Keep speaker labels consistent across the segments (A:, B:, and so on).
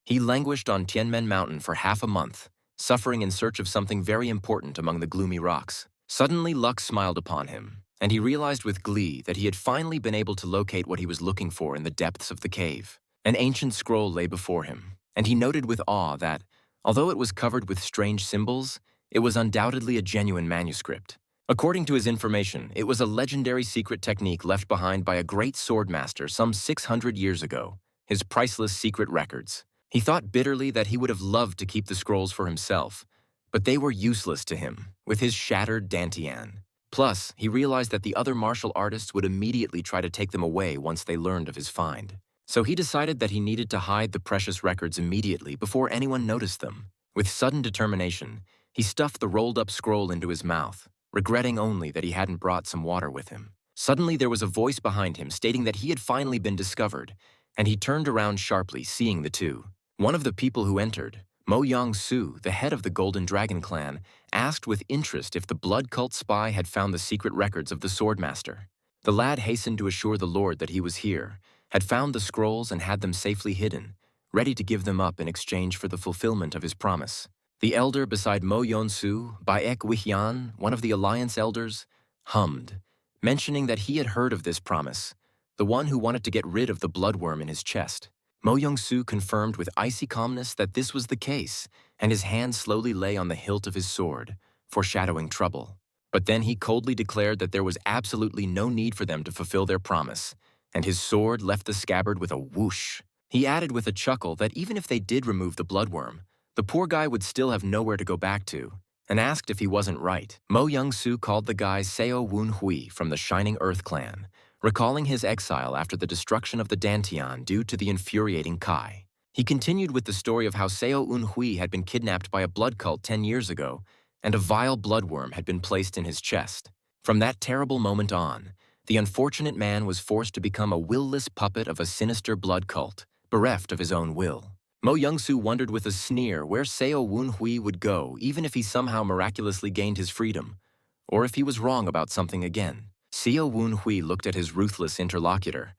A: He languished on Tianmen Mountain for half a month, suffering in search of something very important among the gloomy rocks. Suddenly, luck smiled upon him, and he realized with glee that he had finally been able to locate what he was looking for in the depths of the cave. An ancient scroll lay before him, and he noted with awe that, although it was covered with strange symbols, it was undoubtedly a genuine manuscript. According to his information, it was a legendary secret technique left behind by a great swordmaster some 600 years ago, his priceless secret records. He thought bitterly that he would have loved to keep the scrolls for himself, but they were useless to him, with his shattered dantian. Plus, he realized that the other martial artists would immediately try to take them away once they learned of his find. So he decided that he needed to hide the precious records immediately before anyone noticed them. With sudden determination, he stuffed the rolled-up scroll into his mouth, regretting only that he hadn't brought some water with him. Suddenly, there was a voice behind him stating that he had finally been discovered, and he turned around sharply, seeing the two. One of the people who entered, Mo Yang-su, the head of the Golden Dragon clan, asked with interest if the blood cult spy had found the secret records of the swordmaster. The lad hastened to assure the lord that he was here, had found the scrolls and had them safely hidden, ready to give them up in exchange for the fulfillment of his promise. The elder beside Mo Yon-su, Baek Wihyan, one of the alliance elders, hummed, mentioning that he had heard of this promise, the one who wanted to get rid of the bloodworm in his chest. Mo Young-su confirmed with icy calmness that this was the case, and his hand slowly lay on the hilt of his sword, foreshadowing trouble. But then he coldly declared that there was absolutely no need for them to fulfill their promise, and his sword left the scabbard with a whoosh. He added with a chuckle that even if they did remove the bloodworm, the poor guy would still have nowhere to go back to, and asked if he wasn't right. Mo Young-su called the guy Seo Woon-hui from the Shining Earth clan, recalling his exile after the destruction of the Dantian due to the infuriating Kai. He continued with the story of how Seo Un-hui had been kidnapped by a blood cult 10 years ago, and a vile bloodworm had been placed in his chest. From that terrible moment on, the unfortunate man was forced to become a will-less puppet of a sinister blood cult, bereft of his own will. Mo Young-su wondered with a sneer where Seo Woon-hui would go even if he somehow miraculously gained his freedom, or if he was wrong about something again. Seo Woon-hui looked at his ruthless interlocutor,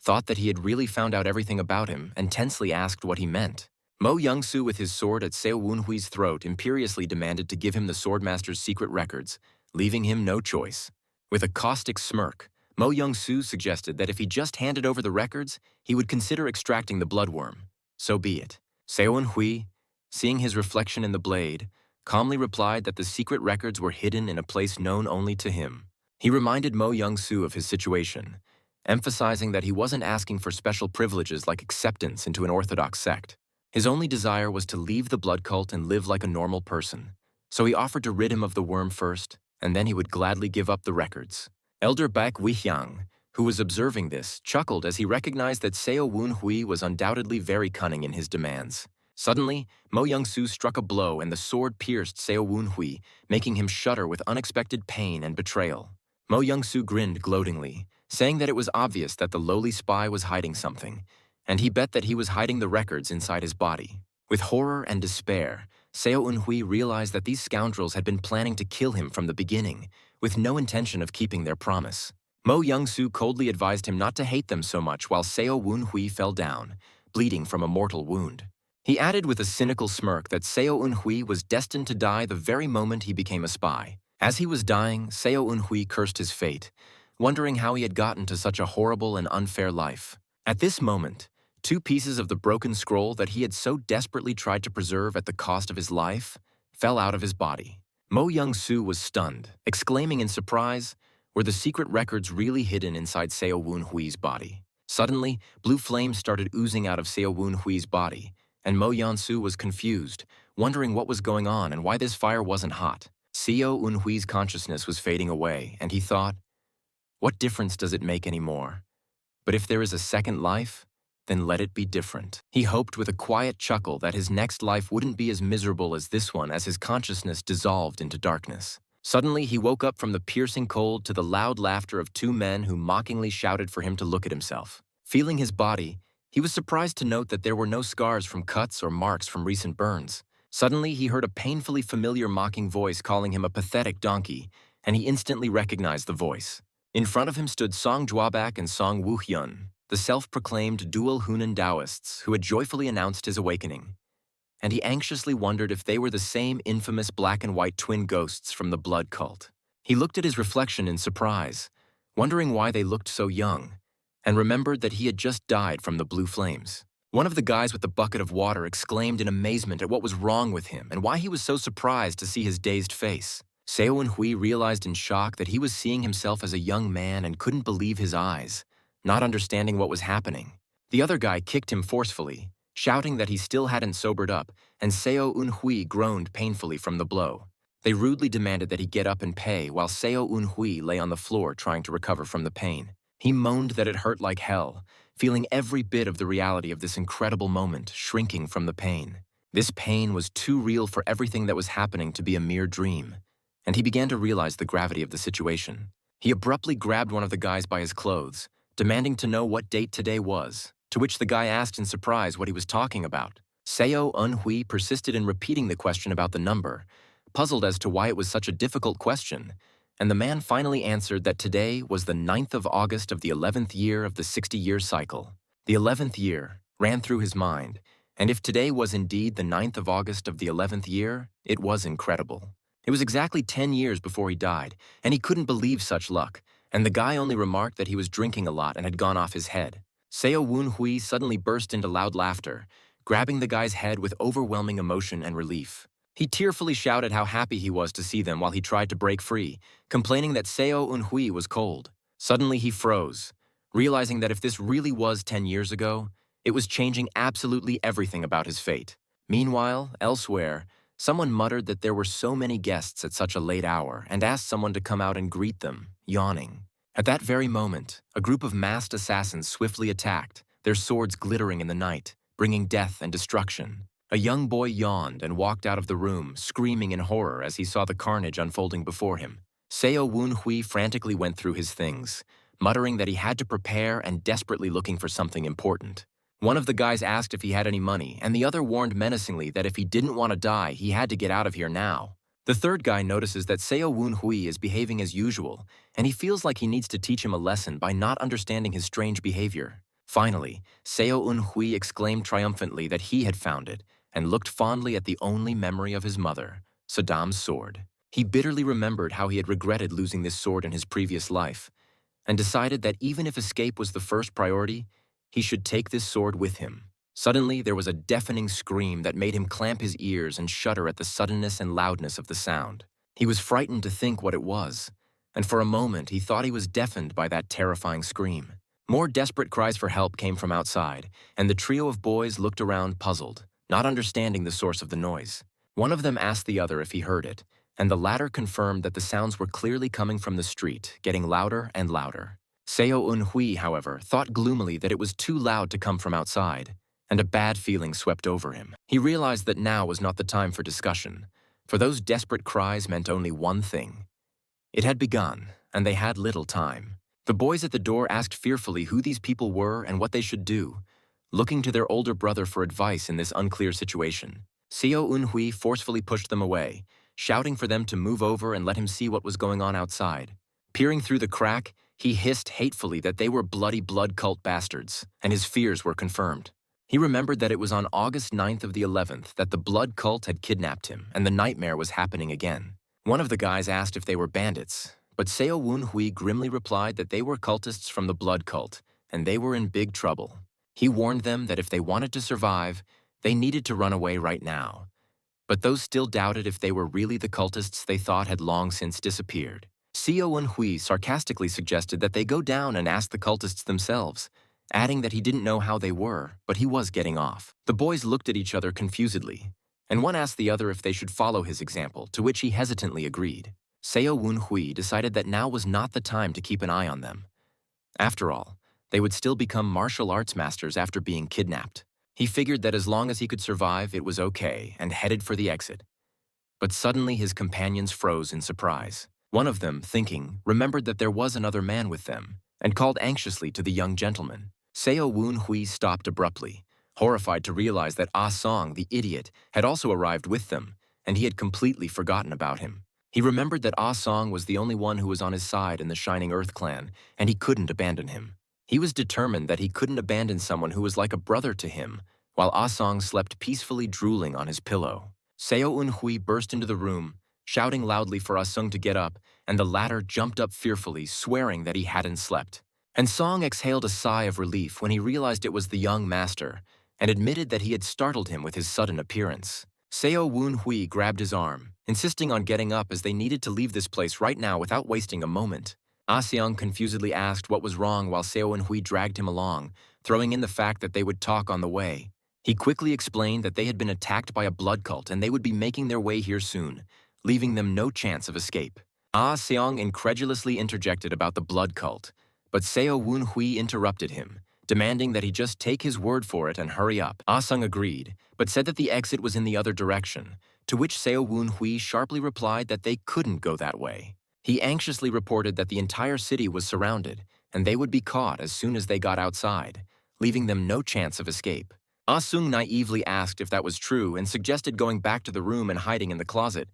A: thought that he had really found out everything about him, and tensely asked what he meant. Mo Young-su, with his sword at Seo Woon-hui's throat, imperiously demanded to give him the swordmaster's secret records, leaving him no choice. With a caustic smirk, Mo Young-su suggested that if he just handed over the records, he would consider extracting the bloodworm. So be it. Seo Woon-hui, seeing his reflection in the blade, calmly replied that the secret records were hidden in a place known only to him. He reminded Mo Young-su of his situation, emphasizing that he wasn't asking for special privileges like acceptance into an orthodox sect. His only desire was to leave the blood cult and live like a normal person, so he offered to rid him of the worm first, and then he would gladly give up the records. Elder Baek Wihyang, who was observing this, chuckled as he recognized that Seo Woon-hui was undoubtedly very cunning in his demands. Suddenly, Mo Young-su struck a blow and the sword pierced Seo Woon-hui, making him shudder with unexpected pain and betrayal. Mo Young-su grinned gloatingly, saying that it was obvious that the lowly spy was hiding something, and he bet that he was hiding the records inside his body. With horror and despair, Seo Un-hui realized that these scoundrels had been planning to kill him from the beginning, with no intention of keeping their promise. Mo Young-su coldly advised him not to hate them so much while Seo Woon-hui fell down, bleeding from a mortal wound. He added with a cynical smirk that Seo Un-hui was destined to die the very moment he became a spy. As he was dying, Seo Un-hui cursed his fate, wondering how he had gotten to such a horrible and unfair life. At this moment, 2 pieces of the broken scroll that he had so desperately tried to preserve at the cost of his life fell out of his body. Mo Young-su was stunned, exclaiming in surprise, were the secret records really hidden inside Seo Woon-hui's body? Suddenly, blue flames started oozing out of Seo Woon-hui's body, and Mo Young-su was confused, wondering what was going on and why this fire wasn't hot. Seo Woon-hui's consciousness was fading away, and he thought, what difference does it make anymore? But if there is a second life, then let it be different. He hoped with a quiet chuckle that his next life wouldn't be as miserable as this one as his consciousness dissolved into darkness. Suddenly, he woke up from the piercing cold to the loud laughter of 2 men who mockingly shouted for him to look at himself. Feeling his body, he was surprised to note that there were no scars from cuts or marks from recent burns. Suddenly, he heard a painfully familiar mocking voice calling him a pathetic donkey, and he instantly recognized the voice. In front of him stood Song Juabak and Song Woohyun, the self-proclaimed dual Hunan Taoists who had joyfully announced his awakening, and he anxiously wondered if they were the same infamous black and white twin ghosts from the blood cult. He looked at his reflection in surprise, wondering why they looked so young, and remembered that he had just died from the blue flames. One of the guys with the bucket of water exclaimed in amazement at what was wrong with him and why he was so surprised to see his dazed face. Seo Un-hui realized in shock that he was seeing himself as a young man and couldn't believe his eyes, not understanding what was happening. The other guy kicked him forcefully, shouting that he still hadn't sobered up, and Seo Un-hui groaned painfully from the blow. They rudely demanded that he get up and pay while Seo Un-hui lay on the floor trying to recover from the pain. He moaned that it hurt like hell, feeling every bit of the reality of this incredible moment shrinking from the pain. This pain was too real for everything that was happening to be a mere dream, and he began to realize the gravity of the situation. He abruptly grabbed one of the guys by his clothes, demanding to know what date today was, to which the guy asked in surprise what he was talking about. Seo Un-hui persisted in repeating the question about the number, puzzled as to why it was such a difficult question, and the man finally answered that today was the 9th of August of the 11th year of the 60-year cycle. The 11th year ran through his mind, and if today was indeed the 9th of August of the 11th year, it was incredible. It was exactly 10 years before he died, and he couldn't believe such luck, and the guy only remarked that he was drinking a lot and had gone off his head. Seo Un-hui suddenly burst into loud laughter, grabbing the guy's head with overwhelming emotion and relief. He tearfully shouted how happy he was to see them while he tried to break free, complaining that Seo Un-hui was cold. Suddenly he froze, realizing that if this really was 10 years ago, it was changing absolutely everything about his fate. Meanwhile, elsewhere, someone muttered that there were so many guests at such a late hour and asked someone to come out and greet them, yawning. At that very moment, a group of masked assassins swiftly attacked, their swords glittering in the night, bringing death and destruction. A young boy yawned and walked out of the room, screaming in horror as he saw the carnage unfolding before him. Seo Un-hui frantically went through his things, muttering that he had to prepare and desperately looking for something important. One of the guys asked if he had any money, and the other warned menacingly that if he didn't want to die, he had to get out of here now. The third guy notices that Seo Un-hui is behaving as usual, and he feels like he needs to teach him a lesson by not understanding his strange behavior. Finally, Seo Un-hui exclaimed triumphantly that he had found it, and looked fondly at the only memory of his mother, Saddam's sword. He bitterly remembered how he had regretted losing this sword in his previous life, and decided that even if escape was the first priority, he should take this sword with him. Suddenly, there was a deafening scream that made him clamp his ears and shudder at the suddenness and loudness of the sound. He was frightened to think what it was, and for a moment he thought he was deafened by that terrifying scream. More desperate cries for help came from outside, and the trio of boys looked around puzzled, not understanding the source of the noise. One of them asked the other if he heard it, and the latter confirmed that the sounds were clearly coming from the street, getting louder and louder. Seo Un-hui, however, thought gloomily that it was too loud to come from outside, and a bad feeling swept over him. He realized that now was not the time for discussion, for those desperate cries meant only one thing. It had begun, and they had little time. The boys at the door asked fearfully who these people were and what they should do, looking to their older brother for advice in this unclear situation. Seo Un-hui forcefully pushed them away, shouting for them to move over and let him see what was going on outside. Peering through the crack, he hissed hatefully that they were bloody blood cult bastards, and his fears were confirmed. He remembered that it was on August 9th of the 11th that the blood cult had kidnapped him, and the nightmare was happening again. One of the guys asked if they were bandits, but Seo Un-hui grimly replied that they were cultists from the blood cult, and they were in big trouble. He warned them that if they wanted to survive, they needed to run away right now. But those still doubted if they were really the cultists they thought had long since disappeared. Seo Un-hui sarcastically suggested that they go down and ask the cultists themselves, adding that he didn't know how they were, but he was getting off. The boys looked at each other confusedly, and one asked the other if they should follow his example, to which he hesitantly agreed. Seo Un-hui decided that now was not the time to keep an eye on them. After all, they would still become martial arts masters after being kidnapped. He figured that as long as he could survive, it was okay, and headed for the exit. But suddenly his companions froze in surprise. One of them, thinking, remembered that there was another man with them, and called anxiously to the young gentleman. Seo Un-hui stopped abruptly, horrified to realize that Ah Song, the idiot, had also arrived with them, and he had completely forgotten about him. He remembered that Ah Song was the only one who was on his side in the Shining Earth clan, and he couldn't abandon him. He was determined that he couldn't abandon someone who was like a brother to him, while Ah Song slept peacefully drooling on his pillow. Seo Eun-hui burst into the room, shouting loudly for Ah Sung to get up, and the latter jumped up fearfully, swearing that he hadn't slept. And Song exhaled a sigh of relief when he realized it was the young master, and admitted that he had startled him with his sudden appearance. Seo Woon-hui grabbed his arm, insisting on getting up as they needed to leave this place right now without wasting a moment. Ah Seong confusedly asked what was wrong while Seo Eun-hui dragged him along, throwing in the fact that they would talk on the way. He quickly explained that they had been attacked by a blood cult and they would be making their way here soon, leaving them no chance of escape. Ah Seong incredulously interjected about the blood cult, but Seo Woon-hui interrupted him, demanding that he just take his word for it and hurry up. Ah Sung agreed, but said that the exit was in the other direction, to which Seo Woon-hui sharply replied that they couldn't go that way. He anxiously reported that the entire city was surrounded, and they would be caught as soon as they got outside, leaving them no chance of escape. Ah Sung naively asked if that was true and suggested going back to the room and hiding in the closet,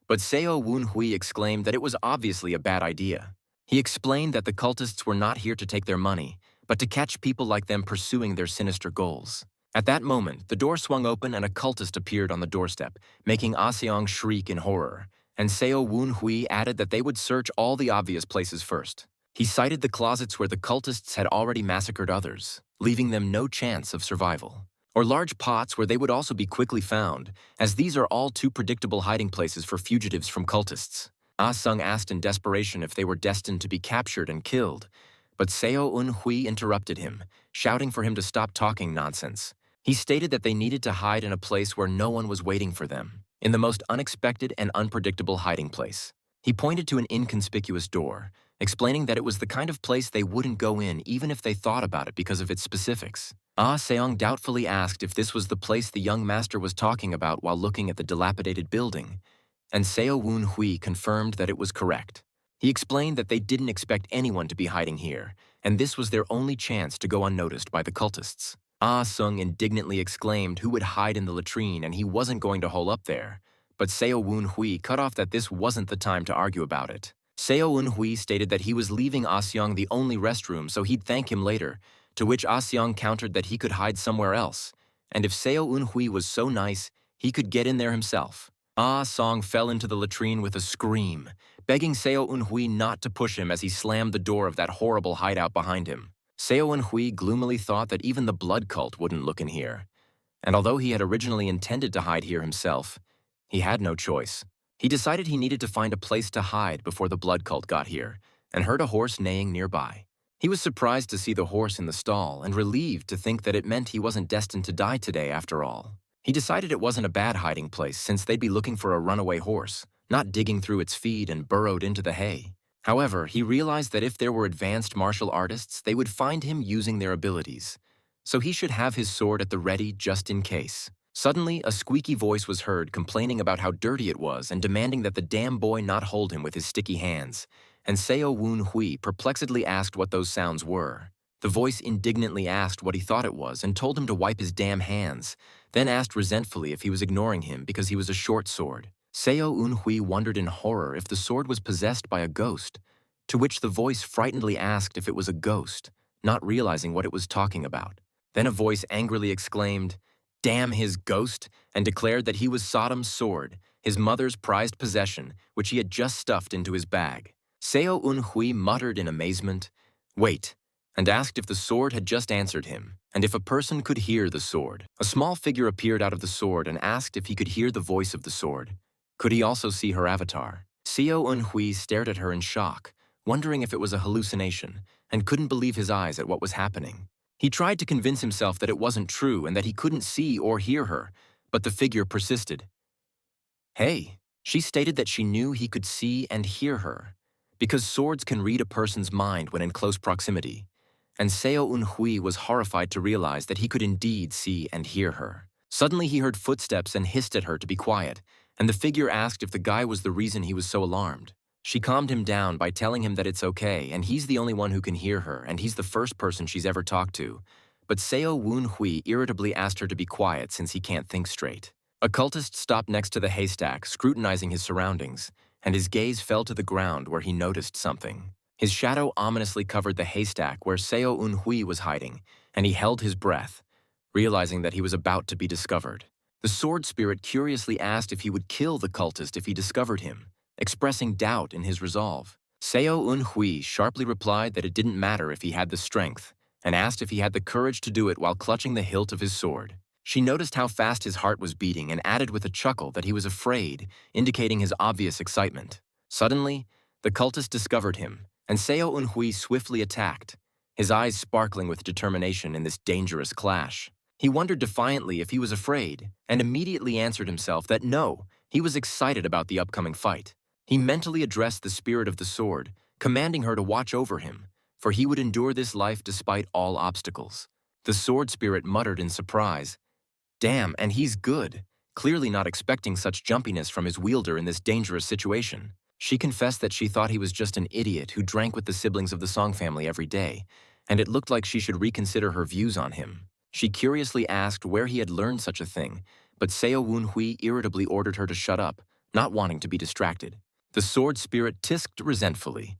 A: but Seo Woon-hui exclaimed that it was obviously a bad idea. He explained that the cultists were not here to take their money, but to catch people like them pursuing their sinister goals. At that moment, the door swung open and a cultist appeared on the doorstep, making Ah Seong shriek in horror, and Seo Woon-hui added that they would search all the obvious places first. He cited the closets where the cultists had already massacred others, leaving them no chance of survival. Or large pots where they would also be quickly found, as these are all too predictable hiding places for fugitives from cultists. Ah Sung asked in desperation if they were destined to be captured and killed, but Seo Eun-hui interrupted him, shouting for him to stop talking nonsense. He stated that they needed to hide in a place where no one was waiting for them, in the most unexpected and unpredictable hiding place. He pointed to an inconspicuous door, explaining that it was the kind of place they wouldn't go in even if they thought about it because of its specifics. Ah Seong doubtfully asked if this was the place the young master was talking about while looking at the dilapidated building, and Seo Woon-hui confirmed that it was correct. He explained that they didn't expect anyone to be hiding here, and this was their only chance to go unnoticed by the cultists. Ah Sung indignantly exclaimed who would hide in the latrine and he wasn't going to hole up there, but Seo Woon-hui cut off that this wasn't the time to argue about it. Seo Eun-hui stated that he was leaving Ah Seong the only restroom so he'd thank him later, to which Ah Seong countered that he could hide somewhere else, and if Seo Eun-hui was so nice, he could get in there himself. Ah Song fell into the latrine with a scream, begging Seo Eun-hui not to push him as he slammed the door of that horrible hideout behind him. Seo Eun-hui gloomily thought that even the blood cult wouldn't look in here, and although he had originally intended to hide here himself, he had no choice. He decided he needed to find a place to hide before the blood cult got here, and heard a horse neighing nearby. He was surprised to see the horse in the stall and relieved to think that it meant he wasn't destined to die today after all. He decided it wasn't a bad hiding place since they'd be looking for a runaway horse, not digging through its feed and burrowed into the hay. However, he realized that if there were advanced martial artists, they would find him using their abilities, so he should have his sword at the ready just in case. Suddenly, a squeaky voice was heard complaining about how dirty it was and demanding that the damn boy not hold him with his sticky hands, and Seo Woon-hui perplexedly asked what those sounds were. The voice indignantly asked what he thought it was and told him to wipe his damn hands, then asked resentfully if he was ignoring him because he was a short sword. Seo Eun-hui wondered in horror if the sword was possessed by a ghost, to which the voice frightenedly asked if it was a ghost, not realizing what it was talking about. Then a voice angrily exclaimed, "Damn his ghost," and declared that he was Sodom's sword, his mother's prized possession, which he had just stuffed into his bag. Seo Eun-hui muttered in amazement, "Wait," and asked if the sword had just answered him, and if a person could hear the sword. A small figure appeared out of the sword and asked if he could hear the voice of the sword. Could he also see her avatar? Seo Eun-hui stared at her in shock, wondering if it was a hallucination, and couldn't believe his eyes at what was happening. He tried to convince himself that it wasn't true and that he couldn't see or hear her, but the figure persisted. Hey, she stated that she knew he could see and hear her, because swords can read a person's mind when in close proximity, and Seo Eun-hui was horrified to realize that he could indeed see and hear her. Suddenly he heard footsteps and hissed at her to be quiet, and the figure asked if the guy was the reason he was so alarmed. She calmed him down by telling him that it's okay and he's the only one who can hear her and he's the first person she's ever talked to, but Seo Woon-hui irritably asked her to be quiet since he can't think straight. A cultist stopped next to the haystack, scrutinizing his surroundings, and his gaze fell to the ground where he noticed something. His shadow ominously covered the haystack where Seo Un-hui was hiding, and he held his breath, realizing that he was about to be discovered. The sword spirit curiously asked if he would kill the cultist if he discovered him, expressing doubt in his resolve. Seo Un-hui sharply replied that it didn't matter if he had the strength, and asked if he had the courage to do it while clutching the hilt of his sword. She noticed how fast his heart was beating and added with a chuckle that he was afraid, indicating his obvious excitement. Suddenly, the cultist discovered him, and Seo Un-hui swiftly attacked, his eyes sparkling with determination in this dangerous clash. He wondered defiantly if he was afraid, and immediately answered himself that no, he was excited about the upcoming fight. He mentally addressed the spirit of the sword, commanding her to watch over him, for he would endure this life despite all obstacles. The sword spirit muttered in surprise, "Damn, and he's good," clearly not expecting such jumpiness from his wielder in this dangerous situation. She confessed that she thought he was just an idiot who drank with the siblings of the Song family every day, and it looked like she should reconsider her views on him. She curiously asked where he had learned such a thing, but Seo Un-hui irritably ordered her to shut up, not wanting to be distracted. The sword spirit tisked resentfully,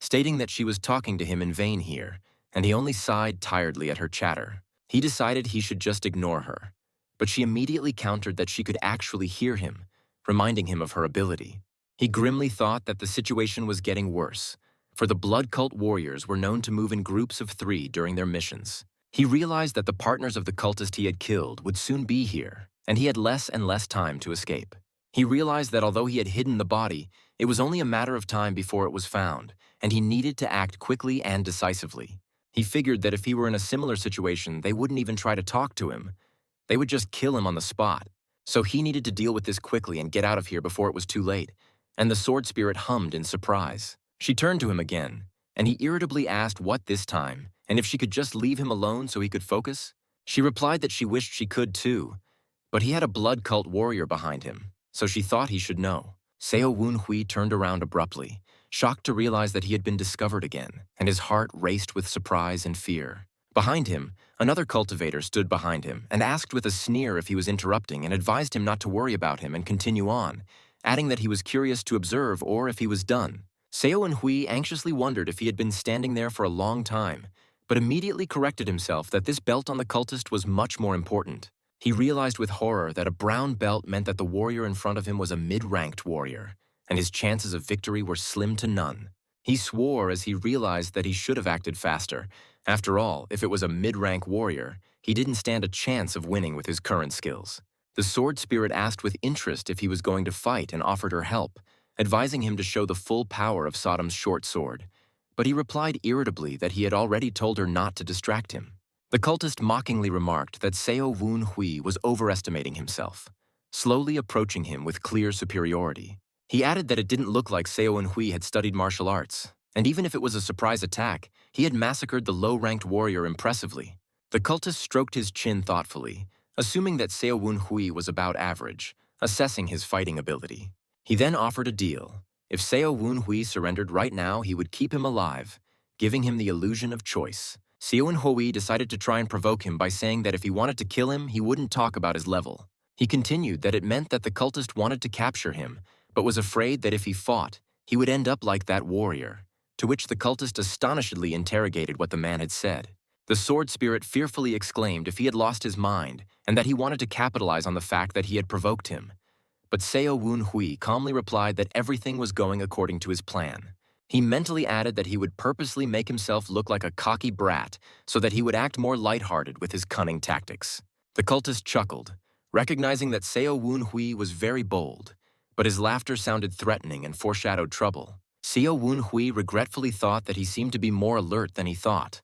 A: stating that she was talking to him in vain here, and he only sighed tiredly at her chatter. He decided he should just ignore her, but she immediately countered that she could actually hear him, reminding him of her ability. He grimly thought that the situation was getting worse, for the blood cult warriors were known to move in groups of 3 during their missions. He realized that the partners of the cultist he had killed would soon be here, and he had less and less time to escape. He realized that although he had hidden the body, it was only a matter of time before it was found, and he needed to act quickly and decisively. He figured that if he were in a similar situation, they wouldn't even try to talk to him. They would just kill him on the spot. So he needed to deal with this quickly and get out of here before it was too late, and the sword spirit hummed in surprise. She turned to him again, and he irritably asked what this time, and if she could just leave him alone so he could focus. She replied that she wished she could too, but he had a blood cult warrior behind him, so she thought he should know. Seo Un-hui turned around abruptly, shocked to realize that he had been discovered again, and his heart raced with surprise and fear. Behind him, another cultivator stood behind him and asked with a sneer if he was interrupting and advised him not to worry about him and continue on, adding that he was curious to observe or if he was done. Seo Un-hui anxiously wondered if he had been standing there for a long time, but immediately corrected himself that this belt on the cultist was much more important. He realized with horror that a brown belt meant that the warrior in front of him was a mid-ranked warrior, and his chances of victory were slim to none. He swore as he realized that he should have acted faster. After all, if it was a mid-rank warrior, he didn't stand a chance of winning with his current skills. The sword spirit asked with interest if he was going to fight and offered her help, advising him to show the full power of Sodom's short sword. But he replied irritably that he had already told her not to distract him. The cultist mockingly remarked that Seo Un-hui was overestimating himself, slowly approaching him with clear superiority. He added that it didn't look like Seo Un-hui had studied martial arts, and even if it was a surprise attack, he had massacred the low-ranked warrior impressively. The cultist stroked his chin thoughtfully, assuming that Seo Un-hui was about average, assessing his fighting ability. He then offered a deal. If Seo Un-hui surrendered right now, he would keep him alive, giving him the illusion of choice. Seo Un-hui decided to try and provoke him by saying that if he wanted to kill him, he wouldn't talk about his level. He continued that it meant that the cultist wanted to capture him, but was afraid that if he fought, he would end up like that warrior, to which the cultist astonishedly interrogated what the man had said. The sword spirit fearfully exclaimed if he had lost his mind and that he wanted to capitalize on the fact that he had provoked him. But Seo Un-hui calmly replied that everything was going according to his plan. He mentally added that he would purposely make himself look like a cocky brat so that he would act more lighthearted with his cunning tactics. The cultist chuckled, recognizing that Seo Un-hui was very bold, but his laughter sounded threatening and foreshadowed trouble. Seo Un-hui regretfully thought that he seemed to be more alert than he thought,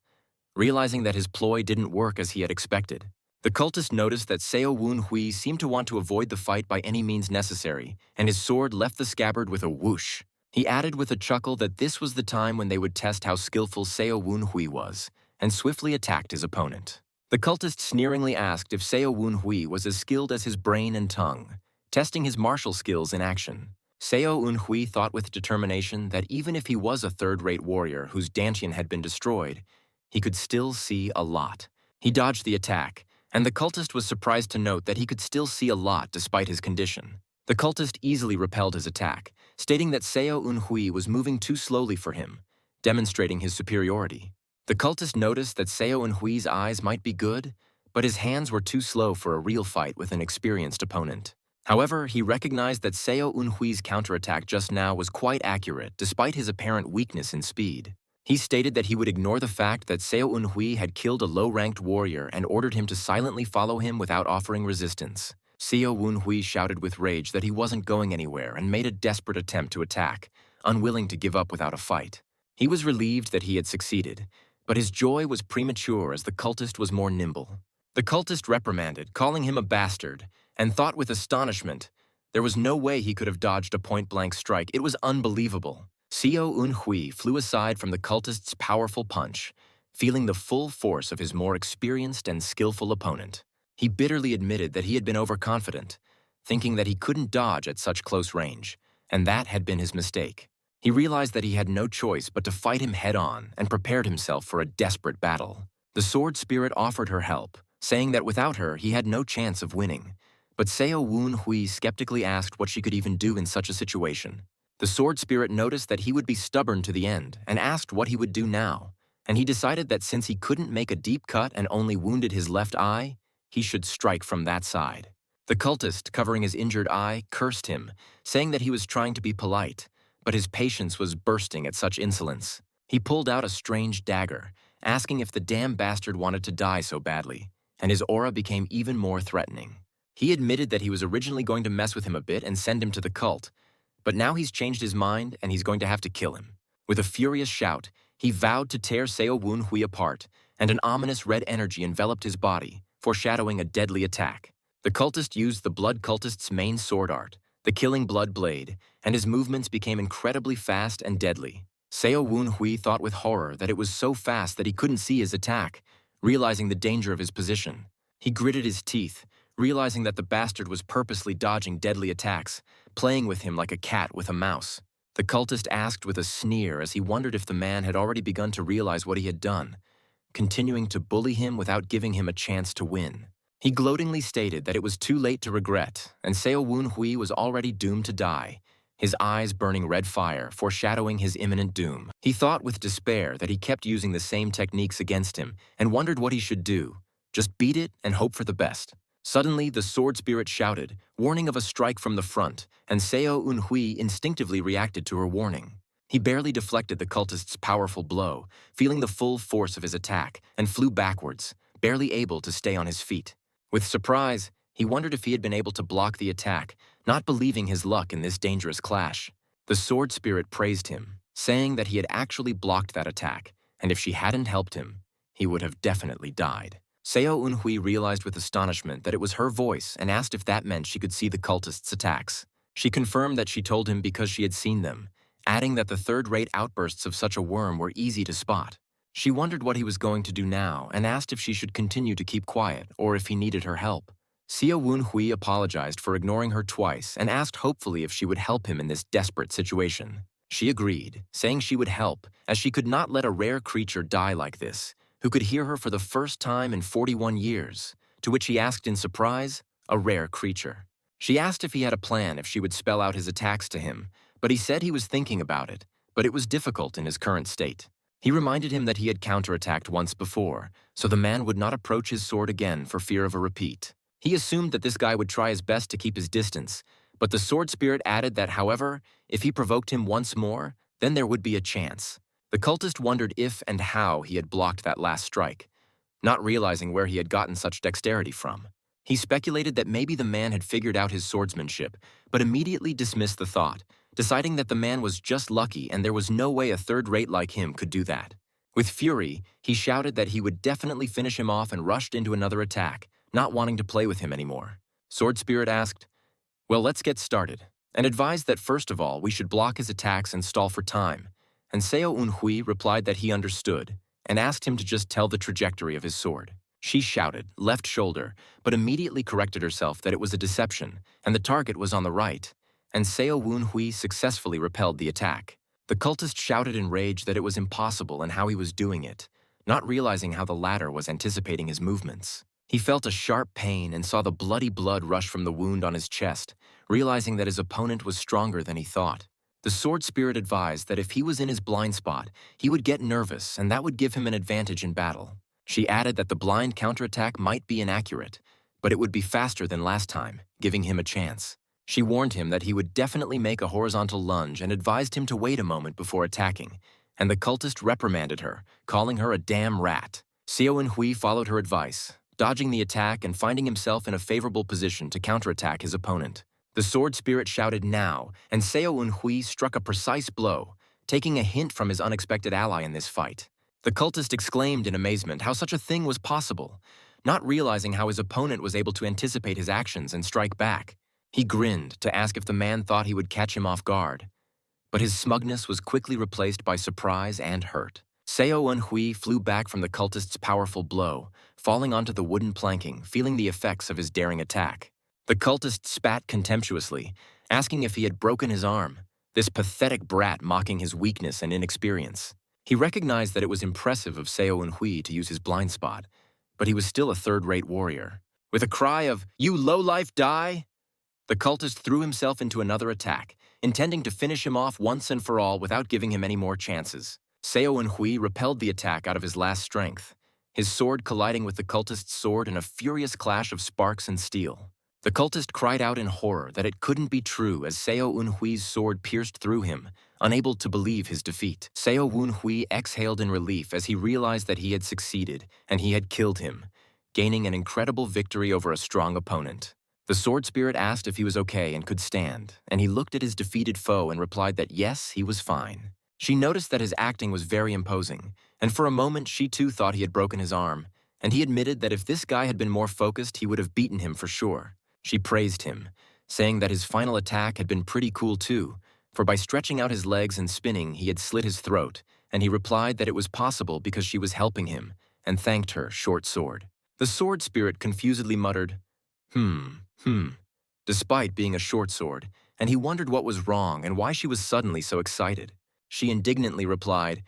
A: realizing that his ploy didn't work as he had expected. The cultist noticed that Seo Un-hui seemed to want to avoid the fight by any means necessary, and his sword left the scabbard with a whoosh. He added with a chuckle that this was the time when they would test how skillful Seo Un-hui was, and swiftly attacked his opponent. The cultist sneeringly asked if Seo Un-hui was as skilled as his brain and tongue, testing his martial skills in action. Seo Un-hui thought with determination that even if he was a third-rate warrior whose dantian had been destroyed, he could still see a lot. He dodged the attack, and the cultist was surprised to note that he could still see a lot despite his condition. The cultist easily repelled his attack, stating that Seo Un-hui was moving too slowly for him, demonstrating his superiority. The cultist noticed that Seo Unhui's eyes might be good, but his hands were too slow for a real fight with an experienced opponent. However, he recognized that Seo Unhui's counterattack just now was quite accurate despite his apparent weakness in speed. He stated that he would ignore the fact that Seo Unhui had killed a low-ranked warrior and ordered him to silently follow him without offering resistance. Seo Unhui shouted with rage that he wasn't going anywhere and made a desperate attempt to attack, unwilling to give up without a fight. He was relieved that he had succeeded, but his joy was premature as the cultist was more nimble. The cultist reprimanded, calling him a bastard, and thought with astonishment, there was no way he could have dodged a point-blank strike. It was unbelievable. Seo Unhui flew aside from the cultist's powerful punch, feeling the full force of his more experienced and skillful opponent. He bitterly admitted that he had been overconfident, thinking that he couldn't dodge at such close range, and that had been his mistake. He realized that he had no choice but to fight him head-on and prepared himself for a desperate battle. The sword spirit offered her help, saying that without her he had no chance of winning. But Seo Unhui skeptically asked what she could even do in such a situation. The sword spirit noticed that he would be stubborn to the end and asked what he would do now, and he decided that since he couldn't make a deep cut and only wounded his left eye, he should strike from that side. The cultist, covering his injured eye, cursed him, saying that he was trying to be polite, but his patience was bursting at such insolence. He pulled out a strange dagger, asking if the damn bastard wanted to die so badly, and his aura became even more threatening. He admitted that he was originally going to mess with him a bit and send him to the cult, but now he's changed his mind and he's going to have to kill him. With a furious shout, he vowed to tear Seo Unhui apart, and an ominous red energy enveloped his body, foreshadowing a deadly attack. The cultist used the blood cultist's main sword art, the killing blood blade, and his movements became incredibly fast and deadly. Seo Unhui thought with horror that it was so fast that he couldn't see his attack, realizing the danger of his position. He gritted his teeth, realizing that the bastard was purposely dodging deadly attacks, playing with him like a cat with a mouse. The cultist asked with a sneer as he wondered if the man had already begun to realize what he had done, continuing to bully him without giving him a chance to win. He gloatingly stated that it was too late to regret, and Seo Unhui was already doomed to die, his eyes burning red fire, foreshadowing his imminent doom. He thought with despair that he kept using the same techniques against him and wondered what he should do. Just beat it and hope for the best. Suddenly, the sword spirit shouted, warning of a strike from the front, and Seo Unhui instinctively reacted to her warning. He barely deflected the cultist's powerful blow, feeling the full force of his attack, and flew backwards, barely able to stay on his feet. With surprise, he wondered if he had been able to block the attack, not believing his luck in this dangerous clash. The sword spirit praised him, saying that he had actually blocked that attack, and if she hadn't helped him, he would have definitely died. Seo Unhui realized with astonishment that it was her voice and asked if that meant she could see the cultist's attacks. She confirmed that she told him because she had seen them, adding that the third-rate outbursts of such a worm were easy to spot. She wondered what he was going to do now and asked if she should continue to keep quiet or if he needed her help. Seo Unhui apologized for ignoring her twice and asked hopefully if she would help him in this desperate situation. She agreed, saying she would help, as she could not let a rare creature die like this, who could hear her for the first time in 41 years, to which he asked in surprise, a rare creature. She asked if he had a plan if she would spell out his attacks to him, but he said he was thinking about it, but it was difficult in his current state. He reminded him that he had counterattacked once before, so the man would not approach his sword again for fear of a repeat. He assumed that this guy would try his best to keep his distance, but the sword spirit added that, however, if he provoked him once more, then there would be a chance. The cultist wondered if and how he had blocked that last strike, not realizing where he had gotten such dexterity from. He speculated that maybe the man had figured out his swordsmanship, but immediately dismissed the thought, deciding that the man was just lucky and there was no way a third-rate like him could do that. With fury, he shouted that he would definitely finish him off and rushed into another attack, not wanting to play with him anymore. Sword Spirit asked, "Well, let's get started," and advised that first of all we should block his attacks and stall for time. And Seo Unhui replied that he understood, and asked him to just tell the trajectory of his sword. She shouted, left shoulder, but immediately corrected herself that it was a deception, and the target was on the right, and Seo Unhui successfully repelled the attack. The cultist shouted in rage that it was impossible and how he was doing it, not realizing how the latter was anticipating his movements. He felt a sharp pain and saw the bloody blood rush from the wound on his chest, realizing that his opponent was stronger than he thought. The sword spirit advised that if he was in his blind spot, he would get nervous and that would give him an advantage in battle. She added that the blind counterattack might be inaccurate, but it would be faster than last time, giving him a chance. She warned him that he would definitely make a horizontal lunge and advised him to wait a moment before attacking, and the cultist reprimanded her, calling her a damn rat. Seo Eun-hui followed her advice, dodging the attack and finding himself in a favorable position to counterattack his opponent. The sword spirit shouted now, and Seo Eun-hui struck a precise blow, taking a hint from his unexpected ally in this fight. The cultist exclaimed in amazement how such a thing was possible, not realizing how his opponent was able to anticipate his actions and strike back. He grinned to ask if the man thought he would catch him off guard, but his smugness was quickly replaced by surprise and hurt. Seo Eun-hui flew back from the cultist's powerful blow, falling onto the wooden planking, feeling the effects of his daring attack. The cultist spat contemptuously, asking if he had broken his arm, this pathetic brat mocking his weakness and inexperience. He recognized that it was impressive of Seo Eun-hui to use his blind spot, but he was still a third-rate warrior. With a cry of, "You lowlife, die!" the cultist threw himself into another attack, intending to finish him off once and for all without giving him any more chances. Seo Eun-hui repelled the attack out of his last strength, his sword colliding with the cultist's sword in a furious clash of sparks and steel. The cultist cried out in horror that it couldn't be true as Seo Eun-hui's sword pierced through him, unable to believe his defeat. Seo Eun-hui exhaled in relief as he realized that he had succeeded and he had killed him, gaining an incredible victory over a strong opponent. The sword spirit asked if he was okay and could stand, and he looked at his defeated foe and replied that yes, he was fine. She noticed that his acting was very imposing, and for a moment she too thought he had broken his arm, and he admitted that if this guy had been more focused, he would have beaten him for sure. She praised him, saying that his final attack had been pretty cool too, for by stretching out his legs and spinning, he had slit his throat, and he replied that it was possible because she was helping him, and thanked her, short sword. The sword spirit confusedly muttered, despite being a short sword, and he wondered what was wrong and why she was suddenly so excited. She indignantly replied,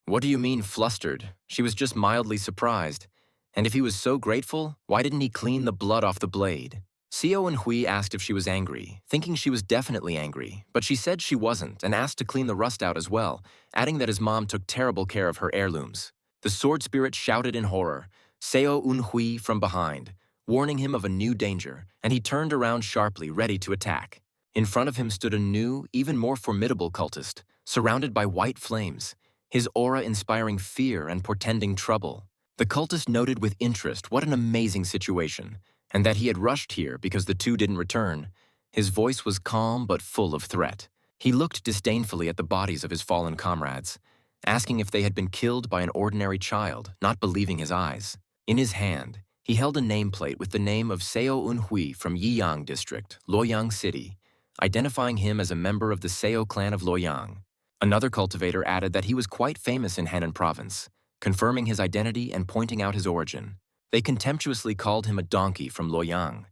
A: "What do you mean flustered? She was just mildly surprised. And if he was so grateful, why didn't he clean the blood off the blade?" Seo Eun-hui asked if she was angry, thinking she was definitely angry, but she said she wasn't and asked to clean the rust out as well, adding that his mom took terrible care of her heirlooms. The sword spirit shouted in horror, Seo Eun-hui from behind, warning him of a new danger, and he turned around sharply, ready to attack. In front of him stood a new, even more formidable cultist, surrounded by white flames, his aura inspiring fear and portending trouble. The cultist noted with interest what an amazing situation, and that he had rushed here because the two didn't return. His voice was calm but full of threat. He looked disdainfully at the bodies of his fallen comrades, asking if they had been killed by an ordinary child, not believing his eyes. In his hand, he held a nameplate with the name of Seo Eun-hui from Yiyang District, Luoyang City, identifying him as a member of the Seo clan of Luoyang. Another cultivator added that he was quite famous in Henan Province, confirming his identity and pointing out his origin. They contemptuously called him a donkey from Luoyang,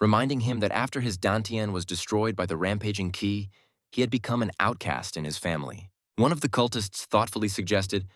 A: reminding him that after his dantian was destroyed by the rampaging Qi, he had become an outcast in his family. One of the cultists thoughtfully suggested,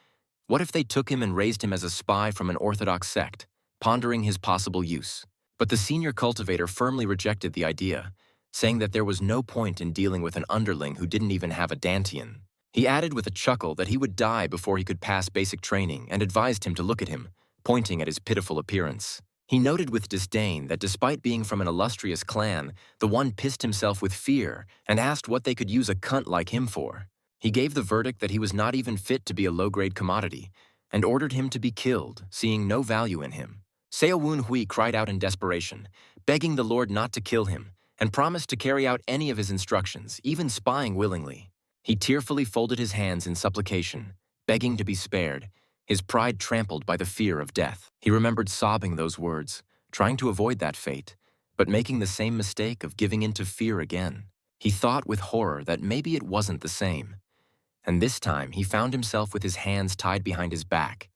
A: what if they took him and raised him as a spy from an orthodox sect, pondering his possible use? But the senior cultivator firmly rejected the idea, saying that there was no point in dealing with an underling who didn't even have a dantian. He added with a chuckle that he would die before he could pass basic training and advised him to look at him, pointing at his pitiful appearance. He noted with disdain that despite being from an illustrious clan, the one pissed himself with fear and asked what they could use a cunt like him for. He gave the verdict that he was not even fit to be a low-grade commodity and ordered him to be killed, seeing no value in him. Seo Eun-hui cried out in desperation, begging the Lord not to kill him, and promised to carry out any of his instructions, even spying willingly. He tearfully folded his hands in supplication, begging to be spared, his pride trampled by the fear of death. He remembered sobbing those words, trying to avoid that fate, but making the same mistake of giving in to fear again. He thought with horror that maybe it wasn't the same. And this time he found himself with his hands tied behind his back,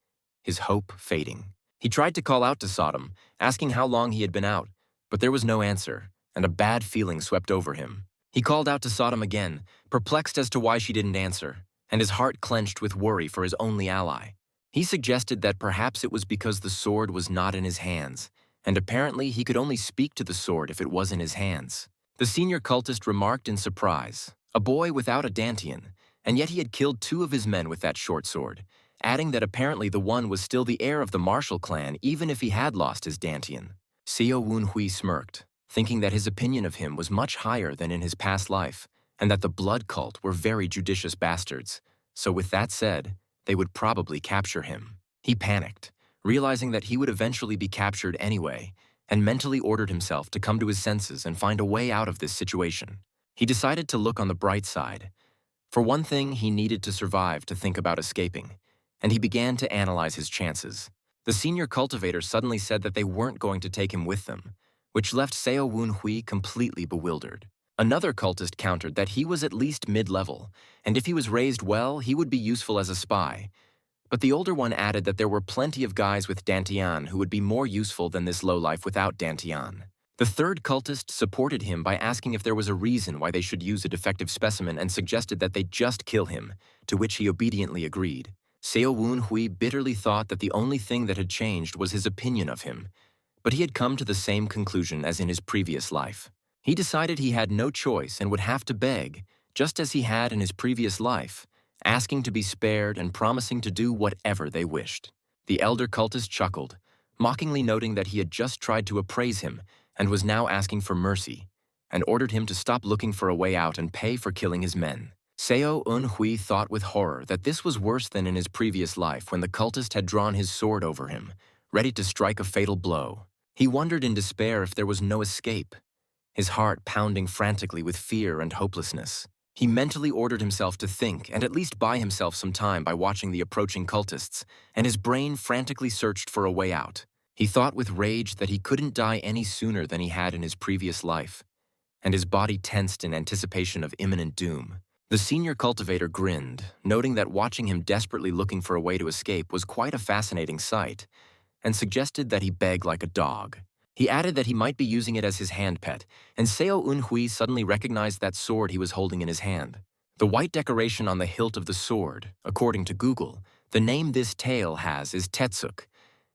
A: his hope fading. He tried to call out to Sodom, asking how long he had been out, but there was no answer, and a bad feeling swept over him. He called out to Sodom again, perplexed as to why she didn't answer, and his heart clenched with worry for his only ally. He suggested that perhaps it was because the sword was not in his hands, and apparently he could only speak to the sword if it was in his hands. The senior cultist remarked in surprise, a boy without a dantian, and yet he had killed 2 of his men with that short sword, adding that apparently the one was still the heir of the Marshall clan even if he had lost his dantian. Seo Woon-hui smirked, thinking that his opinion of him was much higher than in his past life, and that the blood cult were very judicious bastards. So with that said, they would probably capture him. He panicked, realizing that he would eventually be captured anyway, and mentally ordered himself to come to his senses and find a way out of this situation. He decided to look on the bright side. For one thing, he needed to survive to think about escaping, and he began to analyze his chances. The senior cultivator suddenly said that they weren't going to take him with them, which left Seo Woon-hui completely bewildered. Another cultist countered that he was at least mid-level, and if he was raised well, he would be useful as a spy. But the older one added that there were plenty of guys with dantian who would be more useful than this lowlife without dantian. The third cultist supported him by asking if there was a reason why they should use a defective specimen and suggested that they just kill him, to which he obediently agreed. Seo Woon-hui bitterly thought that the only thing that had changed was his opinion of him, but he had come to the same conclusion as in his previous life. He decided he had no choice and would have to beg, just as he had in his previous life, asking to be spared and promising to do whatever they wished. The elder cultist chuckled, mockingly noting that he had just tried to appraise him and was now asking for mercy, and ordered him to stop looking for a way out and pay for killing his men. Seo Eun-hui thought with horror that this was worse than in his previous life when the cultist had drawn his sword over him, ready to strike a fatal blow. He wondered in despair if there was no escape, his heart pounding frantically with fear and hopelessness. He mentally ordered himself to think and at least buy himself some time by watching the approaching cultists, and his brain frantically searched for a way out. He thought with rage that he couldn't die any sooner than he had in his previous life, and his body tensed in anticipation of imminent doom. The senior cultivator grinned, noting that watching him desperately looking for a way to escape was quite a fascinating sight, and suggested that he beg like a dog. He added that he might be using it as his hand pet, and Seo Eun-hui suddenly recognized that sword he was holding in his hand. The white decoration on the hilt of the sword, according to Google, the name this tale has is Tetsuk,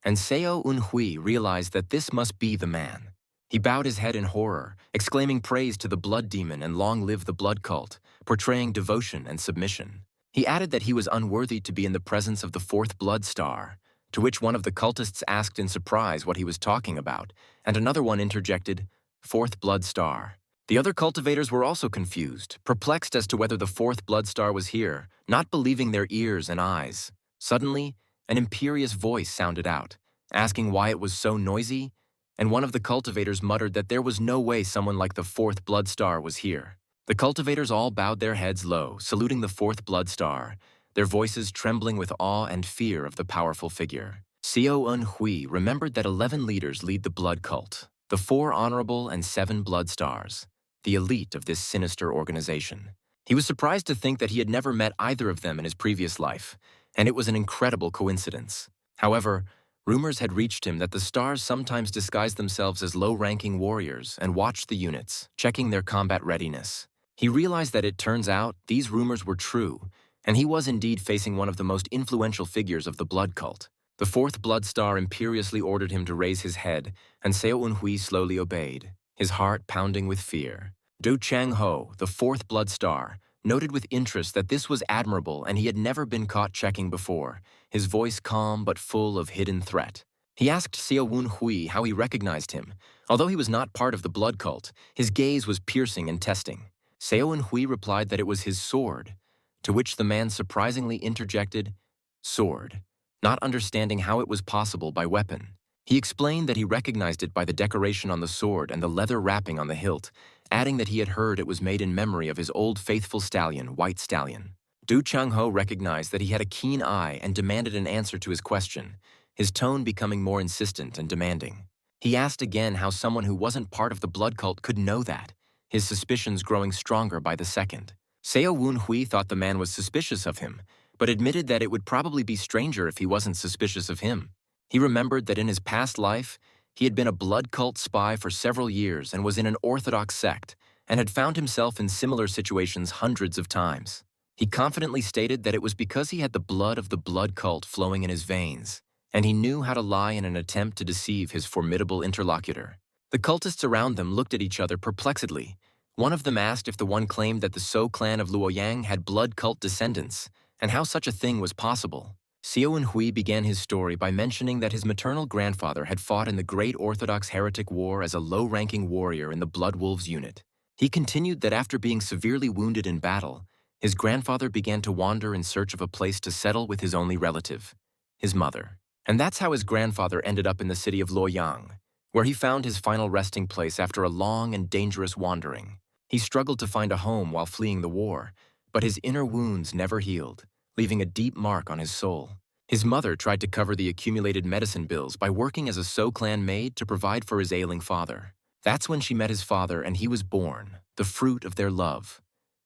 A: and Seo Eun-hui realized that this must be the man. He bowed his head in horror, exclaiming praise to the blood demon and long live the blood cult, portraying devotion and submission. He added that he was unworthy to be in the presence of the fourth blood star, to which one of the cultists asked in surprise what he was talking about, and another one interjected, "Fourth blood star." The other cultivators were also confused, perplexed as to whether the fourth blood star was here, not believing their ears and eyes. Suddenly, an imperious voice sounded out, asking why it was so noisy, and one of the cultivators muttered that there was no way someone like the fourth blood star was here. The cultivators all bowed their heads low, saluting the fourth blood star, their voices trembling with awe and fear of the powerful figure. Seo Eun-hui remembered that 11 leaders lead the blood cult, the 4 honorable and 7 blood stars, the elite of this sinister organization. He was surprised to think that he had never met either of them in his previous life, and it was an incredible coincidence. However, rumors had reached him that the stars sometimes disguised themselves as low-ranking warriors and watched the units, checking their combat readiness. He realized that it turns out these rumors were true, and he was indeed facing one of the most influential figures of the blood cult. The fourth blood star imperiously ordered him to raise his head, and Seo Eun-hui slowly obeyed, his heart pounding with fear. Do Chang-ho, the fourth blood star, noted with interest that this was admirable and he had never been caught checking before, his voice calm but full of hidden threat. He asked Seo Eun-hui how he recognized him. Although he was not part of the blood cult, his gaze was piercing and testing. Seo Eun-hui replied that it was his sword, to which the man surprisingly interjected, "Sword," not understanding how it was possible by weapon. He explained that he recognized it by the decoration on the sword and the leather wrapping on the hilt, adding that he had heard it was made in memory of his old faithful stallion, White Stallion. Du Chang-ho recognized that he had a keen eye and demanded an answer to his question, his tone becoming more insistent and demanding. He asked again how someone who wasn't part of the blood cult could know that, his suspicions growing stronger by the second. Seo Eun-hui thought the man was suspicious of him, but admitted that it would probably be stranger if he wasn't suspicious of him. He remembered that in his past life, he had been a blood cult spy for several years and was in an orthodox sect, and had found himself in similar situations hundreds of times. He confidently stated that it was because he had the blood of the blood cult flowing in his veins, and he knew how to lie in an attempt to deceive his formidable interlocutor. The cultists around them looked at each other perplexedly, One of them asked if the one claimed that the So clan of Luoyang had blood cult descendants, and how such a thing was possible. Xiao Hui began his story by mentioning that his maternal grandfather had fought in the Great Orthodox Heretic War as a low-ranking warrior in the Blood Wolves unit. He continued that after being severely wounded in battle, his grandfather began to wander in search of a place to settle with his only relative, his mother. And that's how his grandfather ended up in the city of Luoyang, where he found his final resting place after a long and dangerous wandering. He struggled to find a home while fleeing the war, but his inner wounds never healed, leaving a deep mark on his soul. His mother tried to cover the accumulated medicine bills by working as a So clan maid to provide for his ailing father. That's when she met his father and he was born, the fruit of their love.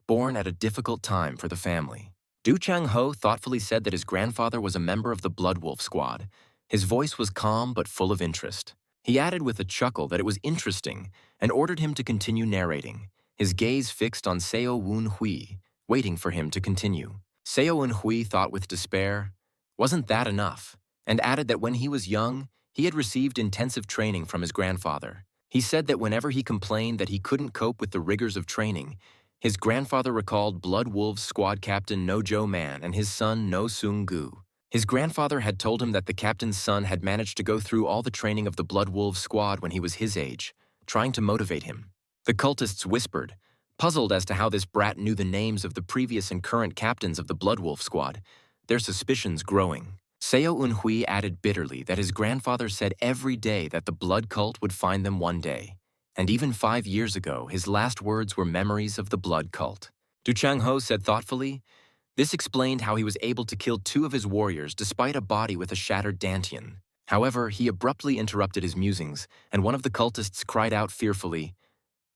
A: Born at a difficult time for the family. Du Chang-ho thoughtfully said that his grandfather was a member of the Blood Wolf squad. His voice was calm but full of interest. He added with a chuckle that it was interesting and ordered him to continue narrating, his gaze fixed on Seo Woon-hui, waiting for him to continue. Seo Woon-hui thought with despair, wasn't that enough? And added that when he was young, he had received intensive training from his grandfather. He said that whenever he complained that he couldn't cope with the rigors of training, his grandfather recalled Blood Wolves squad captain No Jo Man and his son No Sung Gu. His grandfather had told him that the captain's son had managed to go through all the training of the Blood Wolves squad when he was his age, trying to motivate him. The cultists whispered, puzzled as to how this brat knew the names of the previous and current captains of the Blood Wolf squad, their suspicions growing. Seo Un-hui added bitterly that his grandfather said every day that the blood cult would find them one day. And even 5 years ago, his last words were memories of the blood cult. Du Chang-ho said thoughtfully, this explained how he was able to kill 2 of his warriors despite a body with a shattered dantian. However, he abruptly interrupted his musings, and one of the cultists cried out fearfully,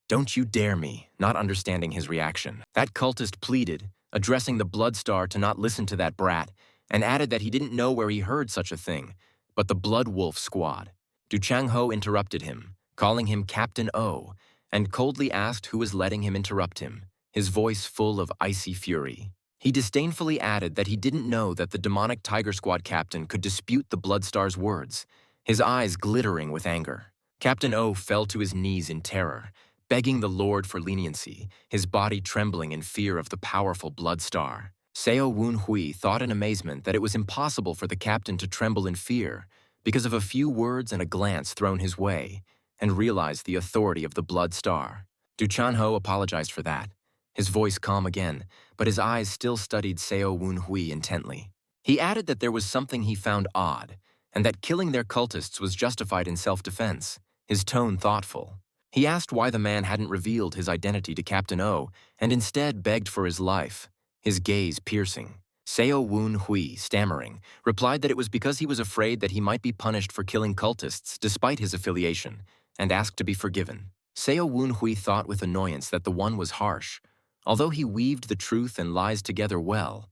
A: "Don't you dare me," not understanding his reaction. That cultist pleaded, addressing the Blood Star to not listen to that brat, and added that he didn't know where he heard such a thing, but the Blood Wolf squad. Du Chang-ho interrupted him, calling him Captain O, and coldly asked who was letting him interrupt him, his voice full of icy fury. He disdainfully added that he didn't know that the demonic Tiger Squad captain could dispute the Blood Star's words, his eyes glittering with anger. Captain O fell to his knees in terror, begging the Lord for leniency, his body trembling in fear of the powerful Blood Star. Seo Woon-hui thought in amazement that it was impossible for the captain to tremble in fear because of a few words and a glance thrown his way, and realized the authority of the Blood Star. Du Chang-ho apologized for that, his voice calm again, but his eyes still studied Seo Woon-hui intently. He added that there was something he found odd, and that killing their cultists was justified in self-defense, his tone thoughtful. He asked why the man hadn't revealed his identity to Captain O, and instead begged for his life, his gaze piercing. Seo Woon-hui, stammering, replied that it was because he was afraid that he might be punished for killing cultists despite his affiliation, and asked to be forgiven. Seo Woon-hui thought with annoyance that the one was harsh, although he weaved the truth and lies together well,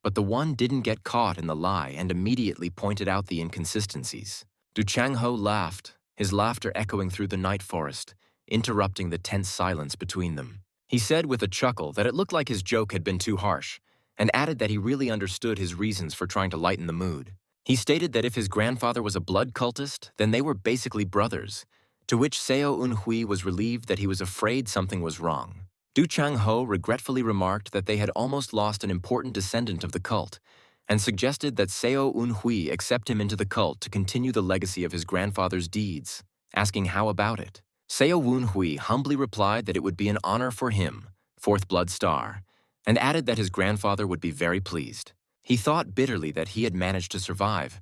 A: but the one didn't get caught in the lie and immediately pointed out the inconsistencies. Du Chang-ho laughed, his laughter echoing through the night forest, interrupting the tense silence between them. He said with a chuckle that it looked like his joke had been too harsh, and added that he really understood his reasons for trying to lighten the mood. He stated that if his grandfather was a blood cultist, then they were basically brothers, to which Seo Un-hui was relieved that he was afraid something was wrong. Du Chang-ho regretfully remarked that they had almost lost an important descendant of the cult, and suggested that Seo Un-hui accept him into the cult to continue the legacy of his grandfather's deeds, asking how about it. Seo Woon-hui humbly replied that it would be an honor for him, 4th Blood Star, and added that his grandfather would be very pleased. He thought bitterly that he had managed to survive,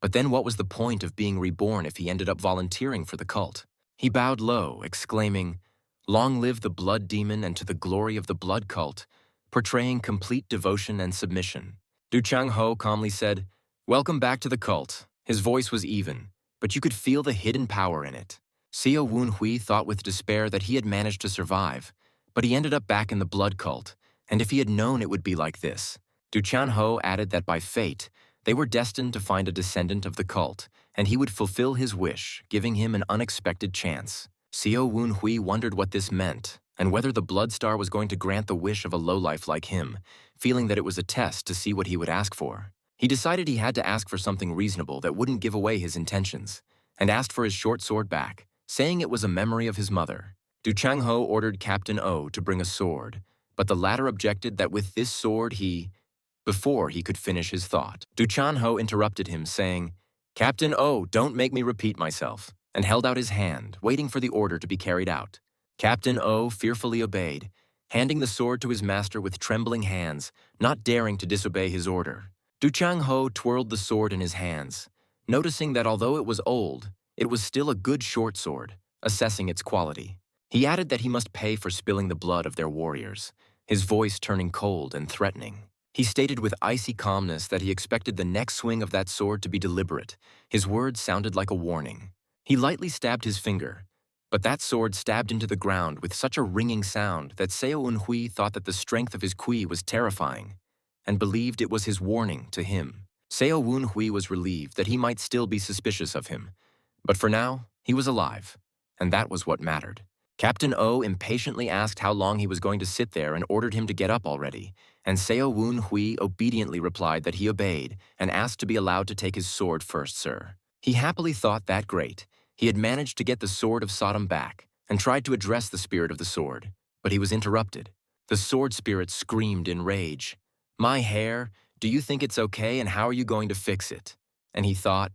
A: but then what was the point of being reborn if he ended up volunteering for the cult? He bowed low, exclaiming, "Long live the blood demon and to the glory of the blood cult," portraying complete devotion and submission. Du Chang-ho calmly said, "Welcome back to the cult." His voice was even, but you could feel the hidden power in it. Seo Woon-hui thought with despair that he had managed to survive, but he ended up back in the blood cult, and if he had known it would be like this. Du Chang-ho added that by fate, they were destined to find a descendant of the cult, and he would fulfill his wish, giving him an unexpected chance. Seo Woon-hui wondered what this meant, and whether the Blood Star was going to grant the wish of a lowlife like him, feeling that it was a test to see what he would ask for. He decided he had to ask for something reasonable that wouldn't give away his intentions, and asked for his short sword back, saying it was a memory of his mother. Du Changho ordered Captain O to bring a sword, but the latter objected that with this sword before he could finish his thought, Du Changho interrupted him, saying, "Captain O, don't make me repeat myself," and held out his hand, waiting for the order to be carried out. Captain O fearfully obeyed, handing the sword to his master with trembling hands, not daring to disobey his order. Du Changho twirled the sword in his hands, noticing that although it was old, it was still a good short sword, assessing its quality. He added that he must pay for spilling the blood of their warriors, his voice turning cold and threatening. He stated with icy calmness that he expected the next swing of that sword to be deliberate. His words sounded like a warning. He lightly stabbed his finger, but that sword stabbed into the ground with such a ringing sound that Seo Unhui thought that the strength of his kui was terrifying, and believed it was his warning to him. Seo Unhui was relieved that he might still be suspicious of him, but for now, he was alive, and that was what mattered. Captain O impatiently asked how long he was going to sit there and ordered him to get up already, and Seo Unhui obediently replied that he obeyed and asked to be allowed to take his sword first, sir. He happily thought that great. He had managed to get the sword of Sodom back and tried to address the spirit of the sword, but he was interrupted. The sword spirit screamed in rage, "My hair, do you think it's okay, and how are you going to fix it?" And he thought,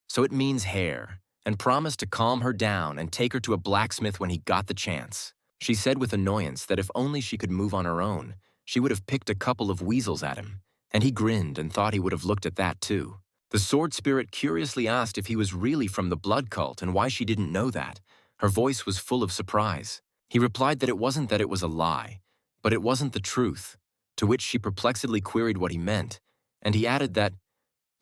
A: so it means hair, and promised to calm her down and take her to a blacksmith when he got the chance. She said with annoyance that if only she could move on her own, she would have picked a couple of weasels at him, and he grinned and thought he would have looked at that too. The sword spirit curiously asked if he was really from the blood cult and why she didn't know that. Her voice was full of surprise. He replied that it wasn't that it was a lie, but it wasn't the truth, to which she perplexedly queried what he meant, and he added that,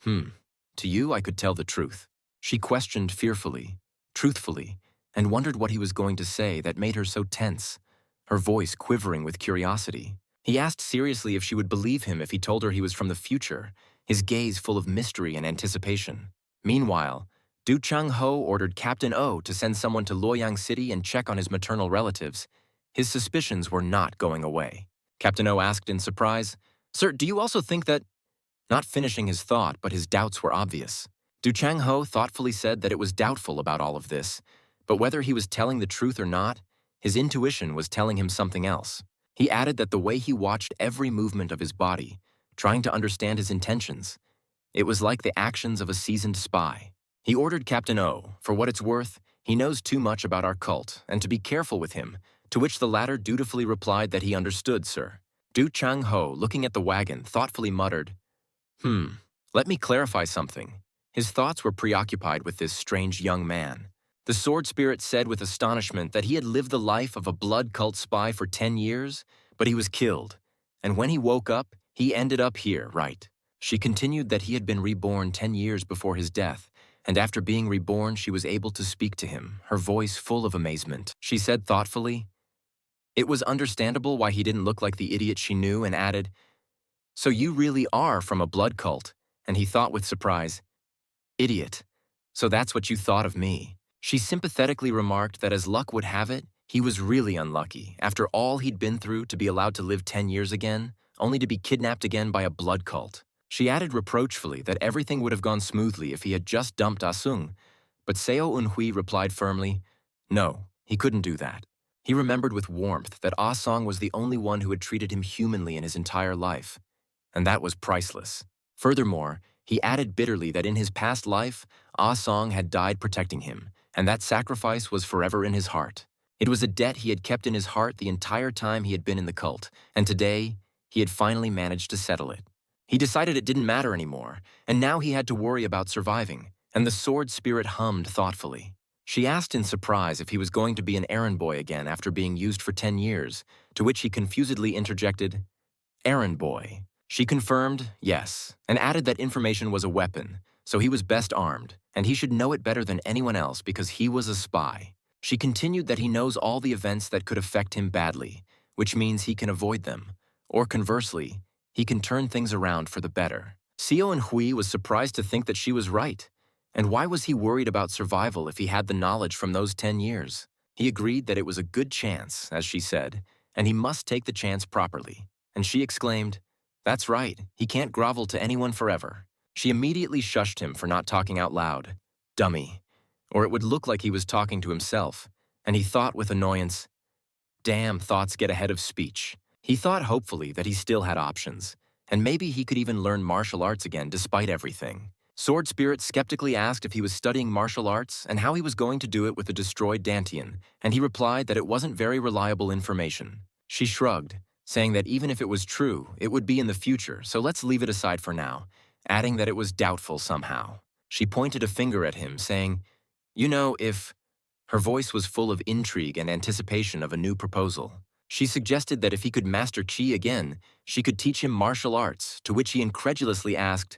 A: to you I could tell the truth. She questioned fearfully, truthfully, and wondered what he was going to say that made her so tense, her voice quivering with curiosity. He asked seriously if she would believe him if he told her he was from the future, his gaze full of mystery and anticipation. Meanwhile, Du Changho ordered Captain O to send someone to Luoyang City and check on his maternal relatives. His suspicions were not going away. Captain O asked in surprise, "Sir, do you also think that—" Not finishing his thought, but his doubts were obvious. Du Changho thoughtfully said that it was doubtful about all of this, but whether he was telling the truth or not, his intuition was telling him something else. He added that the way he watched every movement of his body, trying to understand his intentions, it was like the actions of a seasoned spy. He ordered Captain O, for what it's worth, he knows too much about our cult, and to be careful with him, to which the latter dutifully replied that he understood, sir. Du Changho, looking at the wagon, thoughtfully muttered, let me clarify something." His thoughts were preoccupied with this strange young man. The sword spirit said with astonishment that he had lived the life of a blood cult spy for 10 years, but he was killed, and when he woke up, he ended up here, right? She continued that he had been reborn 10 years before his death, and after being reborn, she was able to speak to him, her voice full of amazement. She said thoughtfully, it was understandable why he didn't look like the idiot she knew, and added, "So you really are from a blood cult," and he thought with surprise, "Idiot. So that's what you thought of me." She sympathetically remarked that as luck would have it, he was really unlucky, after all he'd been through, to be allowed to live 10 years again, only to be kidnapped again by a blood cult. She added reproachfully that everything would have gone smoothly if he had just dumped Asung, but Seo Unhui replied firmly, no, he couldn't do that. He remembered with warmth that Ah Song was the only one who had treated him humanly in his entire life, and that was priceless. Furthermore, he added bitterly that in his past life, Ah Song had died protecting him, and that sacrifice was forever in his heart. It was a debt he had kept in his heart the entire time he had been in the cult, and today, he had finally managed to settle it. He decided it didn't matter anymore, and now he had to worry about surviving, and the sword spirit hummed thoughtfully. She asked in surprise if he was going to be an errand boy again after being used for 10 years, to which he confusedly interjected, "Errand boy." She confirmed, yes, and added that information was a weapon, so he was best armed, and he should know it better than anyone else because he was a spy. She continued that he knows all the events that could affect him badly, which means he can avoid them, or conversely, he can turn things around for the better. Seo and Hui was surprised to think that she was right, and why was he worried about survival if he had the knowledge from those 10 years? He agreed that it was a good chance, as she said, and he must take the chance properly, and she exclaimed, "That's right, he can't grovel to anyone forever." She immediately shushed him for not talking out loud. Dummy. Or it would look like he was talking to himself, and he thought with annoyance, Damn, thoughts get ahead of speech. He thought hopefully that he still had options, and maybe he could even learn martial arts again despite everything. Sword Spirit skeptically asked if he was studying martial arts and how he was going to do it with a destroyed Dantian, and he replied that it wasn't very reliable information. She shrugged, saying that even if it was true, it would be in the future, so let's leave it aside for now, adding that it was doubtful somehow. She pointed a finger at him, saying, "You know, if—" Her voice was full of intrigue and anticipation of a new proposal. She suggested that if he could master Qi again, she could teach him martial arts, to which he incredulously asked,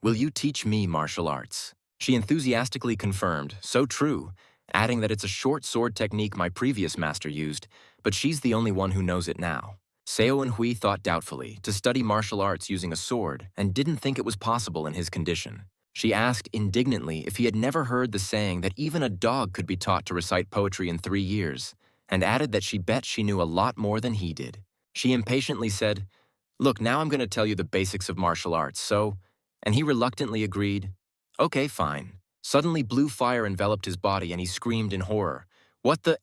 A: "Will you teach me martial arts?" She enthusiastically confirmed, "So true," adding that it's a short sword technique my previous master used, but she's the only one who knows it now. Seo and Hui thought doubtfully to study martial arts using a sword and didn't think it was possible in his condition. She asked indignantly if he had never heard the saying that even a dog could be taught to recite poetry in 3 years, and added that she bet she knew a lot more than he did. She impatiently said, "Look, now I'm going to tell you the basics of martial arts, so—" And he reluctantly agreed, "Okay, fine." Suddenly blue fire enveloped his body and he screamed in horror.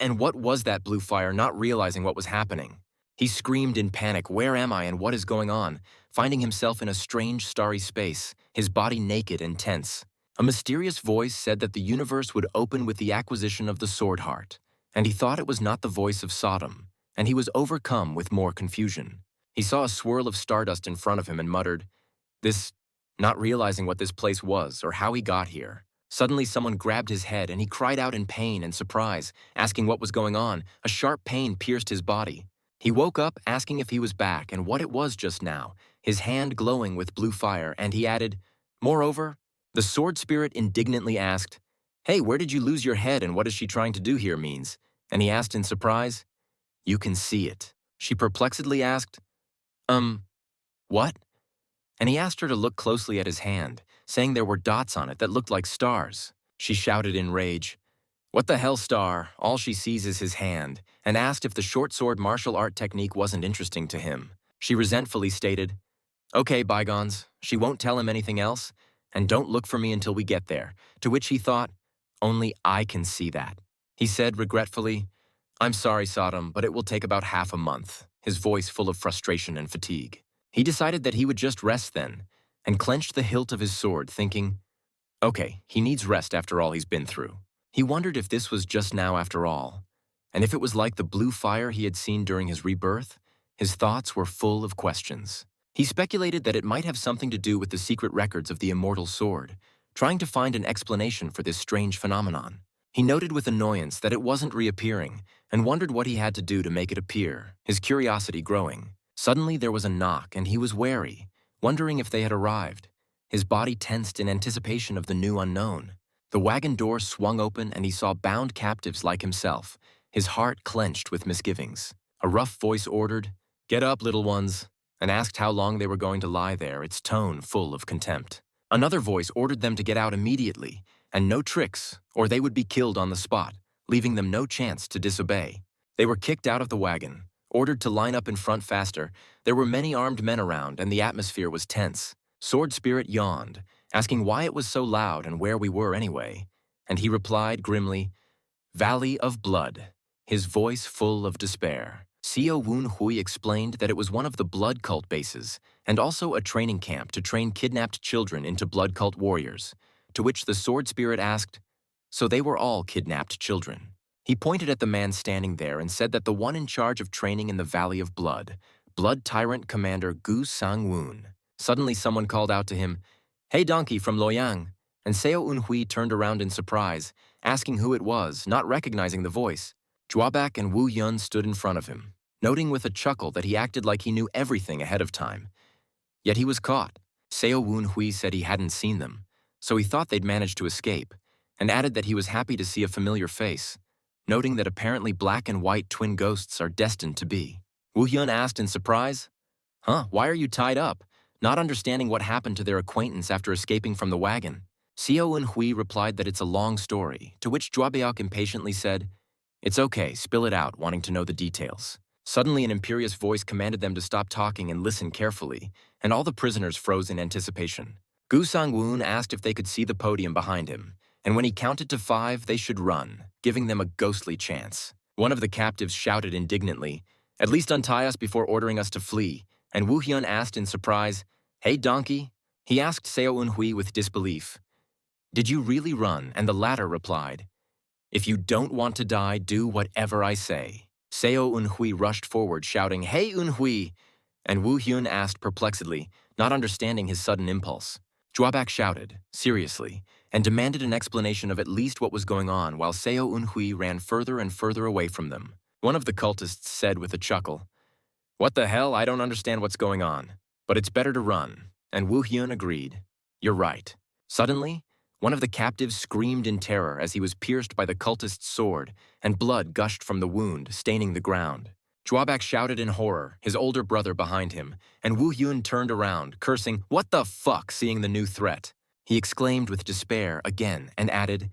A: And what was that blue fire, not realizing what was happening? He screamed in panic, "Where am I and what is going on?" Finding himself in a strange starry space, his body naked and tense. A mysterious voice said that the universe would open with the acquisition of the sword heart, and he thought it was not the voice of Sodom, and he was overcome with more confusion. He saw a swirl of stardust in front of him and muttered, "This," not realizing what this place was or how he got here. Suddenly someone grabbed his head and he cried out in pain and surprise, asking what was going on. A sharp pain pierced his body. He woke up asking if he was back and what it was just now, his hand glowing with blue fire, and he added, "Moreover," the sword spirit indignantly asked, "Hey, where did you lose your head and what is she trying to do here means?" And he asked in surprise, "You can see it." She perplexedly asked, What?" And he asked her to look closely at his hand, saying there were dots on it that looked like stars. She shouted in rage, "What the hell, star? All she sees is his hand," and asked if the short sword martial art technique wasn't interesting to him. She resentfully stated, "Okay, bygones, she won't tell him anything else, and don't look for me until we get there," to which he thought, "Only I can see that." He said regretfully, "I'm sorry, Sodom, but it will take about half a month," his voice full of frustration and fatigue. He decided that he would just rest then, and clenched the hilt of his sword, thinking, "Okay, he needs rest after all he's been through." He wondered if this was just now after all, and if it was like the blue fire he had seen during his rebirth. His thoughts were full of questions. He speculated that it might have something to do with the secret records of the immortal sword, trying to find an explanation for this strange phenomenon. He noted with annoyance that it wasn't reappearing, and wondered what he had to do to make it appear, his curiosity growing. Suddenly there was a knock, and he was wary, wondering if they had arrived. His body tensed in anticipation of the new unknown. The wagon door swung open and he saw bound captives like himself, his heart clenched with misgivings. A rough voice ordered, "Get up, little ones," and asked how long they were going to lie there, its tone full of contempt. Another voice ordered them to get out immediately, and no tricks, or they would be killed on the spot, leaving them no chance to disobey. They were kicked out of the wagon, ordered to line up in front faster. There were many armed men around, and the atmosphere was tense. Sword Spirit yawned, asking why it was so loud and where we were anyway, and he replied grimly, "Valley of Blood," his voice full of despair. Seo Woon Hui explained that it was one of the blood cult bases, and also a training camp to train kidnapped children into blood cult warriors, to which the sword spirit asked, "So they were all kidnapped children?" He pointed at the man standing there and said that the one in charge of training in the Valley of Blood, Blood Tyrant Commander Gu Sang-woon. Suddenly someone called out to him, "Hey donkey from Loyang," and Seo Un-hui turned around in surprise, asking who it was, not recognizing the voice. Juabak and Wu Yun stood in front of him, noting with a chuckle that he acted like he knew everything ahead of time. Yet he was caught. Seo Woon-hui said he hadn't seen them, so he thought they'd managed to escape, and added that he was happy to see a familiar face, noting that apparently black and white twin ghosts are destined to be. Wu Yun asked in surprise, "Huh, why are you tied up?" not understanding what happened to their acquaintance after escaping from the wagon. Seo Un-hui replied that it's a long story, to which Juabeok impatiently said, "It's okay, spill it out," wanting to know the details. Suddenly an imperious voice commanded them to stop talking and listen carefully, and all the prisoners froze in anticipation. Gu Sang-woon asked if they could see the podium behind him, and when he counted to 5, they should run, giving them a ghostly chance. One of the captives shouted indignantly, "At least untie us before ordering us to flee," and Wu Hyun asked in surprise, "Hey, donkey?" He asked Seo Eun-hui with disbelief, "Did you really run?" And the latter replied, "If you don't want to die, do whatever I say." Seo Eun-hui rushed forward, shouting, "Hey, Eun-hui!" And Wu Hyun asked perplexedly, not understanding his sudden impulse. Juabak shouted, seriously, and demanded an explanation of at least what was going on while Seo Eun-hui ran further and further away from them. One of the cultists said with a chuckle, "What the hell? I don't understand what's going on. But it's better to run." And Wu Hyun agreed, "You're right." Suddenly, one of the captives screamed in terror as he was pierced by the cultist's sword, and blood gushed from the wound, staining the ground. Juabak shouted in horror, his older brother behind him, and Wu Hyun turned around, cursing, "What the fuck?" seeing the new threat. He exclaimed with despair again and added,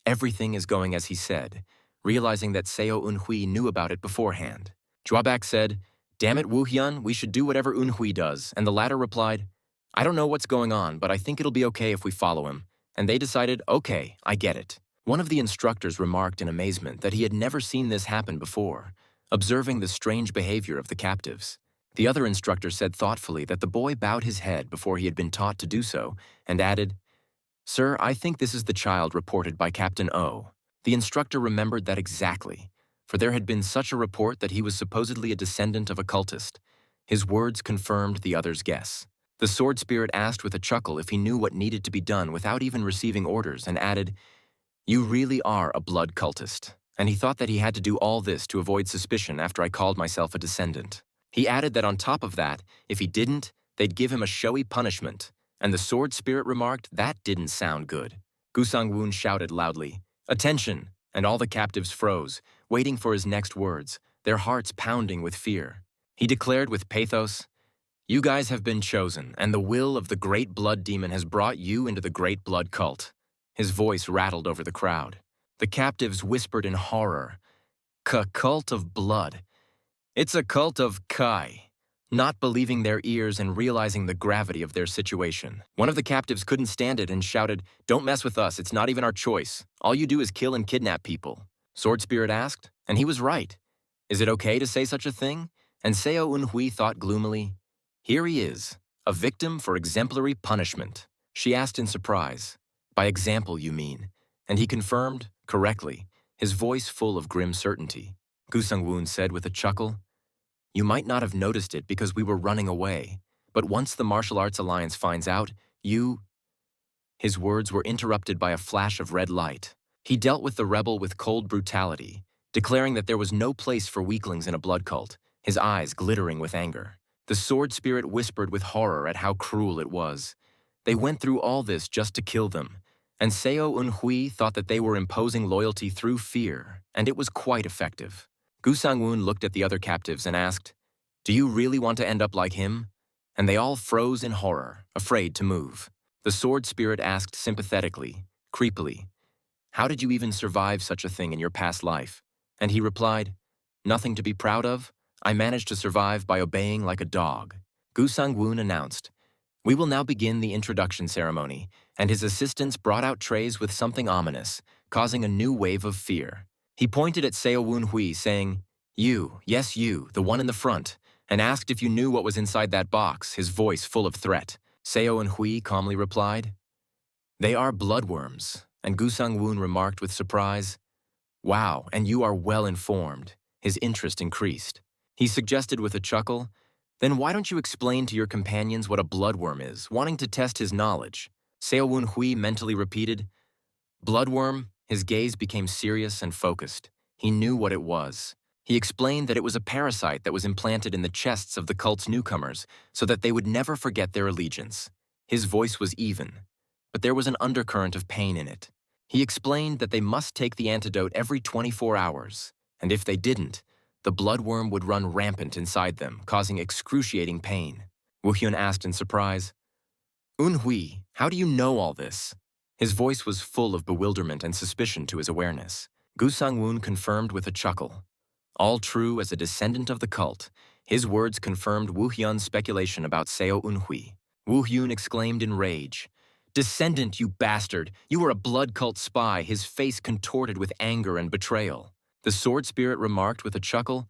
A: "Everything is going as he said," realizing that Seo Eun-hui knew about it beforehand. Juabak said, "Damn it, Wu Hyun, we should do whatever Eun-hui does," and the latter replied, "I don't know what's going on, but I think it'll be okay if we follow him." And they decided, "Okay, I get it." One of the instructors remarked in amazement that he had never seen this happen before, observing the strange behavior of the captives. The other instructor said thoughtfully that the boy bowed his head before he had been taught to do so, and added, "Sir, I think this is the child reported by Captain O." The instructor remembered that exactly, for there had been such a report that he was supposedly a descendant of a cultist. His words confirmed the other's guess. The sword spirit asked with a chuckle if he knew what needed to be done without even receiving orders, and added, "You really are a blood cultist." And he thought that he had to do all this to avoid suspicion after I called myself a descendant. He added that on top of that, if he didn't, they'd give him a showy punishment, and the sword spirit remarked that didn't sound good. Gu Sang-woon shouted loudly, "Attention!" and all the captives froze, waiting for his next words, their hearts pounding with fear. He declared with pathos, "You guys have been chosen, and the will of the great blood demon has brought you into the great blood cult." His voice rattled over the crowd. The captives whispered in horror, "Cult of blood. It's a cult of Kai," not believing their ears and realizing the gravity of their situation. One of the captives couldn't stand it and shouted, "Don't mess with us, it's not even our choice. All you do is kill and kidnap people." Sword Spirit asked, and he was right. Is it okay to say such a thing? And Seo Eun-hui thought gloomily, "Here he is, a victim for exemplary punishment." She asked in surprise, "By example, you mean?" And he confirmed, correctly, his voice full of grim certainty. Gu Sang-woon said with a chuckle, "You might not have noticed it because we were running away, but once the Martial Arts Alliance finds out, you—" His words were interrupted by a flash of red light. He dealt with the rebel with cold brutality, declaring that there was no place for weaklings in a blood cult, his eyes glittering with anger. The sword spirit whispered with horror at how cruel it was. They went through all this just to kill them, and Seo Eun-hui thought that they were imposing loyalty through fear, and it was quite effective. Gu Sang-woon looked at the other captives and asked, "Do you really want to end up like him?" And they all froze in horror, afraid to move. The sword spirit asked sympathetically, creepily, "How did you even survive such a thing in your past life?" And he replied, "Nothing to be proud of. I managed to survive by obeying like a dog." Gu Sang-woon announced, "We will now begin the introduction ceremony," and his assistants brought out trays with something ominous, causing a new wave of fear. He pointed at Seo Eun-hui, saying, "You, yes you, the one in the front," and asked if you knew what was inside that box, his voice full of threat. Seo Eun-hui calmly replied, "They are bloodworms," and Gu Sang-woon remarked with surprise, "Wow, and you are well informed." His interest increased. He suggested with a chuckle, "Then why don't you explain to your companions what a bloodworm is, wanting to test his knowledge?" Seo Eun-hui mentally repeated, "Bloodworm." His gaze became serious and focused. He knew what it was. He explained that it was a parasite that was implanted in the chests of the cult's newcomers so that they would never forget their allegiance. His voice was even, but there was an undercurrent of pain in it. He explained that they must take the antidote every 24 hours, and if they didn't, the bloodworm would run rampant inside them, causing excruciating pain. Woo Hyun asked in surprise, "Eun-hui, how do you know all this?" His voice was full of bewilderment and suspicion to his awareness. Gu Sang-woon confirmed with a chuckle. All true as a descendant of the cult, his words confirmed Woo Hyun's speculation about Seo Eun-hui. Woo Hyun exclaimed in rage, "Descendant, you bastard! You are a blood cult spy," his face contorted with anger and betrayal. The sword spirit remarked with a chuckle,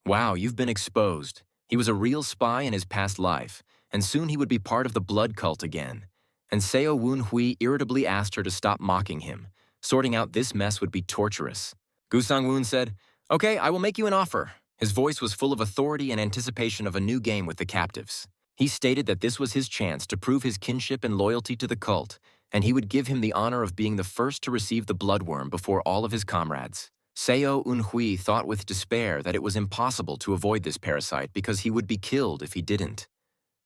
A: "Wow, you've been exposed. He was a real spy in his past life, and soon he would be part of the blood cult again." And Seo Woon Hui irritably asked her to stop mocking him. Sorting out this mess would be torturous. Gu Sang Woon said, "Okay, I will make you an offer." His voice was full of authority and anticipation of a new game with the captives. He stated that this was his chance to prove his kinship and loyalty to the cult, and he would give him the honor of being the first to receive the bloodworm before all of his comrades. Seo Eun-hui thought with despair that it was impossible to avoid this parasite because he would be killed if he didn't.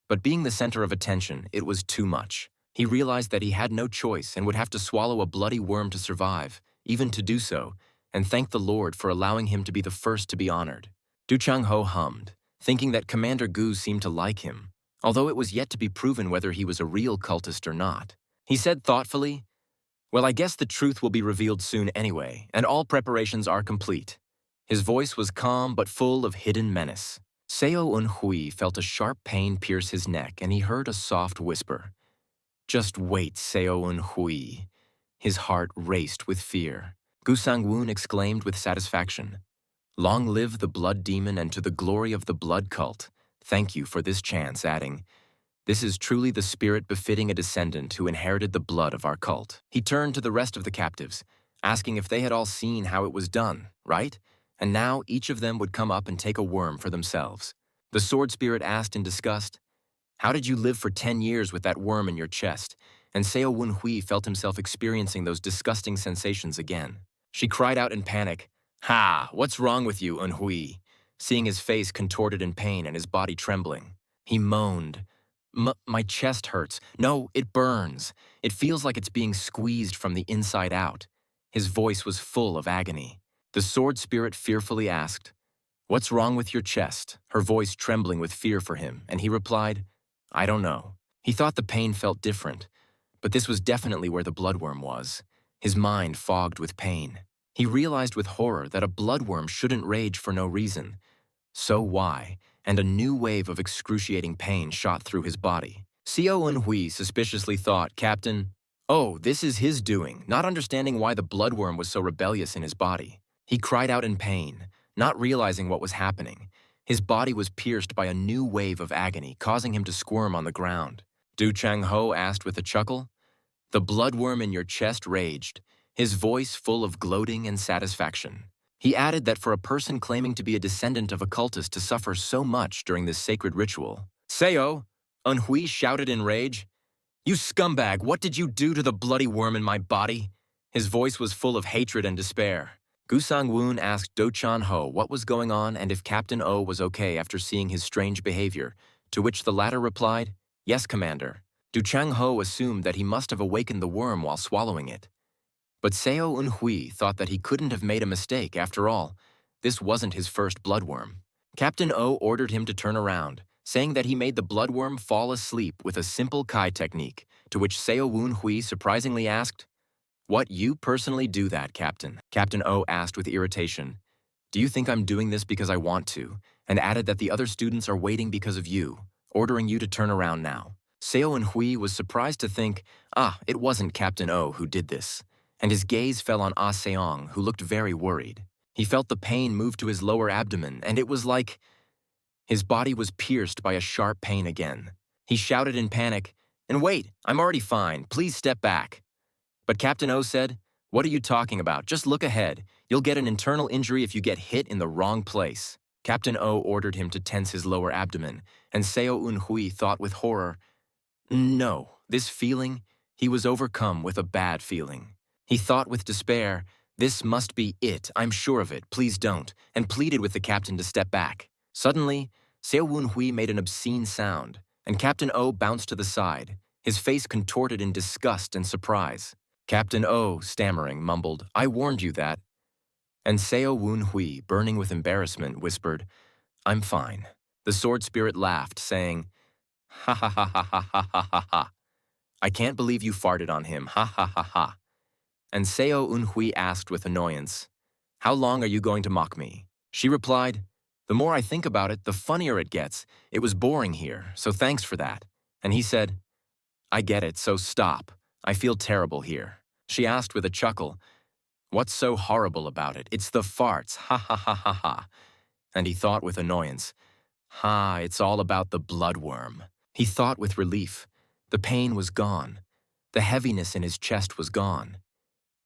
A: But being the center of attention, it was too much. He realized that he had no choice and would have to swallow a bloody worm to survive, even to do so, and thank the Lord for allowing him to be the first to be honored. Du Chang-ho hummed, thinking that Commander Gu seemed to like him, although it was yet to be proven whether he was a real cultist or not. He said thoughtfully, "Well, I guess the truth will be revealed soon anyway, and all preparations are complete." His voice was calm but full of hidden menace. Seo Eun-hui felt a sharp pain pierce his neck, and he heard a soft whisper. "Just wait, Seo Eun-hui." His heart raced with fear. Gu Sang-woon exclaimed with satisfaction, "Long live the blood demon and to the glory of the blood cult. Thank you for this chance," adding, "This is truly the spirit befitting a descendant who inherited the blood of our cult." He turned to the rest of the captives, asking if they had all seen how it was done, right? And now each of them would come up and take a worm for themselves. The sword spirit asked in disgust, "How did you live for 10 years with that worm in your chest?" And Seo Woon-hui felt himself experiencing those disgusting sensations again. She cried out in panic, "Ha! What's wrong with you, Eun-hui?" Seeing his face contorted in pain and his body trembling. He moaned, My chest hurts. No, it burns. It feels like it's being squeezed from the inside out." His voice was full of agony. The sword spirit fearfully asked, "What's wrong with your chest?" Her voice trembling with fear for him, and he replied, "I don't know." He thought the pain felt different, but this was definitely where the bloodworm was. His mind fogged with pain. He realized with horror that a bloodworm shouldn't rage for no reason. So why? And a new wave of excruciating pain shot through his body. Seo Eun-hui suspiciously thought, "Captain, oh, this is his doing," not understanding why the bloodworm was so rebellious in his body. He cried out in pain, not realizing what was happening. His body was pierced by a new wave of agony, causing him to squirm on the ground. Du Chang-ho asked with a chuckle, "The bloodworm in your chest raged," his voice full of gloating and satisfaction. He added that for a person claiming to be a descendant of a cultist to suffer so much during this sacred ritual. "Seo!" Eun-hui shouted in rage. "You scumbag, what did you do to the bloody worm in my body?" His voice was full of hatred and despair. Gu Sang-woon asked Do Chan-ho what was going on and if Captain O was okay after seeing his strange behavior, to which the latter replied, "Yes, Commander." Du Chang-ho assumed that he must have awakened the worm while swallowing it. But Seo Eun-hui thought that he couldn't have made a mistake after all. This wasn't his first bloodworm. Captain O ordered him to turn around, saying that he made the bloodworm fall asleep with a simple Kai technique, to which Seo Eun-hui surprisingly asked, "What, you personally do that, Captain?" Captain O asked with irritation, "Do you think I'm doing this because I want to?" and added that the other students are waiting because of you, ordering you to turn around now. Seo Eun-hui was surprised to think, it wasn't Captain O who did this. And his gaze fell on Ah Seong, who looked very worried. He felt the pain move to his lower abdomen, and it was like his body was pierced by a sharp pain again. He shouted in panic, "And wait, I'm already fine, please step back." But Captain O said, "What are you talking about? Just look ahead. You'll get an internal injury if you get hit in the wrong place." Captain O ordered him to tense his lower abdomen, and Seo Eun-hui thought with horror, "No, this feeling," he was overcome with a bad feeling. He thought with despair, "This must be it, I'm sure of it, please don't," and pleaded with the captain to step back. Suddenly, Seo Woon-hui made an obscene sound, and Captain O bounced to the side, his face contorted in disgust and surprise. Captain O, stammering, mumbled, "I warned you that." And Seo Woon-hui, burning with embarrassment, whispered, "I'm fine." The sword spirit laughed, saying, "Ha ha ha ha ha ha ha ha ha. I can't believe you farted on him, ha ha ha ha." And Seo Eun-hui asked with annoyance, "How long are you going to mock me?" She replied, "The more I think about it, the funnier it gets. It was boring here, so thanks for that." And he said, "I get it, so stop. I feel terrible here." She asked with a chuckle, What's so horrible about it? It's the farts, ha ha ha ha ha. And he thought with annoyance, ha, it's all about the bloodworm. He thought with relief. The pain was gone. The heaviness in his chest was gone.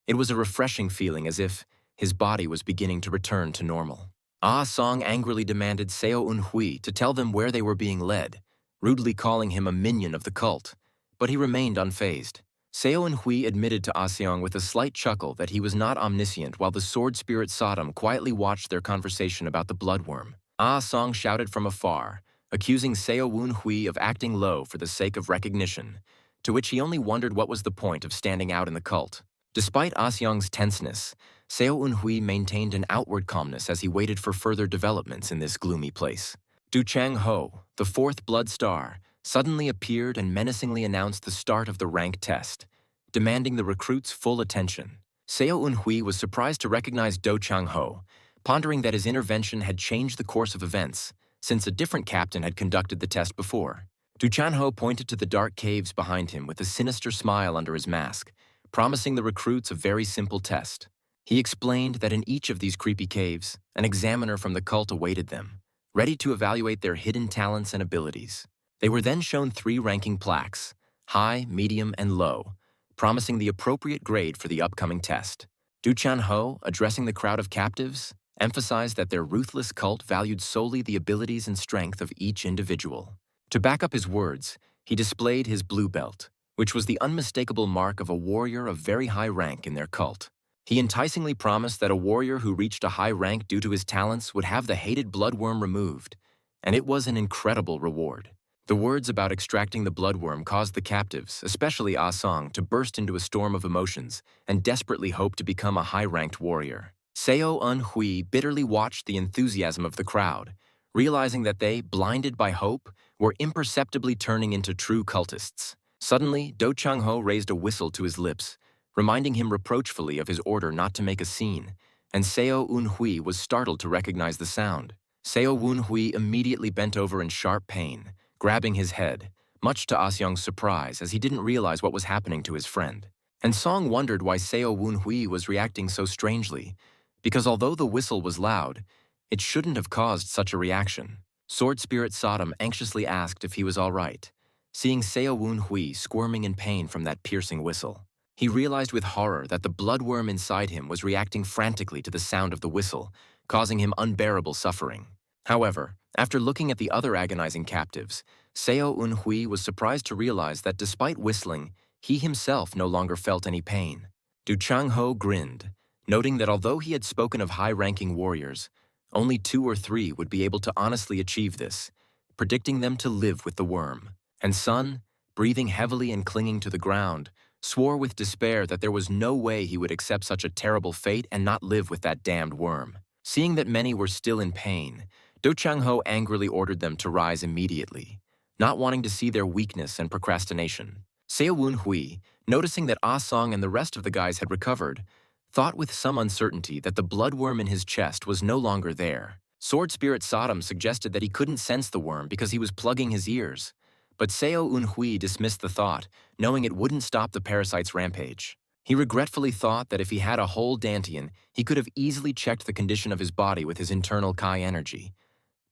A: It was a refreshing feeling, as if his body was beginning to return to normal. Ah Song angrily demanded Seo Un-hui to tell them where they were being led, rudely calling him a minion of the cult, but he remained unfazed. Seo Un-hui admitted to Ah Seong with a slight chuckle that he was not omniscient, while the sword spirit Sodom quietly watched their conversation about the bloodworm. Ah Song shouted from afar, accusing Seo Un-hui of acting low for the sake of recognition, to which he only wondered what was the point of standing out in the cult. Despite Ah Seong's tenseness, Seo Un-hui maintained an outward calmness as he waited for further developments in this gloomy place. Du Chang-ho, the fourth blood star, suddenly appeared and menacingly announced the start of the rank test, demanding the recruits' full attention. Seo Un-hui was surprised to recognize Do Chang-ho, pondering that his intervention had changed the course of events, since a different captain had conducted the test before. Du Chang-ho pointed to the dark caves behind him with a sinister smile under his mask, promising the recruits a very simple test. He explained that in each of these creepy caves, an examiner from the cult awaited them, ready to evaluate their hidden talents and abilities. They were then shown 3 ranking plaques, high, medium, and low, promising the appropriate grade for the upcoming test. Du Chan-ho, addressing the crowd of captives, emphasized that their ruthless cult valued solely the abilities and strength of each individual. To back up his words, he displayed his blue belt, which was the unmistakable mark of a warrior of very high rank in their cult. He enticingly promised that a warrior who reached a high rank due to his talents would have the hated bloodworm removed, and it was an incredible reward. The words about extracting the bloodworm caused the captives, especially Ah Song, to burst into a storm of emotions and desperately hope to become a high-ranked warrior. Seo Un-hui bitterly watched the enthusiasm of the crowd, realizing that they, blinded by hope, were imperceptibly turning into true cultists. Suddenly, Do Chang-ho raised a whistle to his lips, reminding him reproachfully of his order not to make a scene, and Seo Un-hui was startled to recognize the sound. Seo Un-hui immediately bent over in sharp pain, grabbing his head, much to Ah Seong's surprise, as he didn't realize what was happening to his friend. And Song wondered why Seo Un-hui was reacting so strangely, because although the whistle was loud, it shouldn't have caused such a reaction. Sword Spirit Sodom anxiously asked if he was all right, seeing Seo Un-hui squirming in pain from that piercing whistle. He realized with horror that the bloodworm inside him was reacting frantically to the sound of the whistle, causing him unbearable suffering. However, after looking at the other agonizing captives, Seo Un-hui was surprised to realize that despite whistling, he himself no longer felt any pain. Du Chang-ho grinned, noting that although he had spoken of high-ranking warriors, only 2 or 3 would be able to honestly achieve this, predicting them to live with the worm. And Sun, breathing heavily and clinging to the ground, swore with despair that there was no way he would accept such a terrible fate and not live with that damned worm. Seeing that many were still in pain, Do Chang-ho angrily ordered them to rise immediately, not wanting to see their weakness and procrastination. Seo Un-hui, noticing that Ah Song and the rest of the guys had recovered, thought with some uncertainty that the bloodworm in his chest was no longer there. Sword Spirit Sodom suggested that he couldn't sense the worm because he was plugging his ears, but Seo Un-hui dismissed the thought, knowing it wouldn't stop the parasite's rampage. He regretfully thought that if he had a whole Dantian, he could have easily checked the condition of his body with his internal Kai energy.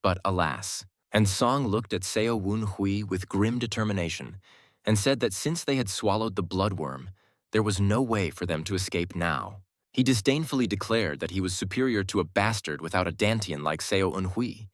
A: But alas. And Song looked at Seo Un-hui with grim determination and said that since they had swallowed the bloodworm, there was no way for them to escape now. He disdainfully declared that he was superior to a bastard without a Dantian like Seo Un-hui,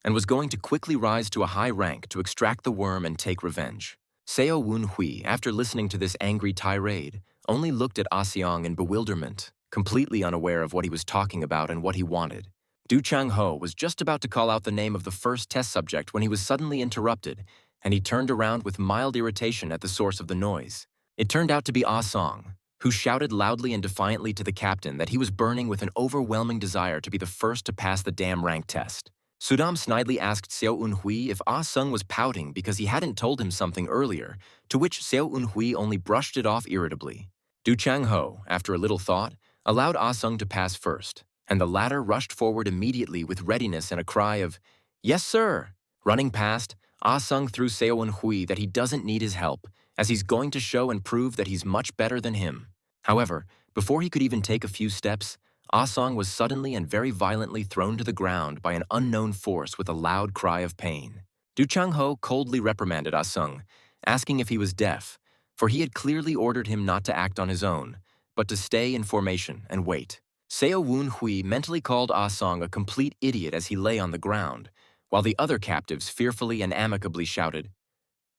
A: and was going to quickly rise to a high rank to extract the worm and take revenge. Seo Un-hui, after listening to this angry tirade, only looked at Ah Seong in bewilderment, completely unaware of what he was talking about and what he wanted. Du Chang-ho was just about to call out the name of the first test subject when he was suddenly interrupted, and he turned around with mild irritation at the source of the noise. It turned out to be Ah Song, who shouted loudly and defiantly to the captain that he was burning with an overwhelming desire to be the first to pass the damn rank test. Sudam snidely asked Seo Un-hui if Ah Sung was pouting because he hadn't told him something earlier, to which Seo Un-hui only brushed it off irritably. Du Chang-ho, after a little thought, allowed Ah Sung to pass first, and the latter rushed forward immediately with readiness and a cry of, "Yes, sir!" Running past, Ah Sung threw Seo Un-hui that he doesn't need his help, as he's going to show and prove that he's much better than him. However, Before he could even take a few steps, Ah-song was suddenly and very violently thrown to the ground by an unknown force with a loud cry of pain. Du Chang-ho coldly reprimanded Ah-sung, asking if he was deaf, for he had clearly ordered him not to act on his own, but to stay in formation and wait. Seo Woon-hui mentally called Ah-song a complete idiot as he lay on the ground, while the other captives fearfully and amicably shouted,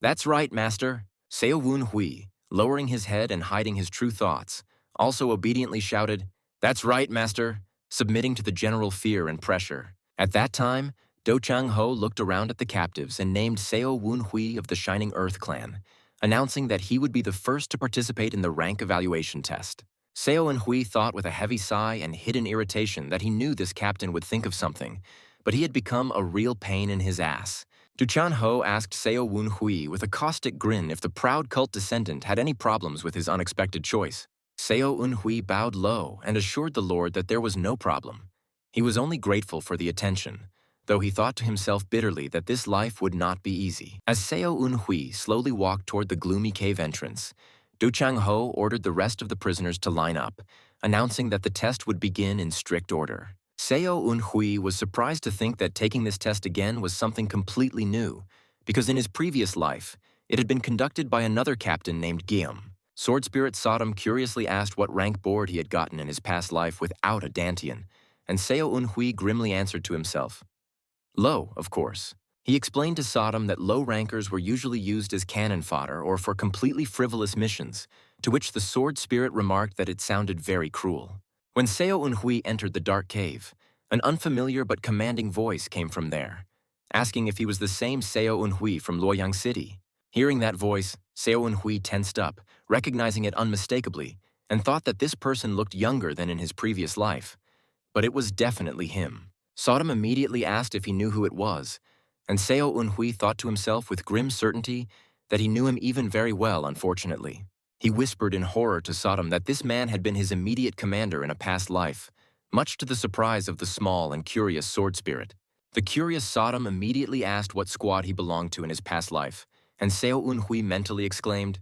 A: "That's right, master." Seo Woon-hui, lowering his head and hiding his true thoughts, also obediently shouted, "That's right, master," submitting to the general fear and pressure. At that time, Do Chang-ho looked around at the captives and named Seo Woon-hui of the Shining Earth clan, announcing that he would be the first to participate in the rank evaluation test. Seo Woon-hui thought with a heavy sigh and hidden irritation that he knew this captain would think of something, but he had become a real pain in his ass. Du Chan-ho asked Seo Woon-hui with a caustic grin if the proud cult descendant had any problems with his unexpected choice. Seo Woon-hui bowed low and assured the Lord that there was no problem. He was only grateful for the attention, though he thought to himself bitterly that this life would not be easy. As Seo Woon-hui slowly walked toward the gloomy cave entrance, Du Chang-ho ordered the rest of the prisoners to line up, announcing that the test would begin in strict order. Seo Woon-hui was surprised to think that taking this test again was something completely new, because in his previous life, it had been conducted by another captain named Guillaume. Sword Spirit Sodom curiously asked what rank board he had gotten in his past life without a Dantian, and Seo Woon-hui grimly answered to himself, "Low, of course." He explained to Sodom that low rankers were usually used as cannon fodder or for completely frivolous missions, to which the Sword Spirit remarked that it sounded very cruel. When Seo Woon-hui entered the dark cave, an unfamiliar but commanding voice came from there, asking if he was the same Seo Woon-hui from Luoyang City. Hearing that voice, Seo Woon-hui tensed up, recognizing it unmistakably, and thought that this person looked younger than in his previous life. But it was definitely him. Sodom immediately asked if he knew who it was, and Seo Woon-hui thought to himself with grim certainty that he knew him even very well, unfortunately. He whispered in horror to Sodom that this man had been his immediate commander in a past life, much to the surprise of the small and curious sword spirit. The curious Sodom immediately asked what squad he belonged to in his past life, and Seo Woon-hui mentally exclaimed,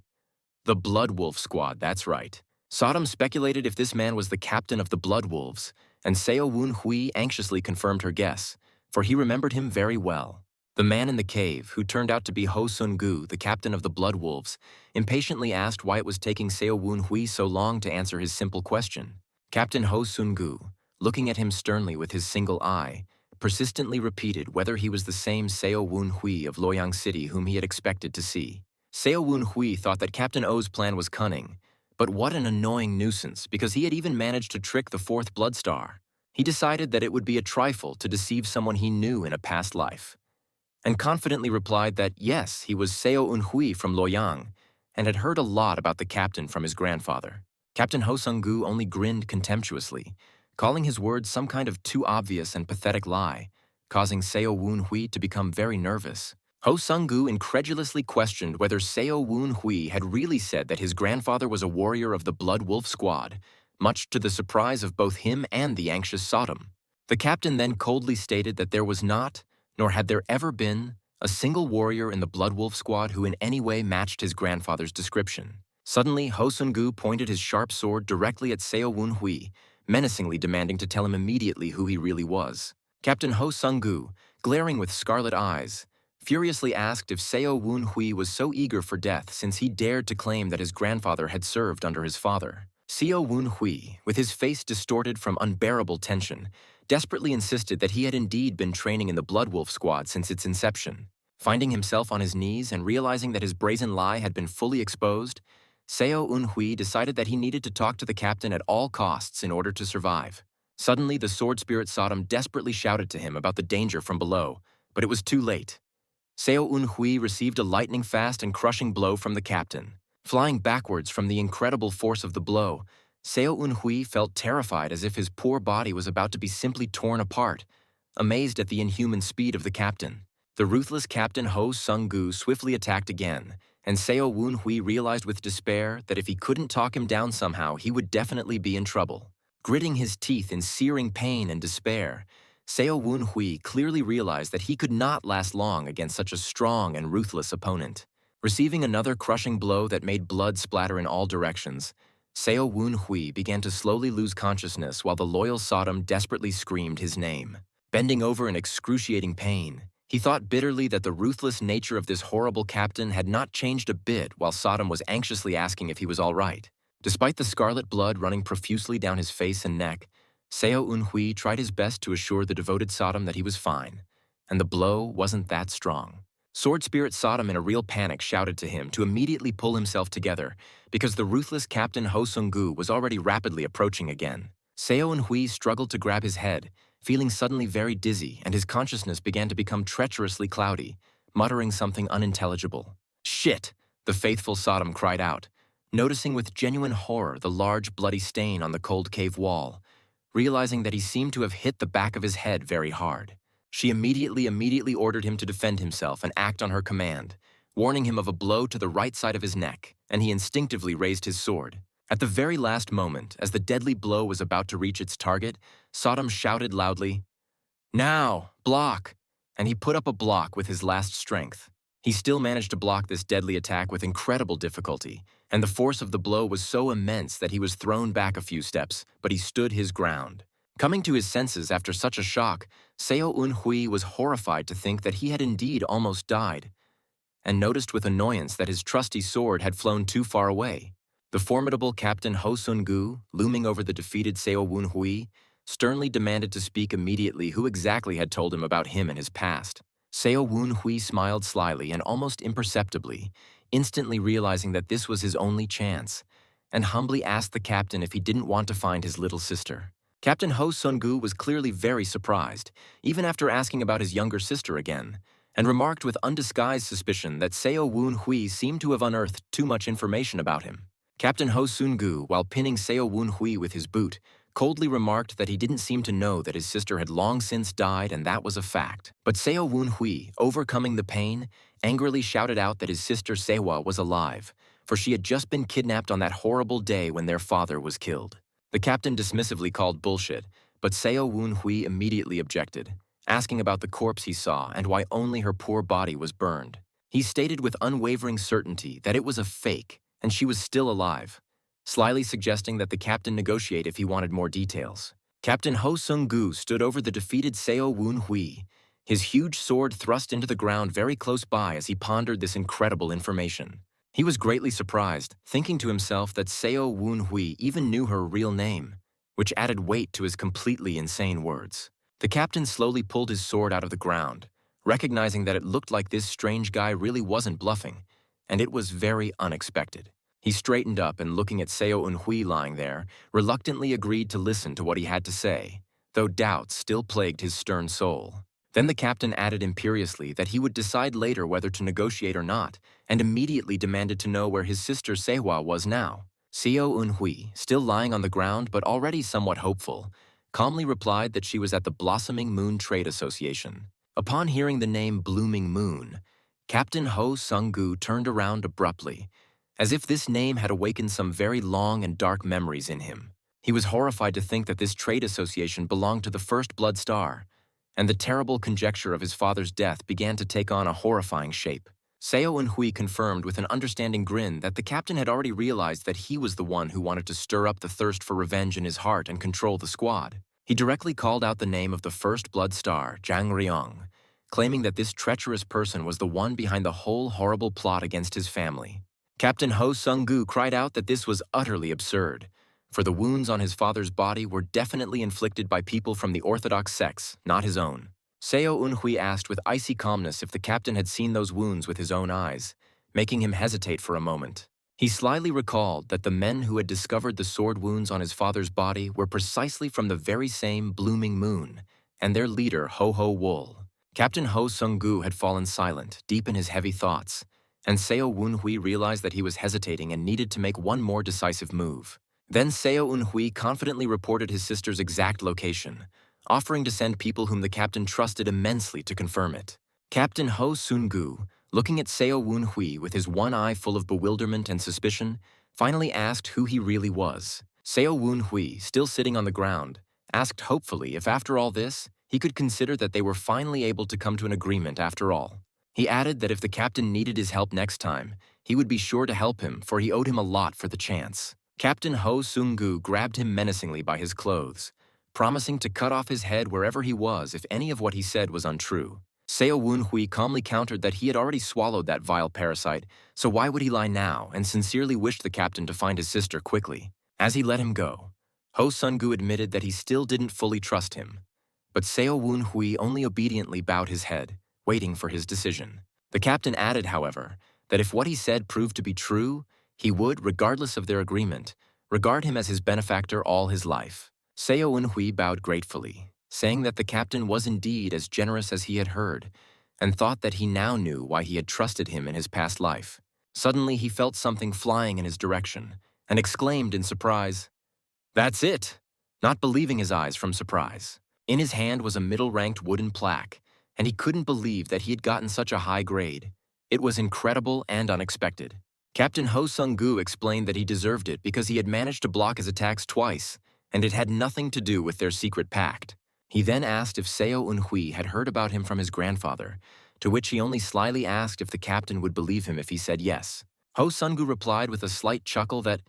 A: "The Blood Wolf Squad, that's right." Sodom speculated if this man was the captain of the Blood Wolves, and Seo Woon-hui anxiously confirmed her guess, for he remembered him very well. The man in the cave, who turned out to be Ho Sun-gu, the captain of the Blood Wolves, impatiently asked why it was taking Seo Woon-hui so long to answer his simple question. Captain Ho Sun-gu, looking at him sternly with his single eye, persistently repeated whether he was the same Seo Woon-hui of Luoyang City whom he had expected to see. Seo Woon-hui thought that Captain O's plan was cunning, but what an annoying nuisance, because he had even managed to trick the fourth Blood Star. He decided that it would be a trifle to deceive someone he knew in a past life, and confidently replied that yes, he was Seo Woon-hui from Luoyang, and had heard a lot about the captain from his grandfather. Captain Ho Sung-gu only grinned contemptuously, calling his words some kind of too obvious and pathetic lie, causing Seo Woon-hui to become very nervous. Ho Sung-gu incredulously questioned whether Seo Woon-hui had really said that his grandfather was a warrior of the Blood Wolf Squad, much to the surprise of both him and the anxious Sodom. The captain then coldly stated that there was not, nor had there ever been, a single warrior in the Blood Wolf Squad who in any way matched his grandfather's description. Suddenly, Ho Sun-gu pointed his sharp sword directly at Seo Woon-hui, menacingly demanding to tell him immediately who he really was. Captain Ho Sung-gu, glaring with scarlet eyes, furiously asked if Seo Woon-hui was so eager for death since he dared to claim that his grandfather had served under his father. Seo Woon-hui, with his face distorted from unbearable tension, desperately insisted that he had indeed been training in the Blood Wolf Squad since its inception. Finding himself on his knees and realizing that his brazen lie had been fully exposed, Seo Woon-hui decided that he needed to talk to the captain at all costs in order to survive. Suddenly, the sword spirit Sodom desperately shouted to him about the danger from below, but it was too late. Seo Woon-hui received a lightning-fast and crushing blow from the captain. Flying backwards from the incredible force of the blow, Seo Woon-hui felt terrified as if his poor body was about to be simply torn apart, amazed at the inhuman speed of the captain. The ruthless Captain Ho Sung-gu swiftly attacked again, and Seo Woon-hui realized with despair that if he couldn't talk him down somehow, he would definitely be in trouble. Gritting his teeth in searing pain and despair, Seo Woon-hui clearly realized that he could not last long against such a strong and ruthless opponent. Receiving another crushing blow that made blood splatter in all directions, Seo Woon Hui began to slowly lose consciousness while the loyal Sodom desperately screamed his name. Bending over in excruciating pain, he thought bitterly that the ruthless nature of this horrible captain had not changed a bit while Sodom was anxiously asking if he was all right. Despite the scarlet blood running profusely down his face and neck, Seo Eun Hui tried his best to assure the devoted Sodom that he was fine, and the blow wasn't that strong. Sword Spirit Sodom in a real panic shouted to him to immediately pull himself together because the ruthless Captain Ho Sung-gu was already rapidly approaching again. Seo Eun Hui struggled to grab his head, feeling suddenly very dizzy, and his consciousness began to become treacherously cloudy, muttering something unintelligible. "Shit!" the faithful Sodom cried out, noticing with genuine horror the large bloody stain on the cold cave wall, realizing that he seemed to have hit the back of his head very hard. She immediately ordered him to defend himself and act on her command, warning him of a blow to the right side of his neck, and he instinctively raised his sword. At the very last moment, as the deadly blow was about to reach its target, Sodom shouted loudly, "Now, block!" and he put up a block with his last strength. He still managed to block this deadly attack with incredible difficulty, and the force of the blow was so immense that he was thrown back a few steps, but he stood his ground. Coming to his senses after such a shock, Seo Eun Hui was horrified to think that he had indeed almost died, and noticed with annoyance that his trusty sword had flown too far away. The formidable Captain Ho Sun-gu, looming over the defeated Seo Eun Hui, sternly demanded to speak immediately who exactly had told him about him and his past. Seo Eun Hui smiled slyly and almost imperceptibly, instantly realizing that this was his only chance, and humbly asked the captain if he didn't want to find his little sister. Captain Ho Sun-gu was clearly very surprised, even after asking about his younger sister again, and remarked with undisguised suspicion that Seo Woon Hui seemed to have unearthed too much information about him. Captain Ho Sun-gu, while pinning Seo Woon Hui with his boot, coldly remarked that he didn't seem to know that his sister had long since died, and that was a fact. But Seo Woon Hui, overcoming the pain, angrily shouted out that his sister Sehwa was alive, for she had just been kidnapped on that horrible day when their father was killed. The captain dismissively called bullshit, but Seo Woon Hui immediately objected, asking about the corpse he saw and why only her poor body was burned. He stated with unwavering certainty that it was a fake and she was still alive, slyly suggesting that the captain negotiate if he wanted more details. Captain Ho Sung-gu stood over the defeated Seo Woon Hui, his huge sword thrust into the ground very close by as he pondered this incredible information. He was greatly surprised, thinking to himself that Seo Woon Hui even knew her real name, which added weight to his completely insane words. The captain slowly pulled his sword out of the ground, recognizing that it looked like this strange guy really wasn't bluffing, and it was very unexpected. He straightened up and, looking at Seo Eun Hui lying there, reluctantly agreed to listen to what he had to say, though doubts still plagued his stern soul. Then the captain added imperiously that he would decide later whether to negotiate or not, and immediately demanded to know where his sister Sehwa was now. Seo Eun Hui, still lying on the ground but already somewhat hopeful, calmly replied that she was at the Blossoming Moon Trade Association. Upon hearing the name Blooming Moon, Captain Ho Sung-gu turned around abruptly, as if this name had awakened some very long and dark memories in him. He was horrified to think that this trade association belonged to the First Blood Star, and the terrible conjecture of his father's death began to take on a horrifying shape. Seo Eun Hui confirmed with an understanding grin that the captain had already realized that he was the one who wanted to stir up the thirst for revenge in his heart and control the squad. He directly called out the name of the First Blood Star, Jang Ryong, claiming that this treacherous person was the one behind the whole horrible plot against his family. Captain Ho Sung-gu cried out that this was utterly absurd, for the wounds on his father's body were definitely inflicted by people from the orthodox sects, not his own. Seo Eun Hui asked with icy calmness if the captain had seen those wounds with his own eyes, making him hesitate for a moment. He slyly recalled that the men who had discovered the sword wounds on his father's body were precisely from the very same Blooming Moon, and their leader Ho Wool. Captain Ho Sung-gu had fallen silent, deep in his heavy thoughts, and Seo Woon Hui realized that he was hesitating and needed to make one more decisive move. Then Seo Eun Hui confidently reported his sister's exact location, offering to send people whom the captain trusted immensely to confirm it. Captain Ho Sun-gu, looking at Seo Woon Hui with his one eye full of bewilderment and suspicion, finally asked who he really was. Seo Woon Hui, still sitting on the ground, asked hopefully if after all this, he could consider that they were finally able to come to an agreement after all. He added that if the captain needed his help next time, he would be sure to help him, for he owed him a lot for the chance. Captain Ho Sung-gu grabbed him menacingly by his clothes, promising to cut off his head wherever he was if any of what he said was untrue. Seo Woon-hui calmly countered that he had already swallowed that vile parasite, so why would he lie now, and sincerely wished the captain to find his sister quickly. As he let him go, Ho Sun-gu admitted that he still didn't fully trust him. But Seo Woon-hui only obediently bowed his head, waiting for his decision. The captain added, however, that if what he said proved to be true, he would, regardless of their agreement, regard him as his benefactor all his life. Seo Woon-hui bowed gratefully, saying that the captain was indeed as generous as he had heard, and thought that he now knew why he had trusted him in his past life. Suddenly he felt something flying in his direction, and exclaimed in surprise, "That's it!" Not believing his eyes from surprise. In his hand was a middle-ranked wooden plaque, and he couldn't believe that he had gotten such a high grade. It was incredible and unexpected. Captain Ho Sung-gu explained that he deserved it because he had managed to block his attacks twice, and it had nothing to do with their secret pact. He then asked if Seo Eun-hui had heard about him from his grandfather, to which he only slyly asked if the captain would believe him if he said yes. Ho Sun-gu replied with a slight chuckle that,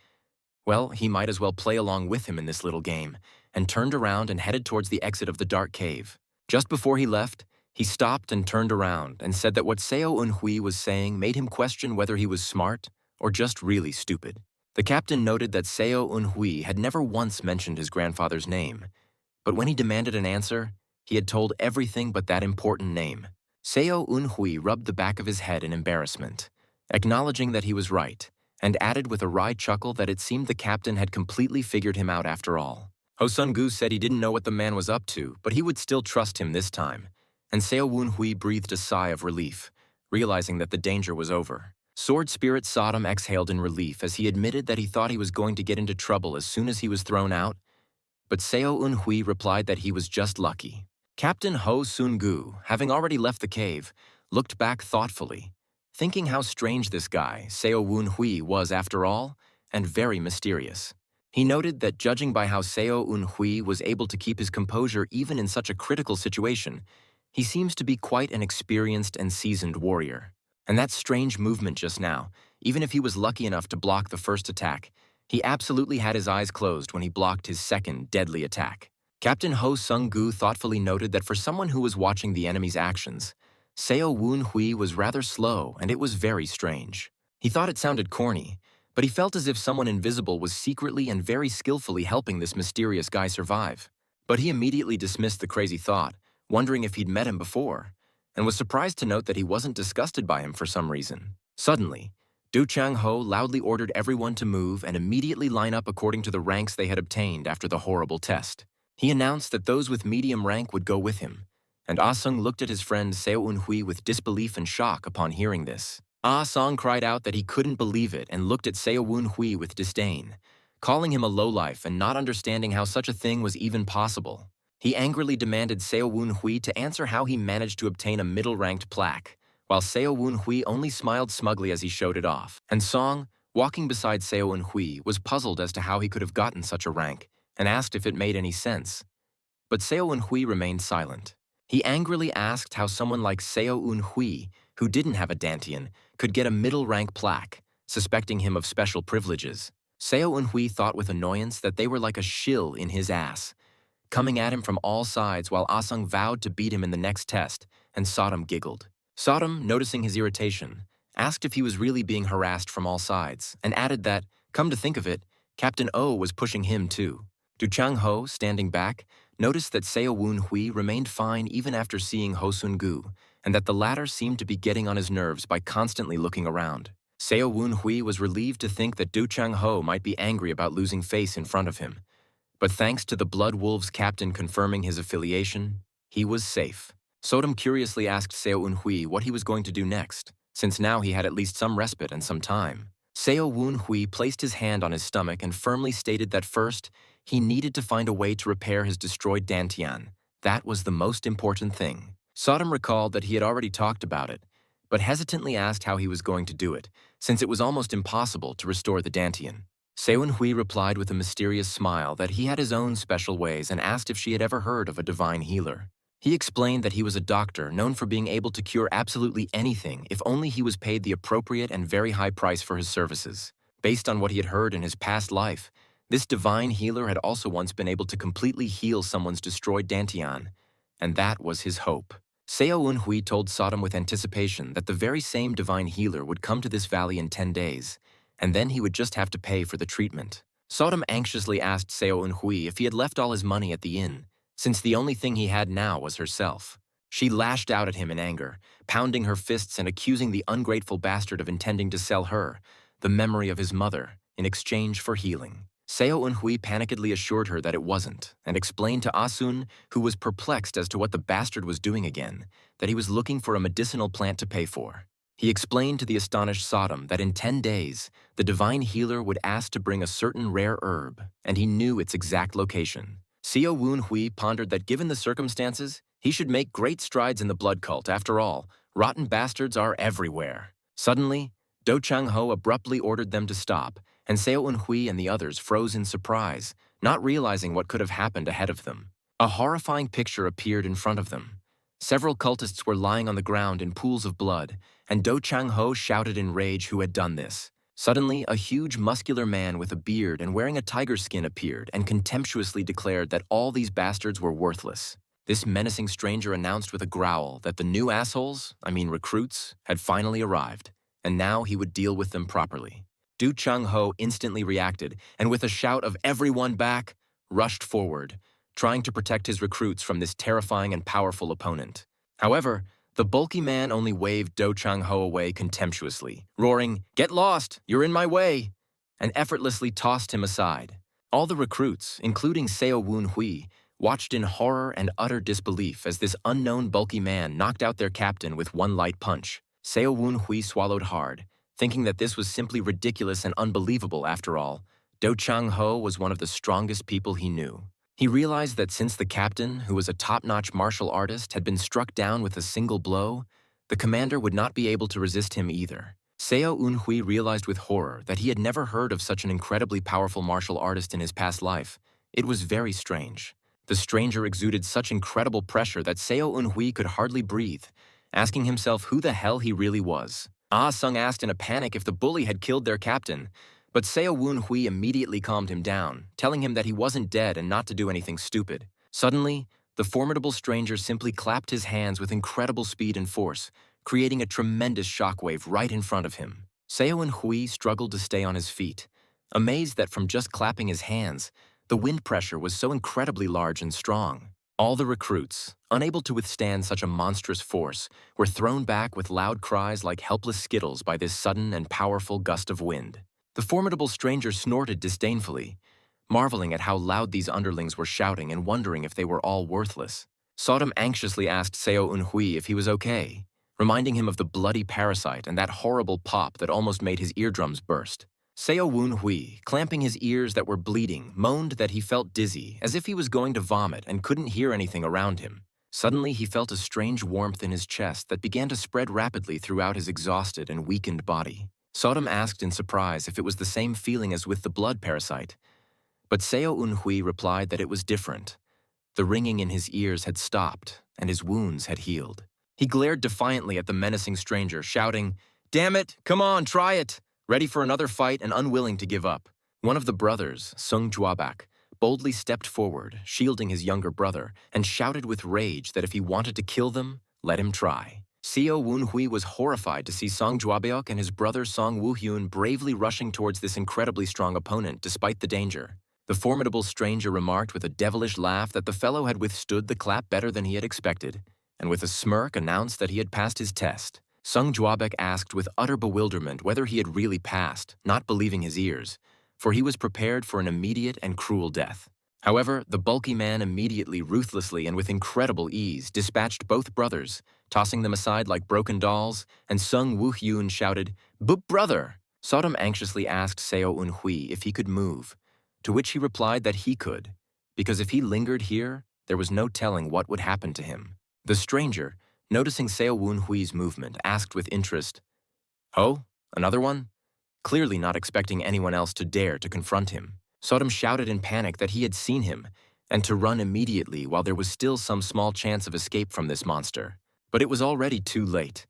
A: well, he might as well play along with him in this little game, and turned around and headed towards the exit of the dark cave. Just before he left, he stopped and turned around and said that what Seo Eun-hui was saying made him question whether he was smart or just really stupid. The captain noted that Seo Eun-hui had never once mentioned his grandfather's name, but when he demanded an answer, he had told everything but that important name. Seo Eun-hui rubbed the back of his head in embarrassment, acknowledging that he was right, and added with a wry chuckle that it seemed the captain had completely figured him out after all. Ho Sun-gu said he didn't know what the man was up to, but he would still trust him this time, and Seo Woon-hui breathed a sigh of relief, realizing that the danger was over. Sword Spirit Sodom exhaled in relief as he admitted that he thought he was going to get into trouble as soon as he was thrown out, but Seo Eun-hui replied that he was just lucky. Captain Ho Sun-gu, having already left the cave, looked back thoughtfully, thinking how strange this guy, Seo Woon-hui, was after all, and very mysterious. He noted that judging by how Seo Eun-hui was able to keep his composure even in such a critical situation, he seems to be quite an experienced and seasoned warrior. And that strange movement just now, even if he was lucky enough to block the first attack, he absolutely had his eyes closed when he blocked his second deadly attack. Captain Ho Sung-gu thoughtfully noted that for someone who was watching the enemy's actions, Seo Woon-hui was rather slow, and it was very strange. He thought it sounded corny, but he felt as if someone invisible was secretly and very skillfully helping this mysterious guy survive. But he immediately dismissed the crazy thought, wondering if he'd met him before, and was surprised to note that he wasn't disgusted by him for some reason. Suddenly, Du Chang-ho loudly ordered everyone to move and immediately line up according to the ranks they had obtained after the horrible test. He announced that those with medium rank would go with him, and Ah-sung looked at his friend Seo Eun-hui with disbelief and shock upon hearing this. Ah-sung cried out that he couldn't believe it and looked at Seo Eun-hui with disdain, calling him a lowlife and not understanding how such a thing was even possible. He angrily demanded Seo Eun-hui to answer how he managed to obtain a middle-ranked plaque, while Seo Eun-hui only smiled smugly as he showed it off. And Song, walking beside Seo Eun-hui, was puzzled as to how he could have gotten such a rank, and asked if it made any sense. But Seo Eun-hui remained silent. He angrily asked how someone like Seo Eun-hui, who didn't have a dantian, could get a middle-rank plaque, suspecting him of special privileges. Seo Eun-hui thought with annoyance that they were like a shill in his ass, coming at him from all sides while Ah-sung vowed to beat him in the next test, and Sodom giggled. Sodom, noticing his irritation, asked if he was really being harassed from all sides, and added that, come to think of it, Captain O was pushing him too. Du Chang-ho, standing back, noticed that Seo Woon-hui remained fine even after seeing Ho Sun-gu, and that the latter seemed to be getting on his nerves by constantly looking around. Seo Woon-hui was relieved to think that Du Chang-ho might be angry about losing face in front of him. But thanks to the Blood Wolves captain confirming his affiliation, he was safe. Sodom curiously asked Seo Eun-hui what he was going to do next, since now he had at least some respite and some time. Seo Woon-hui placed his hand on his stomach and firmly stated that first, he needed to find a way to repair his destroyed dantian. That was the most important thing. Sodom recalled that he had already talked about it, but hesitantly asked how he was going to do it, since it was almost impossible to restore the dantian. Seo Eun-hui replied with a mysterious smile that he had his own special ways and asked if she had ever heard of a divine healer. He explained that he was a doctor known for being able to cure absolutely anything if only he was paid the appropriate and very high price for his services. Based on what he had heard in his past life, this divine healer had also once been able to completely heal someone's destroyed dantian, and that was his hope. Seo Eun-hui told Sodom with anticipation that the very same divine healer would come to this valley in 10 days, and then he would just have to pay for the treatment. Sodom anxiously asked Seo Eun-hui if he had left all his money at the inn, since the only thing he had now was herself. She lashed out at him in anger, pounding her fists and accusing the ungrateful bastard of intending to sell her, the memory of his mother, in exchange for healing. Seo Eun-hui panikedly assured her that it wasn't, and explained to Asun, who was perplexed as to what the bastard was doing again, that he was looking for a medicinal plant to pay for. He explained to the astonished Sodom that in 10 days, the divine healer would ask to bring a certain rare herb, and he knew its exact location. Seo Eun-hui pondered that given the circumstances, he should make great strides in the blood cult. After all, rotten bastards are everywhere. Suddenly, Do Chang-ho abruptly ordered them to stop, and Seo Eun-hui and the others froze in surprise, not realizing what could have happened ahead of them. A horrifying picture appeared in front of them. Several cultists were lying on the ground in pools of blood, and Do Chang-ho shouted in rage who had done this. Suddenly, a huge muscular man with a beard and wearing a tiger skin appeared and contemptuously declared that all these bastards were worthless. This menacing stranger announced with a growl that the new recruits, had finally arrived, and now he would deal with them properly. Do Chang-ho instantly reacted, and with a shout of "Everyone back!" rushed forward, trying to protect his recruits from this terrifying and powerful opponent. However, the bulky man only waved Do Chang-ho away contemptuously, roaring, "Get lost! You're in my way!" and effortlessly tossed him aside. All the recruits, including Seo Eun-hui, watched in horror and utter disbelief as this unknown bulky man knocked out their captain with one light punch. Seo Eun-hui swallowed hard, thinking that this was simply ridiculous and unbelievable. After all, Do Chang-ho was one of the strongest people he knew. He realized that since the captain, who was a top-notch martial artist, had been struck down with a single blow, the commander would not be able to resist him either. Seo Eun-hui realized with horror that he had never heard of such an incredibly powerful martial artist in his past life. It was very strange. The stranger exuded such incredible pressure that Seo Eun-hui could hardly breathe, asking himself who the hell he really was. Ah Sung asked in a panic if the bully had killed their captain, but Seo Eun-hui immediately calmed him down, telling him that he wasn't dead and not to do anything stupid. Suddenly, the formidable stranger simply clapped his hands with incredible speed and force, creating a tremendous shockwave right in front of him. Seo Eun-hui struggled to stay on his feet, amazed that from just clapping his hands, the wind pressure was so incredibly large and strong. All the recruits, unable to withstand such a monstrous force, were thrown back with loud cries like helpless skittles by this sudden and powerful gust of wind. The formidable stranger snorted disdainfully, marveling at how loud these underlings were shouting and wondering if they were all worthless. Sodom anxiously asked Seo Eun-hui if he was okay, reminding him of the bloody parasite and that horrible pop that almost made his eardrums burst. Seo Eun-hui, clamping his ears that were bleeding, moaned that he felt dizzy, as if he was going to vomit and couldn't hear anything around him. Suddenly, he felt a strange warmth in his chest that began to spread rapidly throughout his exhausted and weakened body. Sodom asked in surprise if it was the same feeling as with the blood parasite, but Seo Eun-hui replied that it was different. The ringing in his ears had stopped, and his wounds had healed. He glared defiantly at the menacing stranger, shouting, "Damn it, come on, try it!" ready for another fight and unwilling to give up. One of the brothers, Sung Juabak, boldly stepped forward, shielding his younger brother, and shouted with rage that if he wanted to kill them, let him try. Seo Eun-hui was horrified to see Song Juabeok and his brother Song Woo-hyun bravely rushing towards this incredibly strong opponent despite the danger. The formidable stranger remarked with a devilish laugh that the fellow had withstood the clap better than he had expected, and with a smirk announced that he had passed his test. Sung Juabek asked with utter bewilderment whether he had really passed, not believing his ears, for he was prepared for an immediate and cruel death. However, the bulky man immediately, ruthlessly, and with incredible ease dispatched both brothers, tossing them aside like broken dolls, and Sung Woo-hyun shouted, "Brother!" Sodom anxiously asked Seo Eun-hui if he could move, to which he replied that he could, because if he lingered here, there was no telling what would happen to him. The stranger, noticing Seo Eun-hui's movement, asked with interest, "Oh, another one?" Clearly not expecting anyone else to dare to confront him. Sodom shouted in panic that he had seen him, and to run immediately while there was still some small chance of escape from this monster. But it was already too late.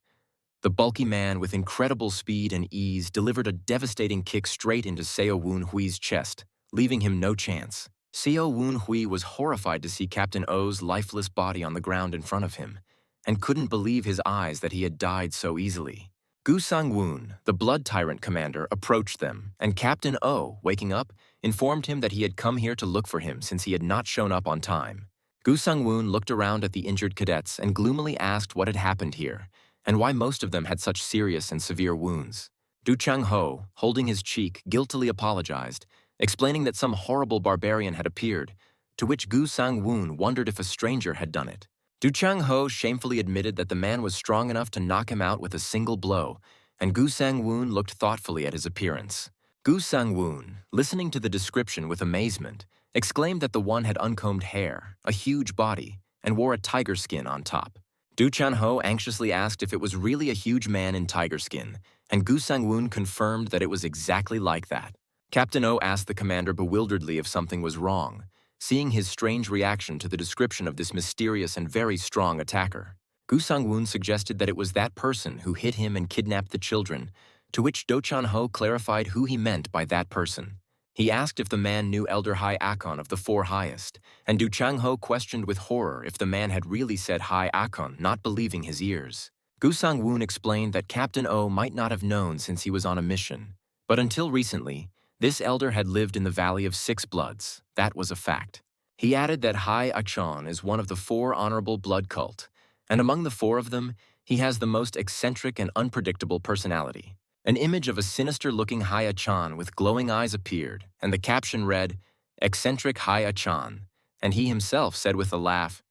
A: The bulky man, with incredible speed and ease, delivered a devastating kick straight into Seo Woon-hui's chest, leaving him no chance. Seo Woon-hui was horrified to see Captain O's lifeless body on the ground in front of him, and couldn't believe his eyes that he had died so easily. Gu Sang-woon, the blood tyrant commander, approached them, and Captain O, waking up, informed him that he had come here to look for him since he had not shown up on time. Gu Sang-woon looked around at the injured cadets and gloomily asked what had happened here, and why most of them had such serious and severe wounds. Du Chang-ho, holding his cheek, guiltily apologized, explaining that some horrible barbarian had appeared, to which Gu Sang-woon wondered if a stranger had done it. Du Chang-ho shamefully admitted that the man was strong enough to knock him out with a single blow, and Gu Sang-woon looked thoughtfully at his appearance. Gu Sang-woon, listening to the description with amazement, exclaimed that the one had uncombed hair, a huge body, and wore a tiger skin on top. Du Chan-ho anxiously asked if it was really a huge man in tiger skin, and Gu Sang-woon confirmed that it was exactly like that. Captain O asked the commander bewilderedly if something was wrong, seeing his strange reaction to the description of this mysterious and very strong attacker. Gu Sang-woon suggested that it was that person who hit him and kidnapped the children, to which Do Chan-ho clarified who he meant by that person. He asked if the man knew Elder Hai Akon of the Four Highest, and Du Chang-ho questioned with horror if the man had really said Hai Akon, not believing his ears. Gu Sang-woon explained that Captain O might not have known since he was on a mission, but until recently, this elder had lived in the Valley of Six Bloods. That was a fact. He added that Hai Achon is one of the four honorable blood cult, and among the four of them, he has the most eccentric and unpredictable personality. An image of a sinister-looking Hai Achan with glowing eyes appeared, and the caption read, "Eccentric Hai Achan," and he himself said with a laugh,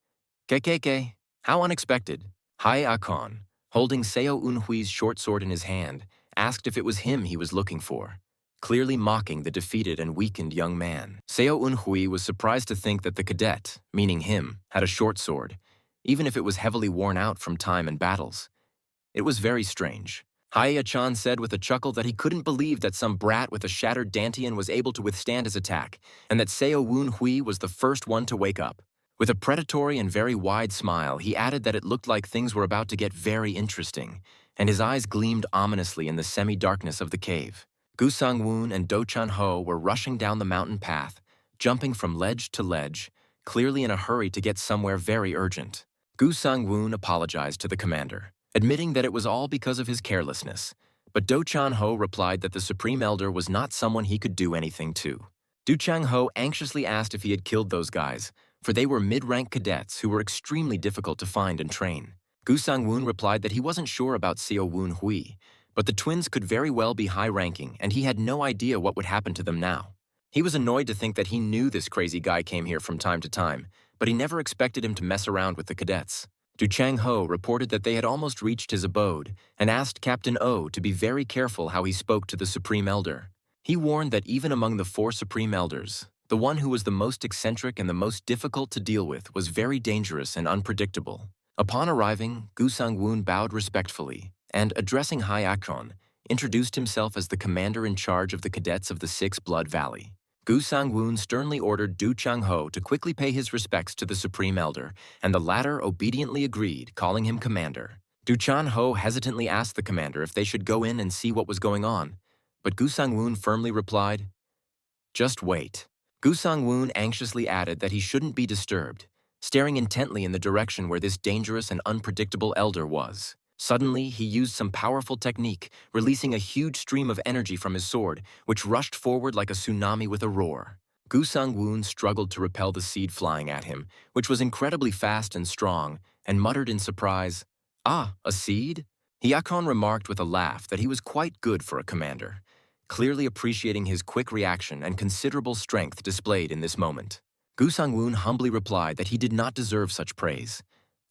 A: "Kekeke, how unexpected." Hai Akon, holding Seo Eun-hui's short sword in his hand, asked if it was him he was looking for, clearly mocking the defeated and weakened young man. Seo Eun-hui was surprised to think that the cadet, meaning him, had a short sword, even if it was heavily worn out from time and battles. It was very strange. Hai Achan said with a chuckle that he couldn't believe that some brat with a shattered dantian was able to withstand his attack, and that Seo Woon-hui was the first one to wake up. With a predatory and very wide smile, he added that it looked like things were about to get very interesting, and his eyes gleamed ominously in the semi-darkness of the cave. Gu Sang-woon and Do Chan-ho were rushing down the mountain path, jumping from ledge to ledge, clearly in a hurry to get somewhere very urgent. Gu Sang-woon apologized to the commander, admitting that it was all because of his carelessness, but Do Chan-ho replied that the Supreme Elder was not someone he could do anything to. Du Chang-ho anxiously asked if he had killed those guys, for they were mid-rank cadets who were extremely difficult to find and train. Gu Sang-woon replied that he wasn't sure about Seo Woon-hui, but the twins could very well be high-ranking, and he had no idea what would happen to them now. He was annoyed to think that he knew this crazy guy came here from time to time, but he never expected him to mess around with the cadets. Du Chang-ho reported that they had almost reached his abode and asked Captain O to be very careful how he spoke to the Supreme Elder. He warned that even among the four Supreme Elders, the one who was the most eccentric and the most difficult to deal with was very dangerous and unpredictable. Upon arriving, Gu Sang-woon bowed respectfully and, addressing Hai Akon, introduced himself as the commander in charge of the cadets of the Six Blood Valley. Gu Sang-woon sternly ordered Du Chang-ho to quickly pay his respects to the Supreme Elder, and the latter obediently agreed, calling him commander. Du Chan-ho hesitantly asked the commander if they should go in and see what was going on, but Gu Sang-woon firmly replied, "Just wait." Gu Sang-woon anxiously added that he shouldn't be disturbed, staring intently in the direction where this dangerous and unpredictable elder was. Suddenly, he used some powerful technique, releasing a huge stream of energy from his sword, which rushed forward like a tsunami with a roar. Gu Sang-woon struggled to repel the seed flying at him, which was incredibly fast and strong, and muttered in surprise, "Ah, a seed?" Hyakon remarked with a laugh that he was quite good for a commander, clearly appreciating his quick reaction and considerable strength displayed in this moment. Gu Sang-woon humbly replied that he did not deserve such praise.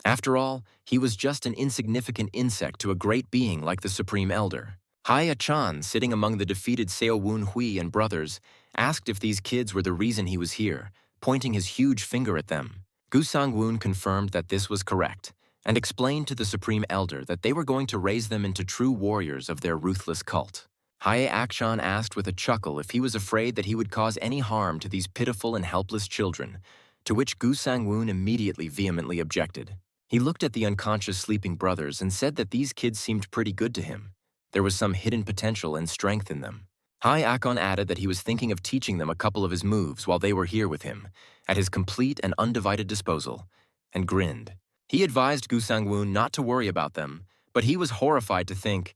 A: After all, he was just an insignificant insect to a great being like the Supreme Elder. Hai Achan, sitting among the defeated Seo Woon-hui and brothers, asked if these kids were the reason he was here, pointing his huge finger at them. Gu Sang-woon confirmed that this was correct, and explained to the Supreme Elder that they were going to raise them into true warriors of their ruthless cult. Hai Achan asked with a chuckle if he was afraid that he would cause any harm to these pitiful and helpless children, to which Gu Sang-woon immediately vehemently objected. He looked at the unconscious sleeping brothers and said that these kids seemed pretty good to him. There was some hidden potential and strength in them. Hai Akon added that he was thinking of teaching them a couple of his moves while they were here with him, at his complete and undivided disposal, and grinned. He advised Gu Sangwon not to worry about them, but he was horrified to think,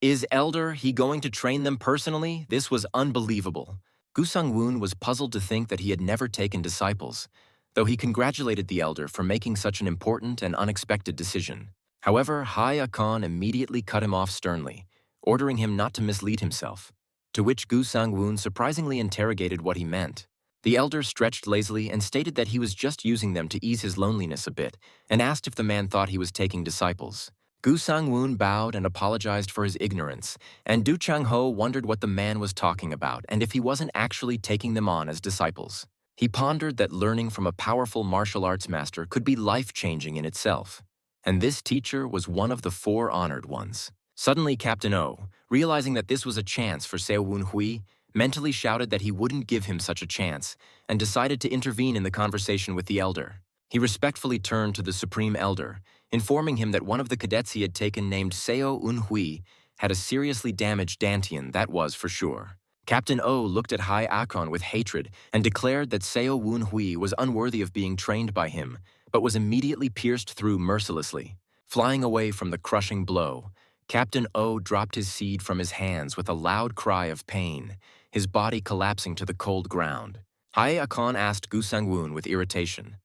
A: is Elder he going to train them personally? This was unbelievable. Gu Sangwon was puzzled to think that he had never taken disciples, though he congratulated the Elder for making such an important and unexpected decision. However, Hai Akon immediately cut him off sternly, ordering him not to mislead himself, to which Gu Sangwon surprisingly interrogated what he meant. The Elder stretched lazily and stated that he was just using them to ease his loneliness a bit, and asked if the man thought he was taking disciples. Gu Sangwon bowed and apologized for his ignorance, and Du Chang-ho wondered what the man was talking about and if he wasn't actually taking them on as disciples. He pondered that learning from a powerful martial arts master could be life-changing in itself, and this teacher was one of the 4 honored ones. Suddenly, Captain O, realizing that this was a chance for Seo Woon-hui, mentally shouted that he wouldn't give him such a chance and decided to intervene in the conversation with the Elder. He respectfully turned to the Supreme Elder, informing him that one of the cadets he had taken named Seo Un-hui had a seriously damaged dantian, that was for sure. Captain O looked at Hai Akon with hatred and declared that Seo Woon-hui was unworthy of being trained by him, but was immediately pierced through mercilessly. Flying away from the crushing blow, Captain O dropped his seed from his hands with a loud cry of pain, his body collapsing to the cold ground. Hai Akon asked Gu Sangwon with irritation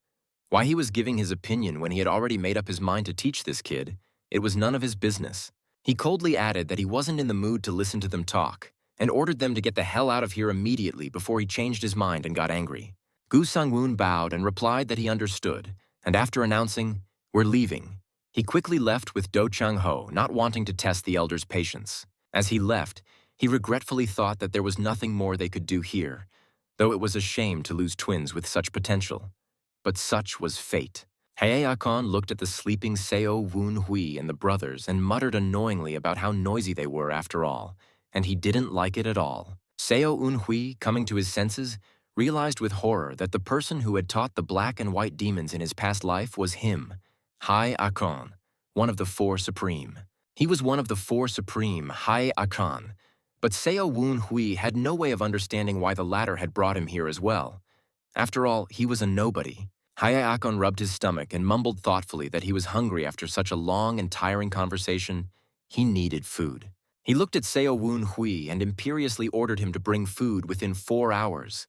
A: why he was giving his opinion when he had already made up his mind to teach this kid. It was none of his business. He coldly added that he wasn't in the mood to listen to them talk, and ordered them to get the hell out of here immediately before he changed his mind and got angry. Gu Sangwon bowed and replied that he understood, and after announcing, "We're leaving," he quickly left with Do Chang-ho, not wanting to test the Elder's patience. As he left, he regretfully thought that there was nothing more they could do here, though it was a shame to lose twins with such potential. But such was fate. Hae Akon looked at the sleeping Seo Woon-hui and the brothers and muttered annoyingly about how noisy they were after all, and he didn't like it at all. Seo Un-hui, coming to his senses, realized with horror that the person who had taught the black and white demons in his past life was him, Hai Akon, one of the 4 Supreme. He was one of the 4 Supreme, Hai Akon, but Seo Woon-hui had no way of understanding why the latter had brought him here as well. After all, he was a nobody. Hai Akon rubbed his stomach and mumbled thoughtfully that he was hungry after such a long and tiring conversation. He needed food. He looked at Seo Woon-hui and imperiously ordered him to bring food within 4 hours,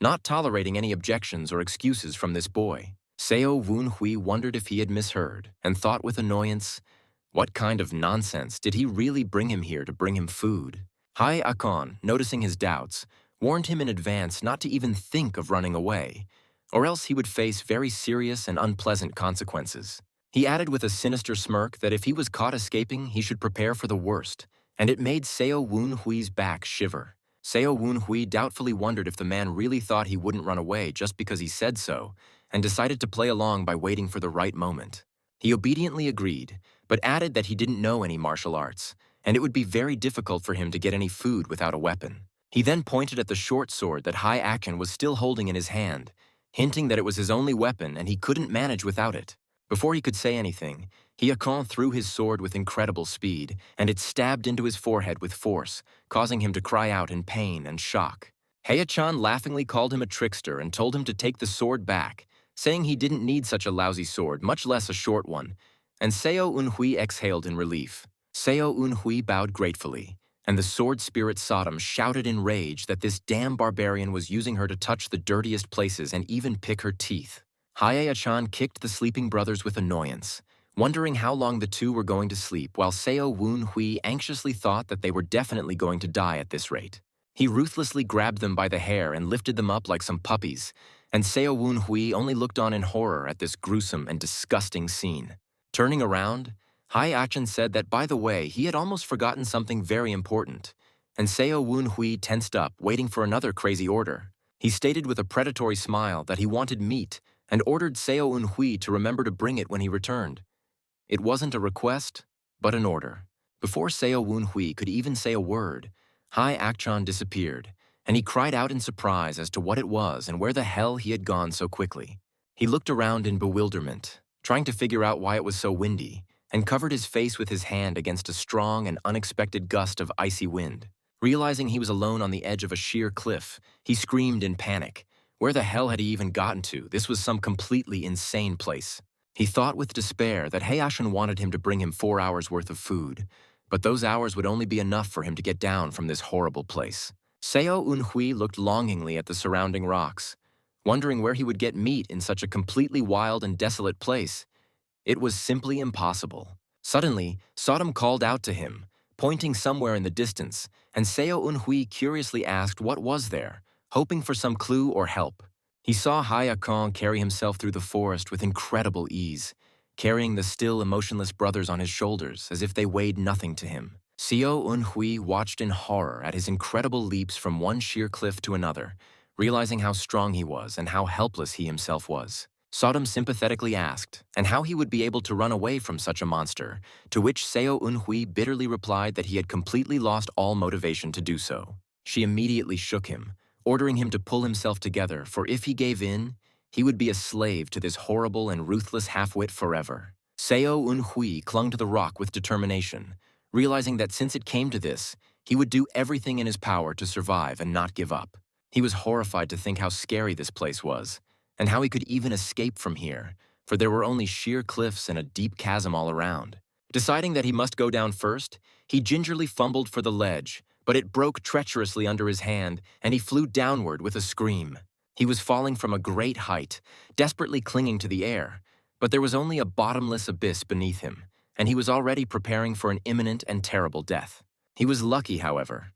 A: not tolerating any objections or excuses from this boy. Seo Woon-hui wondered if he had misheard and thought with annoyance, what kind of nonsense did he really bring him here to bring him food? Hai Akon, noticing his doubts, warned him in advance not to even think of running away, or else he would face very serious and unpleasant consequences. He added with a sinister smirk that if he was caught escaping, he should prepare for the worst, and it made Seo Woon-hui's back shiver. Seo Woon-hui doubtfully wondered if the man really thought he wouldn't run away just because he said so, and decided to play along by waiting for the right moment. He obediently agreed, but added that he didn't know any martial arts, and it would be very difficult for him to get any food without a weapon. He then pointed at the short sword that Hai Akon was still holding in his hand, hinting that it was his only weapon and he couldn't manage without it. Before he could say anything, Akon threw his sword with incredible speed, and it stabbed into his forehead with force, causing him to cry out in pain and shock. Hae-chan laughingly called him a trickster and told him to take the sword back, saying he didn't need such a lousy sword, much less a short one, and Seo Un-hui exhaled in relief. Seo Un-hui bowed gratefully, and the sword spirit Sodom shouted in rage that this damn barbarian was using her to touch the dirtiest places and even pick her teeth. Hae-chan kicked the sleeping brothers with annoyance, wondering how long the two were going to sleep, while Seo Woon-hui anxiously thought that they were definitely going to die at this rate. He ruthlessly grabbed them by the hair and lifted them up like some puppies, and Seo Woon-hui only looked on in horror at this gruesome and disgusting scene. Turning around, Hai-chan said that, by the way, he had almost forgotten something very important, and Seo Woon-hui tensed up, waiting for another crazy order. He stated with a predatory smile that he wanted meat and ordered Seo Un-hui to remember to bring it when he returned. It wasn't a request, but an order. Before Seo Woon-hui could even say a word, Hai-chan disappeared, and he cried out in surprise as to what it was and where the hell he had gone so quickly. He looked around in bewilderment, trying to figure out why it was so windy, and covered his face with his hand against a strong and unexpected gust of icy wind. Realizing he was alone on the edge of a sheer cliff, he screamed in panic. Where the hell had he even gotten to? This was some completely insane place. He thought with despair that Hayashin wanted him to bring him 4 hours worth of food, but those hours would only be enough for him to get down from this horrible place. Seo Eunhui looked longingly at the surrounding rocks, wondering where he would get meat in such a completely wild and desolate place. It was simply impossible. Suddenly, Sodom called out to him, pointing somewhere in the distance, and Seo Eunhui curiously asked what was there, hoping for some clue or help. He saw Hayakong carry himself through the forest with incredible ease, carrying the still emotionless brothers on his shoulders as if they weighed nothing to him. Seo Eunhui watched in horror at his incredible leaps from one sheer cliff to another, realizing how strong he was and how helpless he himself was. Sodom sympathetically asked, and how he would be able to run away from such a monster, to which Seo Eunhui bitterly replied that he had completely lost all motivation to do so. She immediately shook him, ordering him to pull himself together, for if he gave in, he would be a slave to this horrible and ruthless half-wit forever. Seo Eunhui clung to the rock with determination, realizing that since it came to this, he would do everything in his power to survive and not give up. He was horrified to think how scary this place was, and how he could even escape from here, for there were only sheer cliffs and a deep chasm all around. Deciding that he must go down first, he gingerly fumbled for the ledge, but it broke treacherously under his hand, and he flew downward with a scream. He was falling from a great height, desperately clinging to the air, but there was only a bottomless abyss beneath him, and he was already preparing for an imminent and terrible death. He was lucky, however.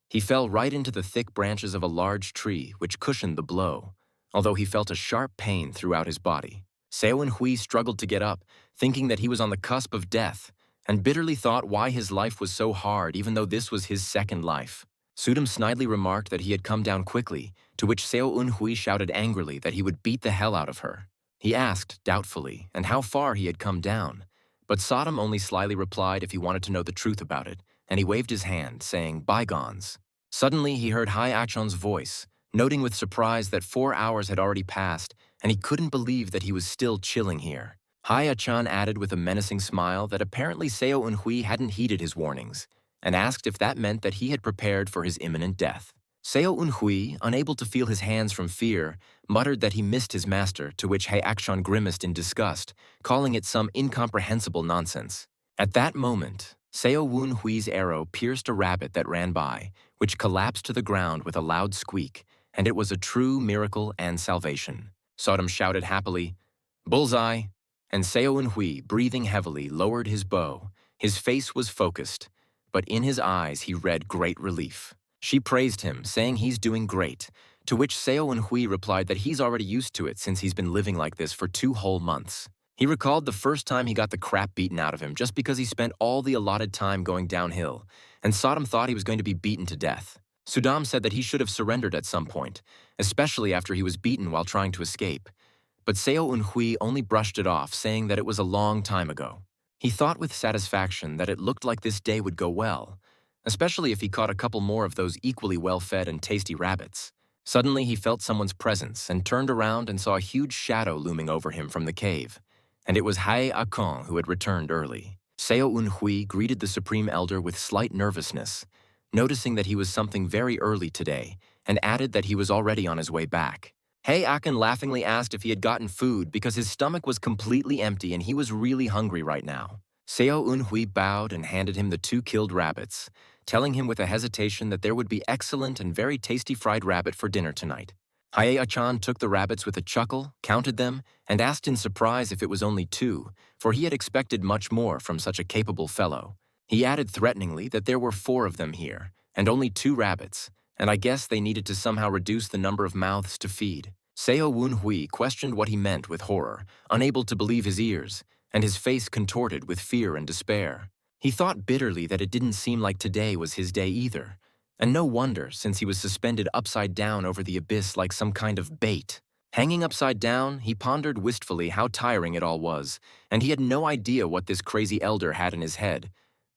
A: He fell right into the thick branches of a large tree, which cushioned the blow, although he felt a sharp pain throughout his body. Seo Eunhui struggled to get up, thinking that he was on the cusp of death, and bitterly thought why his life was so hard even though this was his second life. Sudam snidely remarked that he had come down quickly, to which Seo Eunhui shouted angrily that he would beat the hell out of her. He asked, doubtfully, and how far he had come down, but Sodom only slyly replied if he wanted to know the truth about it, and he waved his hand, saying, "Bygones." Suddenly he heard Hai Achon's voice, noting with surprise that 4 hours had already passed, and he couldn't believe that he was still chilling here. Hai Achan added with a menacing smile that apparently Seo Eunhui hadn't heeded his warnings, and asked if that meant that he had prepared for his imminent death. Seo Eunhui, unable to feel his hands from fear, muttered that he missed his master, to which Hai Achon grimaced in disgust, calling it some incomprehensible nonsense. At that moment, Seo Eunhui's arrow pierced a rabbit that ran by, which collapsed to the ground with a loud squeak, and it was a true miracle and salvation. Sodom shouted happily, "Bullseye!" And Seo Eunhui, breathing heavily, lowered his bow. His face was focused, but in his eyes he read great relief. She praised him, saying he's doing great, to which Seo Eunhui replied that he's already used to it since he's been living like this for 2 whole months. He recalled the first time he got the crap beaten out of him just because he spent all the allotted time going downhill, and Sodom thought he was going to be beaten to death. Sudam said that he should have surrendered at some point, especially after he was beaten while trying to escape. But Seo Eunhui only brushed it off, saying that it was a long time ago. He thought with satisfaction that it looked like this day would go well, especially if he caught a couple more of those equally well-fed and tasty rabbits. Suddenly he felt someone's presence and turned around and saw a huge shadow looming over him from the cave, and it was Hai Akon who had returned early. Seo Eunhui greeted the Supreme Elder with slight nervousness, noticing that he was something very early today, and added that he was already on his way back. Hei Akin laughingly asked if he had gotten food because his stomach was completely empty and he was really hungry right now. Seo Eunhui bowed and handed him the 2 killed rabbits, telling him with a hesitation that there would be excellent and very tasty fried rabbit for dinner tonight. Hae Achan took the rabbits with a chuckle, counted them, and asked in surprise if it was only 2, for he had expected much more from such a capable fellow. He added threateningly that there were 4 of them here, and only 2 rabbits, and I guess they needed to somehow reduce the number of mouths to feed. Seo Eunhui questioned what he meant with horror, unable to believe his ears, and his face contorted with fear and despair. He thought bitterly that it didn't seem like today was his day either, and no wonder since he was suspended upside down over the abyss like some kind of bait. Hanging upside down, he pondered wistfully how tiring it all was, and he had no idea what this crazy elder had in his head,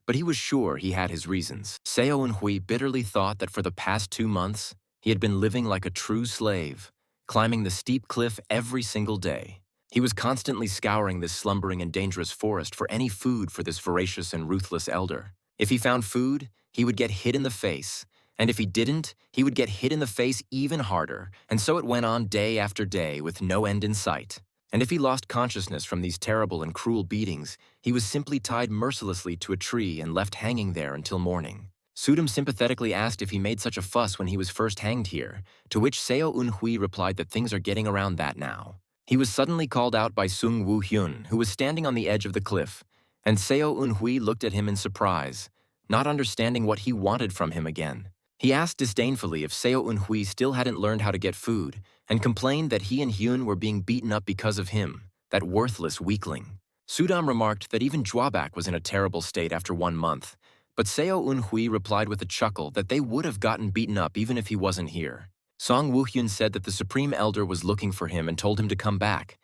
A: but he was sure he had his reasons. Seo Eunhui bitterly thought that for the past 2 months, he had been living like a true slave, climbing the steep cliff every single day. He was constantly scouring this slumbering and dangerous forest for any food for this voracious and ruthless elder. If he found food, he would get hit in the face, and if he didn't, he would get hit in the face even harder, and so it went on day after day with no end in sight. And if he lost consciousness from these terrible and cruel beatings, he was simply tied mercilessly to a tree and left hanging there until morning. Sudam sympathetically asked if he made such a fuss when he was first hanged here, to which Seo Eun-hui replied that things are getting around that now. He was suddenly called out by Sung Woo-hyun, who was standing on the edge of the cliff, and Seo Eun-hui looked at him in surprise, not understanding what he wanted from him again. He asked disdainfully if Seo Eun-hui still hadn't learned how to get food, and complained that he and Hyun were being beaten up because of him, that worthless weakling. Sudam remarked that even Jwabak was in a terrible state after 1 month, but Seo Eun-hui replied with a chuckle that they would have gotten beaten up even if he wasn't here. Song Woo-hyun said that the Supreme Elder was looking for him and told him to come back,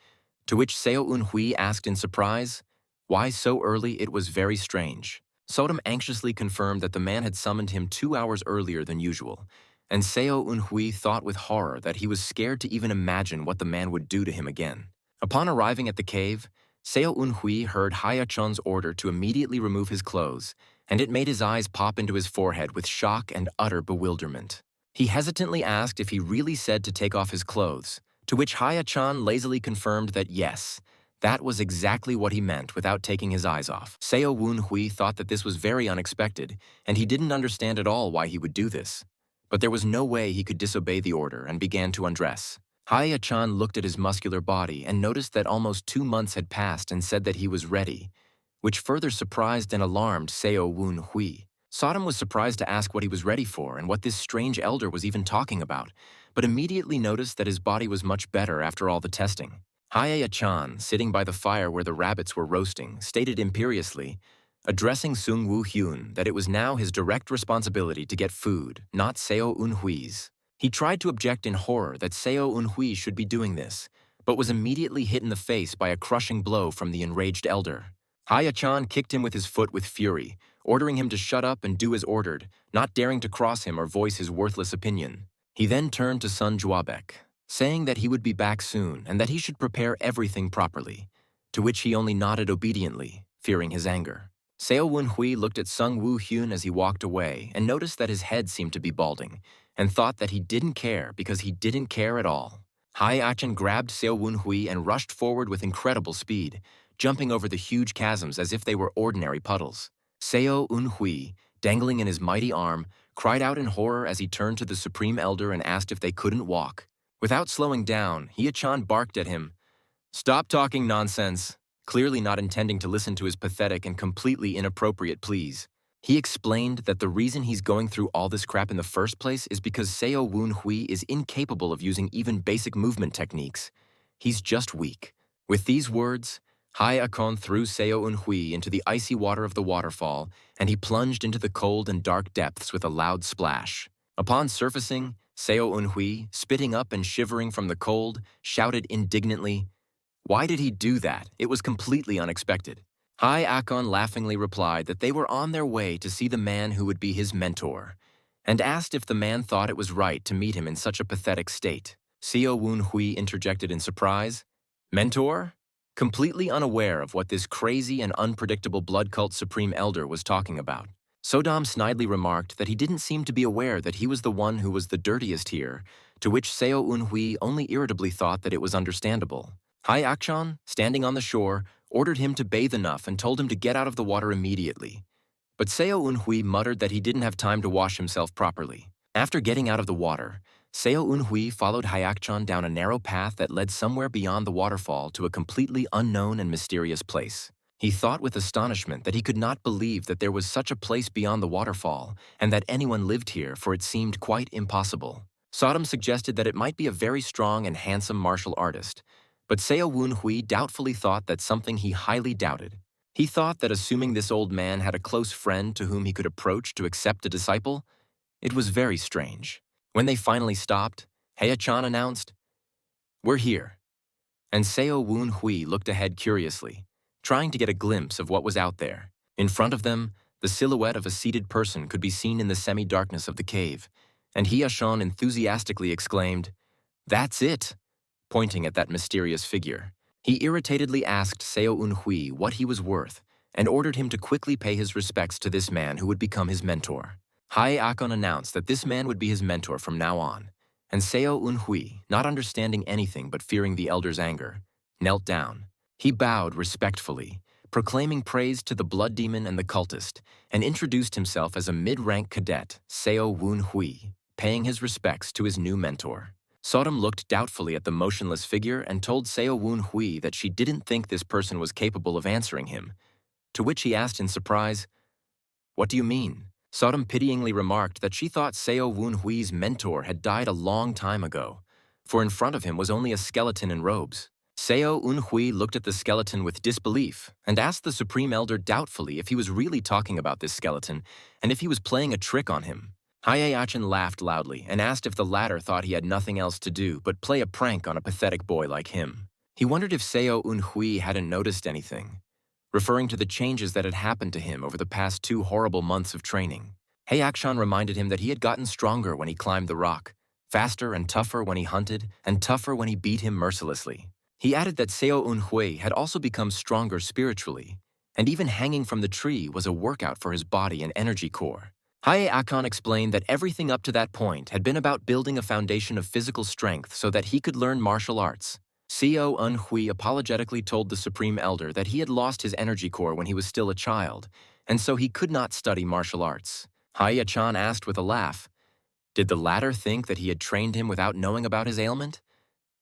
A: to which Seo Eun-hui asked in surprise, why so early. It was very strange. Sodam anxiously confirmed that the man had summoned him 2 hours earlier than usual, and Seo Eun-hui thought with horror that he was scared to even imagine what the man would do to him again. Upon arriving at the cave, Seo Eun-hui heard Hya-chun's order to immediately remove his clothes, and it made his eyes pop into his forehead with shock and utter bewilderment. He hesitantly asked if he really said to take off his clothes, to which Hya-chun lazily confirmed that yes, that was exactly what he meant without taking his eyes off. Seo Eun-hui thought that this was very unexpected, and he didn't understand at all why he would do this. But there was no way he could disobey the order and began to undress. Hya-chun looked at his muscular body and noticed that almost 2 months had passed and said that he was ready, which further surprised and alarmed Seo Eun-hui. Sodam was surprised to ask what he was ready for and what this strange elder was even talking about, but immediately noticed that his body was much better after all the testing. Hya-chan, sitting by the fire where the rabbits were roasting, stated imperiously, addressing Sung Woo-hyun, that it was now his direct responsibility to get food, not Seo Eun-hui's. He tried to object in horror that Seo Eun-hui should be doing this, but was immediately hit in the face by a crushing blow from the enraged elder. Hya-chan kicked him with his foot with fury, ordering him to shut up and do as ordered, not daring to cross him or voice his worthless opinion. He then turned to Sun Jwabek, saying that he would be back soon and that he should prepare everything properly, to which he only nodded obediently, fearing his anger. Seo Eun-hui looked at Sung Woo-hyun as he walked away and noticed that his head seemed to be balding, and thought that he didn't care because he didn't care at all. Hya-chan grabbed Seo Eun-hui and rushed forward with incredible speed, jumping over the huge chasms as if they were ordinary puddles. Seo Eun-hui, dangling in his mighty arm, cried out in horror as he turned to the Supreme Elder and asked if they couldn't walk. Without slowing down, Hya-chan barked at him, "Stop talking nonsense," clearly not intending to listen to his pathetic and completely inappropriate pleas. He explained that the reason he's going through all this crap in the first place is because Seo Eun-hui is incapable of using even basic movement techniques. He's just weak. With these words, Hya-chan threw Seo Eun-hui into the icy water of the waterfall, and he plunged into the cold and dark depths with a loud splash. Upon surfacing, Seo Eun-hui, spitting up and shivering from the cold, shouted indignantly, "Why did he do that? It was completely unexpected." Hya-chan laughingly replied that they were on their way to see the man who would be his mentor, and asked if the man thought it was right to meet him in such a pathetic state. Seo Eun-hui interjected in surprise, "Mentor?" completely unaware of what this crazy and unpredictable blood cult Supreme Elder was talking about. Sodam snidely remarked that he didn't seem to be aware that he was the one who was the dirtiest here, to which Seo Eun-hui only irritably thought that it was understandable. Hya-chan, standing on the shore, ordered him to bathe enough and told him to get out of the water immediately. But Seo Eun-hui muttered that he didn't have time to wash himself properly. After getting out of the water, Seo Eun-hui followed Hya-chan down a narrow path that led somewhere beyond the waterfall to a completely unknown and mysterious place. He thought with astonishment that he could not believe that there was such a place beyond the waterfall and that anyone lived here, for it seemed quite impossible. Sodam suggested that it might be a very strong and handsome martial artist, but Seo Eun-hui doubtfully thought that something he highly doubted. He thought that assuming this old man had a close friend to whom he could approach to accept a disciple, it was very strange. When they finally stopped, Hya-chan announced, "We're here." And Seo Eun-hui looked ahead curiously, trying to get a glimpse of what was out there. In front of them, the silhouette of a seated person could be seen in the semi-darkness of the cave, and Hya-chan enthusiastically exclaimed, "That's it!" pointing at that mysterious figure. He irritatedly asked Seo Eun-hui what he was worth and ordered him to quickly pay his respects to this man who would become his mentor. Hae Akon announced that this man would be his mentor from now on, and Seo Eun-hui, not understanding anything but fearing the elder's anger, knelt down. He bowed respectfully, proclaiming praise to the blood demon and the cultist, and introduced himself as a mid-rank cadet, Seo Woon-hui, paying his respects to his new mentor. Sodom looked doubtfully at the motionless figure and told Seo Woon-hui that she didn't think this person was capable of answering him, to which he asked in surprise, "What do you mean?" Sodom pityingly remarked that she thought Seo Woon-hui's mentor had died a long time ago, for in front of him was only a skeleton in robes. Seo Eun-hui looked at the skeleton with disbelief and asked the Supreme Elder doubtfully if he was really talking about this skeleton and if he was playing a trick on him. Hae Achin laughed loudly and asked if the latter thought he had nothing else to do but play a prank on a pathetic boy like him. He wondered if Seo Eun-hui hadn't noticed anything, referring to the changes that had happened to him over the past 2 horrible months of training. Hae Akshan reminded him that he had gotten stronger when he climbed the rock, faster and tougher when he hunted, and tougher when he beat him mercilessly. He added that Seo Eun-hui had also become stronger spiritually, and even hanging from the tree was a workout for his body and energy core. Hae Akon explained that everything up to that point had been about building a foundation of physical strength so that he could learn martial arts. Seo Eun-hui apologetically told the Supreme Elder that he had lost his energy core when he was still a child, and so he could not study martial arts. Hae Achan asked with a laugh, did the latter think that he had trained him without knowing about his ailment?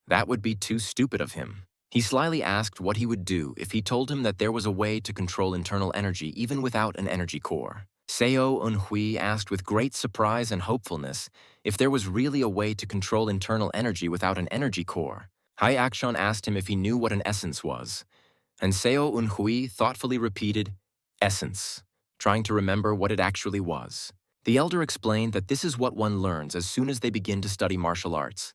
A: That would be too stupid of him. He slyly asked what he would do if he told him that there was a way to control internal energy even without an energy core. Seo Eun-hui asked with great surprise and hopefulness if there was really a way to control internal energy without an energy core. Hae Akshan asked him if he knew what an essence was, and Seo Eun-hui thoughtfully repeated, essence, trying to remember what it actually was. The elder explained that this is what one learns as soon as they begin to study martial arts.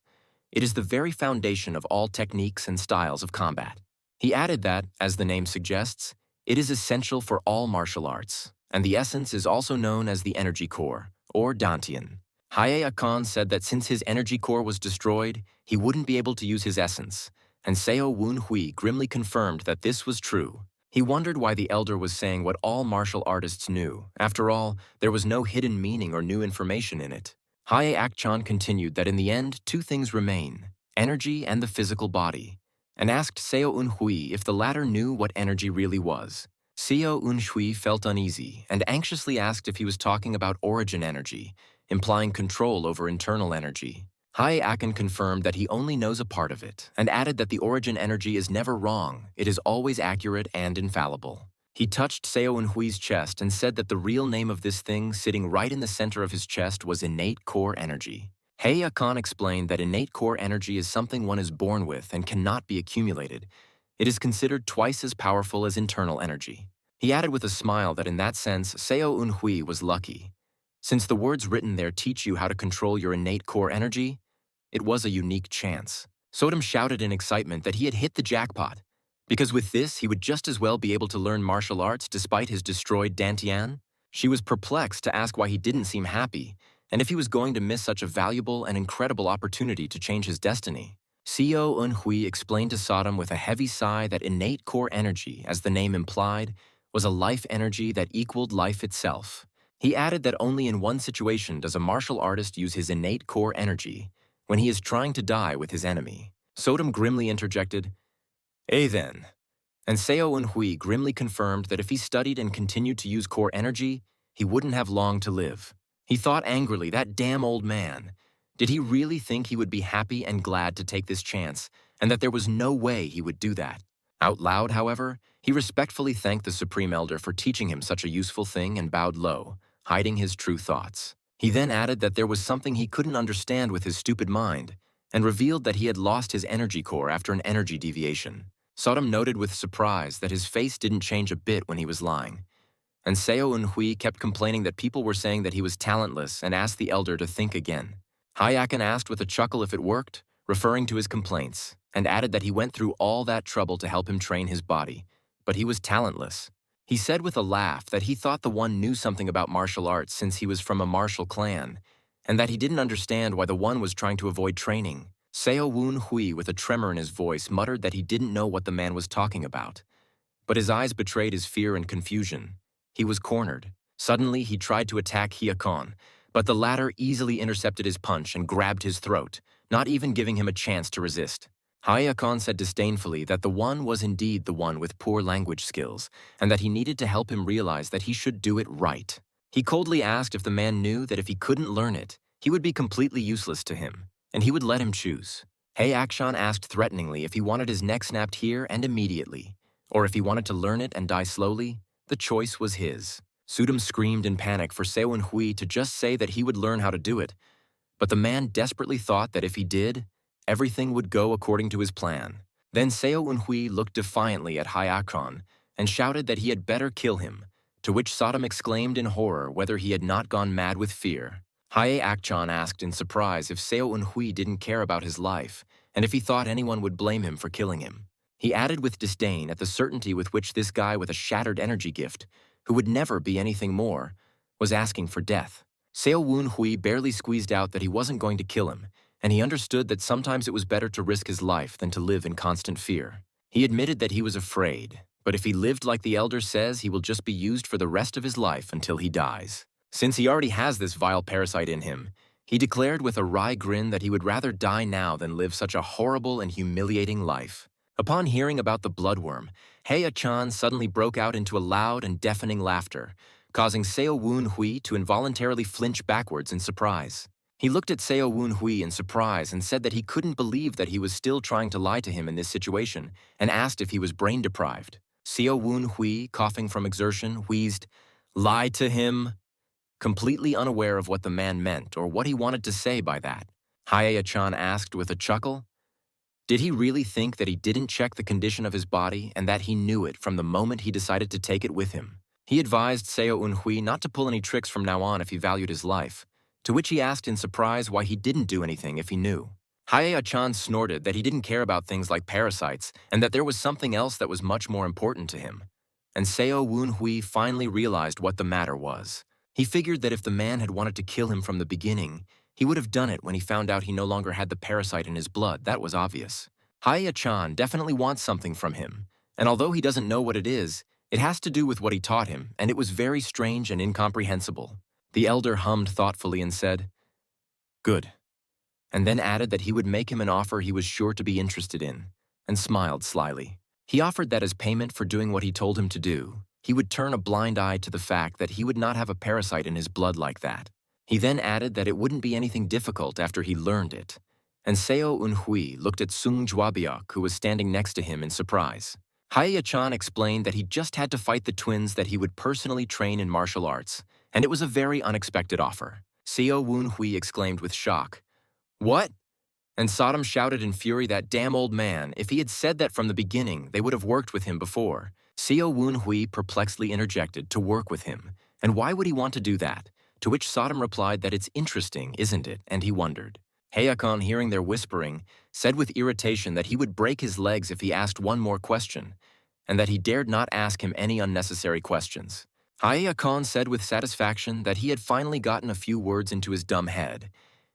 A: It is the very foundation of all techniques and styles of combat. He added that, as the name suggests, it is essential for all martial arts, and the essence is also known as the energy core, or Dantian. Hae Akon said that since his energy core was destroyed, he wouldn't be able to use his essence, and Seo Woon-hui grimly confirmed that this was true. He wondered why the elder was saying what all martial artists knew. After all, there was no hidden meaning or new information in it. Hae Akchan continued that in the end, 2 things remain, energy and the physical body, and asked Seo Eun-hui if the latter knew what energy really was. Seo Eun-hui felt uneasy and anxiously asked if he was talking about origin energy, implying control over internal energy. Hae Akin confirmed that he only knows a part of it, and added that the origin energy is never wrong, it is always accurate and infallible. He touched Seo Eun-hui's chest and said that the real name of this thing sitting right in the center of his chest was innate core energy. Hae Akon explained that innate core energy is something one is born with and cannot be accumulated. It is considered twice as powerful as internal energy. He added with a smile that in that sense, Seo Eun-hui was lucky. Since the words written there teach you how to control your innate core energy, it was a unique chance. Sodom shouted in excitement that he had hit the jackpot, because with this he would just as well be able to learn martial arts despite his destroyed Dantian. She was perplexed to ask why he didn't seem happy, and if he was going to miss such a valuable and incredible opportunity to change his destiny. Seo Eun-hui explained to Sodom with a heavy sigh that innate core energy, as the name implied, was a life energy that equaled life itself. He added that only in one situation does a martial artist use his innate core energy, when he is trying to die with his enemy. Sodom grimly interjected, then. And Seo Eun-hui grimly confirmed that if he studied and continued to use core energy, he wouldn't have long to live. He thought angrily, that damn old man. Did he really think he would be happy and glad to take this chance, and that there was no way he would do that? Out loud, however, he respectfully thanked the Supreme Elder for teaching him such a useful thing and bowed low, hiding his true thoughts. He then added that there was something he couldn't understand with his stupid mind, and revealed that he had lost his energy core after an energy deviation. Sodom noted with surprise that his face didn't change a bit when he was lying, and Seo Eun-hui kept complaining that people were saying that he was talentless and asked the elder to think again. Hayakin asked with a chuckle if it worked, referring to his complaints, and added that he went through all that trouble to help him train his body, but he was talentless. He said with a laugh that he thought the one knew something about martial arts since he was from a martial clan, and that he didn't understand why the one was trying to avoid training, Seo Woon Hui, with a tremor in his voice, muttered that he didn't know what the man was talking about. But his eyes betrayed his fear and confusion. He was cornered. Suddenly, he tried to attack Hyakon, but the latter easily intercepted his punch and grabbed his throat, not even giving him a chance to resist. Hyakon said disdainfully that the one was indeed the one with poor language skills, and that he needed to help him realize that he should do it right. He coldly asked if the man knew that if he couldn't learn it, he would be completely useless to him, and he would let him choose. Action asked threateningly if he wanted his neck snapped here and immediately, or if he wanted to learn it and die slowly. The choice was his. Sudam screamed in panic for Seo Hui to just say that he would learn how to do it, but the man desperately thought that if he did, everything would go according to his plan. Then Seo Hui looked defiantly at Hyakon and shouted that he had better kill him, to which Sodom exclaimed in horror whether he had not gone mad with fear. Akchan asked in surprise if Seo Hui didn't care about his life, and if he thought anyone would blame him for killing him. He added with disdain at the certainty with which this guy with a shattered energy gift, who would never be anything more, was asking for death. Seo Woon Hui barely squeezed out that he wasn't going to kill him, and he understood that sometimes it was better to risk his life than to live in constant fear. He admitted that he was afraid, but if he lived like the elder says, he will just be used for the rest of his life until he dies. Since he already has this vile parasite in him, he declared with a wry grin that he would rather die now than live such a horrible and humiliating life. Upon hearing about the bloodworm, Hye-chan suddenly broke out into a loud and deafening laughter, causing Seo Woon Hui to involuntarily flinch backwards in surprise. He looked at Seo Woon Hui in surprise and said that he couldn't believe that he was still trying to lie to him in this situation, and asked if he was brain-deprived. Seo Woon Hui, coughing from exertion, wheezed, "Lie to him?" completely unaware of what the man meant or what he wanted to say by that. Hye-chan asked with a chuckle. Did he really think that he didn't check the condition of his body and that he knew it from the moment he decided to take it with him? He advised Seo Eun Hui not to pull any tricks from now on if he valued his life, to which he asked in surprise why he didn't do anything if he knew. Hye-chan snorted that he didn't care about things like parasites and that there was something else that was much more important to him. And Seo Woon Hui finally realized what the matter was. He figured that if the man had wanted to kill him from the beginning, he would have done it when he found out he no longer had the parasite in his blood. That was obvious. Hye-chan definitely wants something from him, and although he doesn't know what it is, it has to do with what he taught him, and it was very strange and incomprehensible. The elder hummed thoughtfully and said, "Good," and then added that he would make him an offer he was sure to be interested in, and smiled slyly. He offered that as payment for doing what he told him to do, he would turn a blind eye to the fact that he would not have a parasite in his blood like that. He then added that it wouldn't be anything difficult after he learned it, and Seo Eun Hui looked at Sung Jwabyuk, who was standing next to him in surprise. Hye-chan explained that he just had to fight the twins that he would personally train in martial arts, and it was a very unexpected offer. Seo Woon Hui exclaimed with shock, "What?" And Sodom shouted in fury that damn old man, if he had said that from the beginning, they would have worked with him before. Seo Woon Hui perplexedly interjected to work with him, and why would he want to do that? To which Sodom replied that it's interesting, isn't it? And he wondered. Hyakon, hearing their whispering, said with irritation that he would break his legs if he asked one more question, and that he dared not ask him any unnecessary questions. Hyakon said with satisfaction that he had finally gotten a few words into his dumb head,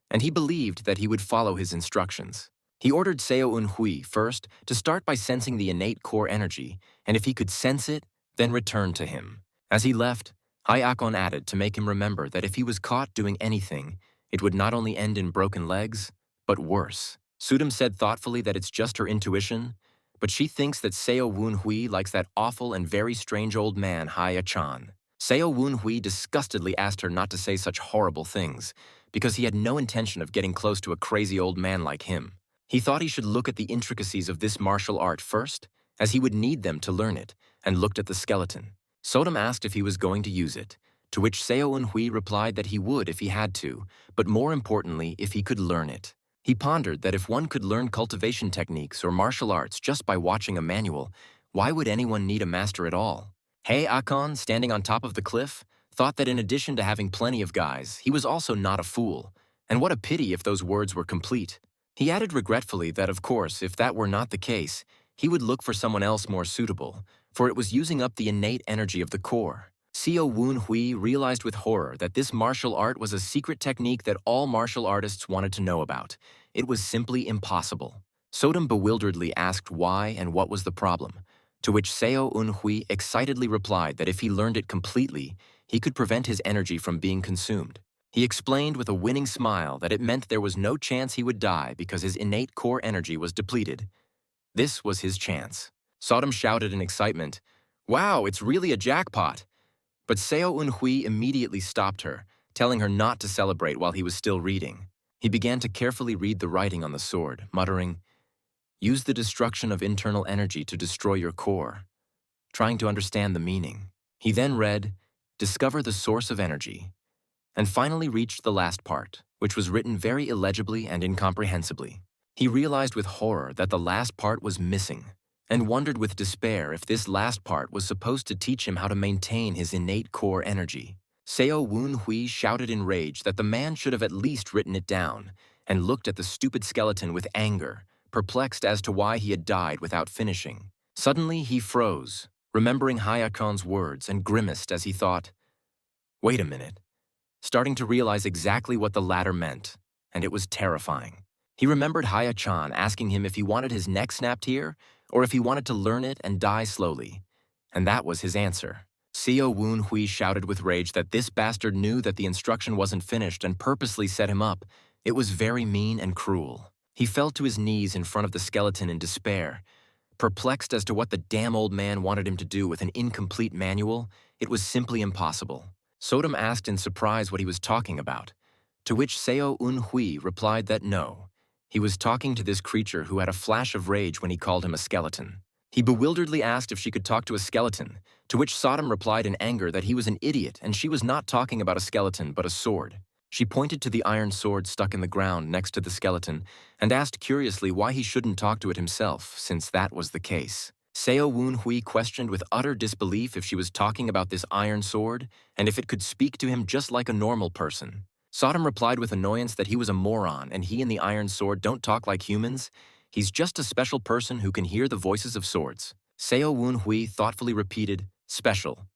A: and he believed that he would follow his instructions. He ordered Seo Eun Hui first to start by sensing the innate core energy, and if he could sense it, then return to him. As he left, Hyakon added to make him remember that if he was caught doing anything, it would not only end in broken legs, but worse. Sudam said thoughtfully that it's just her intuition, but she thinks that Seo Woon Hui likes that awful and very strange old man, Hye-chan. Seo Woon Hui disgustedly asked her not to say such horrible things, because he had no intention of getting close to a crazy old man like him. He thought he should look at the intricacies of this martial art first, as he would need them to learn it, and looked at the skeleton. Sodam asked if he was going to use it, to which Seo Eun Hui replied that he would if he had to, but more importantly, if he could learn it. He pondered that if one could learn cultivation techniques or martial arts just by watching a manual, why would anyone need a master at all? Akon, standing on top of the cliff, thought that in addition to having plenty of guys, he was also not a fool, and what a pity if those words were complete. He added regretfully that, of course, if that were not the case, he would look for someone else more suitable, for it was using up the innate energy of the core. Seo Woon Hui realized with horror that this martial art was a secret technique that all martial artists wanted to know about, It was simply impossible. Sodom bewilderedly asked why and what was the problem, to which Seo Un-hui excitedly replied that if he learned it completely, he could prevent his energy from being consumed. He explained with a winning smile that it meant there was no chance he would die because his innate core energy was depleted. This was his chance. Sodom shouted in excitement, "Wow, it's really a jackpot!" But Seo Un-hui immediately stopped her, telling her not to celebrate while he was still reading. He began to carefully read the writing on the sword, muttering, "Use the destruction of internal energy to destroy your core," trying to understand the meaning. He then read, "Discover the source of energy," and finally reached the last part, which was written very illegibly and incomprehensibly. He realized with horror that the last part was missing, and wondered with despair if this last part was supposed to teach him how to maintain his innate core energy. Seo Woon-hui shouted in rage that the man should have at least written it down, and looked at the stupid skeleton with anger, perplexed as to why he had died without finishing. Suddenly he froze, remembering Hayakon's words, and grimaced as he thought, "Wait a minute," starting to realize exactly what the latter meant, and it was terrifying. He remembered Haya-chan asking him if he wanted his neck snapped here, or if he wanted to learn it and die slowly. And that was his answer. Seo Woon-hui shouted with rage that this bastard knew that the instruction wasn't finished and purposely set him up. It was very mean and cruel. He fell to his knees in front of the skeleton in despair. Perplexed as to what the damn old man wanted him to do with an incomplete manual, it was simply impossible. Sodom asked in surprise what he was talking about, to which Seo Un-hui replied that no, he was talking to this creature who had a flash of rage when he called him a skeleton. He bewilderedly asked if she could talk to a skeleton, to which Sodom replied in anger that he was an idiot and she was not talking about a skeleton but a sword. She pointed to the iron sword stuck in the ground next to the skeleton and asked curiously why he shouldn't talk to it himself, since that was the case. Seo Woon-hui questioned with utter disbelief if she was talking about this iron sword and if it could speak to him just like a normal person. Sodom replied with annoyance that he was a moron and he and the iron sword don't talk like humans. He's just a special person who can hear the voices of swords. Seo Woon-hui thoughtfully repeated, "Special,"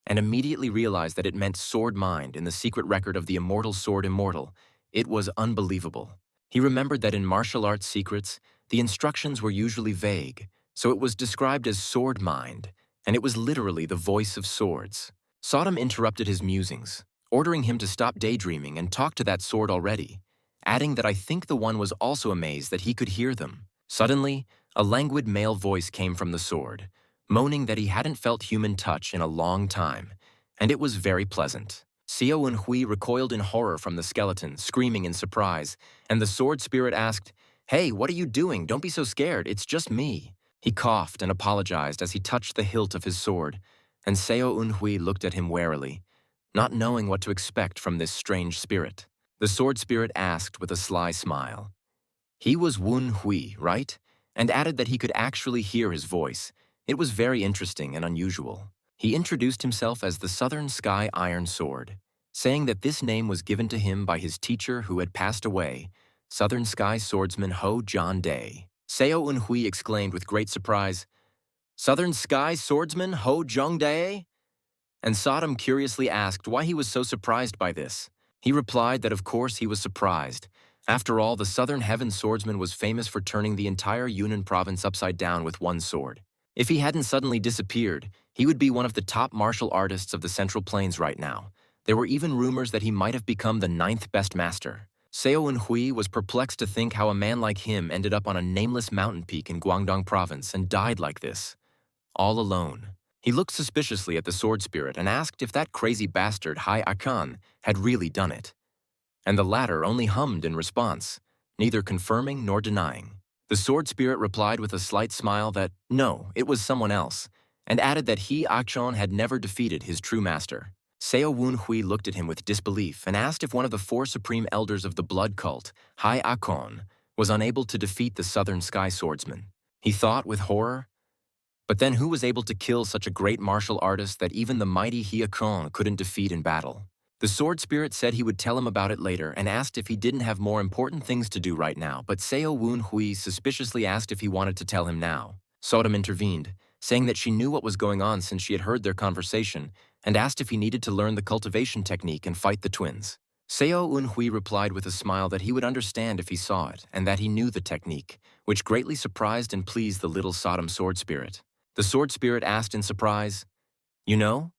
A: and immediately realized that it meant sword mind in the secret record of the immortal sword immortal. It was unbelievable. He remembered that in martial arts secrets, the instructions were usually vague, so it was described as sword mind, and it was literally the voice of swords. Sodom interrupted his musings, ordering him to stop daydreaming and talk to that sword already, adding that I think the one was also amazed that he could hear them. Suddenly, a languid male voice came from the sword, moaning that he hadn't felt human touch in a long time, and it was very pleasant. Seo Un-hui recoiled in horror from the skeleton, screaming in surprise, and the sword spirit asked, "Hey, what are you doing? Don't be so scared, it's just me." He coughed and apologized as he touched the hilt of his sword, and Seo Un-hui looked at him warily, not knowing what to expect from this strange spirit. The sword spirit asked with a sly smile. He was Woon-hui, right? And added that he could actually hear his voice. It was very interesting and unusual. He introduced himself as the Southern Sky Iron Sword, saying that this name was given to him by his teacher who had passed away, Southern Sky Swordsman Ho John Day. Seo Un-hui exclaimed with great surprise, "Southern Sky Swordsman Ho Jong Dae?" And Sodom curiously asked why he was so surprised by this. He replied that of course he was surprised. After all, the Southern Heaven Swordsman was famous for turning the entire Yunnan province upside down with one sword. If he hadn't suddenly disappeared, he would be one of the top martial artists of the Central Plains right now. There were even rumors that he might have become the 9th best master. Seo Un-hui was perplexed to think how a man like him ended up on a nameless mountain peak in Guangdong province and died like this, all alone. He looked suspiciously at the sword spirit and asked if that crazy bastard Hayakan had really done it. And the latter only hummed in response, neither confirming nor denying. The sword spirit replied with a slight smile that, no, it was someone else, and added that he, Akchon, had never defeated his true master. Seo Woon-hui looked at him with disbelief and asked if one of the 4 supreme elders of the blood cult, Hai Akon, was unable to defeat the Southern Sky Swordsman. He thought with horror, but then who was able to kill such a great martial artist that even the mighty Hyakon couldn't defeat in battle? The sword spirit said he would tell him about it later and asked if he didn't have more important things to do right now, but Seo Woon-hui suspiciously asked if he wanted to tell him now. Sodom intervened, saying that she knew what was going on since she had heard their conversation, and asked if he needed to learn the cultivation technique and fight the twins. Seo Eunhui replied with a smile that he would understand if he saw it, and that he knew the technique, which greatly surprised and pleased the little Sodom sword spirit. The sword spirit asked in surprise, "You know?"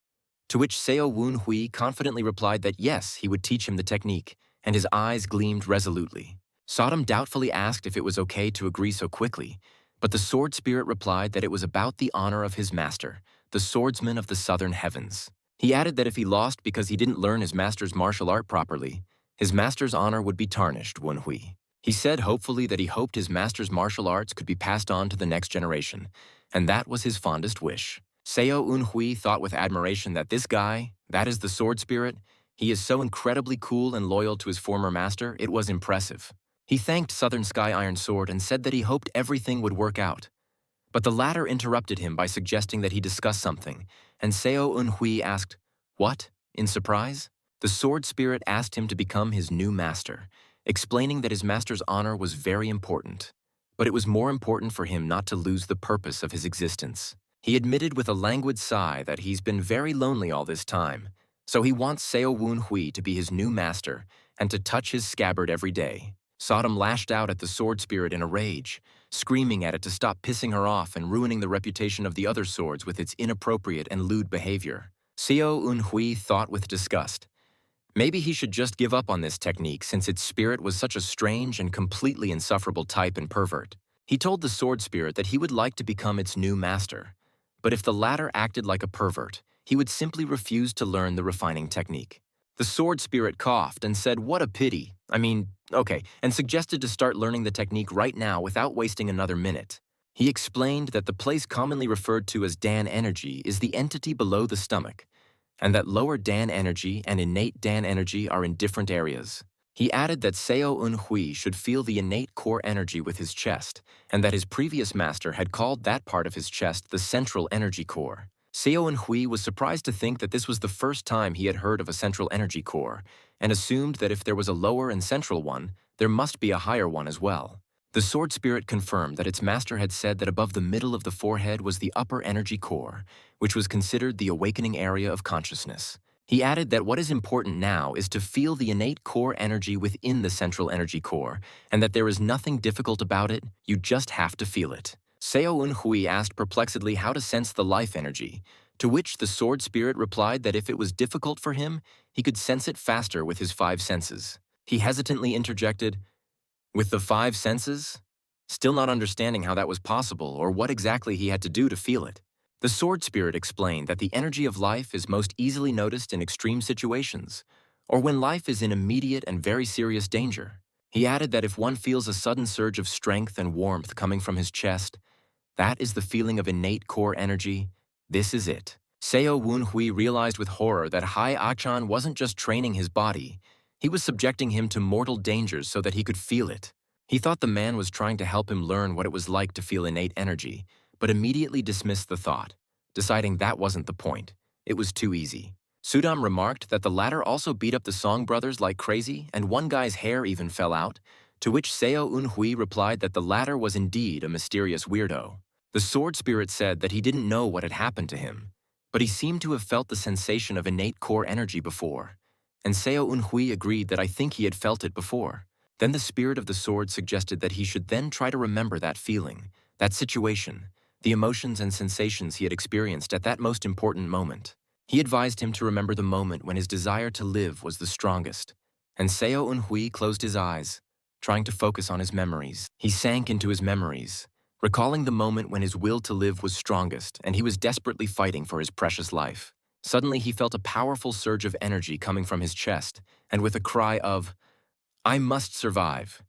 A: To which Seo Eunhui confidently replied that yes, he would teach him the technique, and his eyes gleamed resolutely. Sodom doubtfully asked if it was okay to agree so quickly, but the sword spirit replied that it was about the honor of his master, the swordsman of the southern heavens. He added that if he lost because he didn't learn his master's martial art properly, his master's honor would be tarnished, Eunhui. He said hopefully that he hoped his master's martial arts could be passed on to the next generation, and that was his fondest wish. Seo Eunhui thought with admiration that this guy, that is the sword spirit, he is so incredibly cool and loyal to his former master, it was impressive. He thanked Southern Sky Iron Sword and said that he hoped everything would work out. But the latter interrupted him by suggesting that he discuss something, and Seo Eunhui asked, "What?" in surprise. The sword spirit asked him to become his new master, explaining that his master's honor was very important. But it was more important for him not to lose the purpose of his existence. He admitted with a languid sigh that he's been very lonely all this time, so he wants Seo Eunhui to be his new master and to touch his scabbard every day. Sodom lashed out at the sword spirit in a rage, screaming at it to stop pissing her off and ruining the reputation of the other swords with its inappropriate and lewd behavior. Seo Eunhui thought with disgust. Maybe he should just give up on this technique since its spirit was such a strange and completely insufferable type and pervert. He told the sword spirit that he would like to become its new master, but if the latter acted like a pervert, he would simply refuse to learn the refining technique. The sword spirit coughed and said, "What a pity. Okay, and suggested to start learning the technique right now without wasting another minute. He explained that the place commonly referred to as Dan energy is the entity below the stomach, and that lower Dan energy and innate Dan energy are in different areas. He added that Seo Eunhui should feel the innate core energy with his chest, and that his previous master had called that part of his chest the central energy core. Seo Eunhui was surprised to think that this was the first time he had heard of a central energy core, and assumed that if there was a lower and central one, there must be a higher one as well. The sword spirit confirmed that its master had said that above the middle of the forehead was the upper energy core, which was considered the awakening area of consciousness. He added that what is important now is to feel the innate core energy within the central energy core, and that there is nothing difficult about it, you just have to feel it. Seo Eunhui asked perplexedly how to sense the life energy, to which the sword spirit replied that if it was difficult for him, he could sense it faster with his 5 senses. He hesitantly interjected, "With the 5 senses?" Still not understanding how that was possible or what exactly he had to do to feel it. The sword spirit explained that the energy of life is most easily noticed in extreme situations, or when life is in immediate and very serious danger. He added that if one feels a sudden surge of strength and warmth coming from his chest, that is the feeling of innate core energy. This is it. Seo Eunhui realized with horror that Hai Achan wasn't just training his body, he was subjecting him to mortal dangers so that he could feel it. He thought the man was trying to help him learn what it was like to feel innate energy, but immediately dismissed the thought, deciding that wasn't the point. It was too easy. Sudam remarked that the latter also beat up the Song brothers like crazy, and one guy's hair even fell out, to which Seo Eunhui replied that the latter was indeed a mysterious weirdo. The sword spirit said that he didn't know what had happened to him, but he seemed to have felt the sensation of innate core energy before, and Seo Eunhui agreed that I think he had felt it before. Then the spirit of the sword suggested that he should then try to remember that feeling, that situation, the emotions and sensations he had experienced at that most important moment. He advised him to remember the moment when his desire to live was the strongest, and Seo Eunhui closed his eyes, trying to focus on his memories. He sank into his memories, recalling the moment when his will to live was strongest and he was desperately fighting for his precious life. Suddenly he felt a powerful surge of energy coming from his chest, and with a cry of, "I must survive,"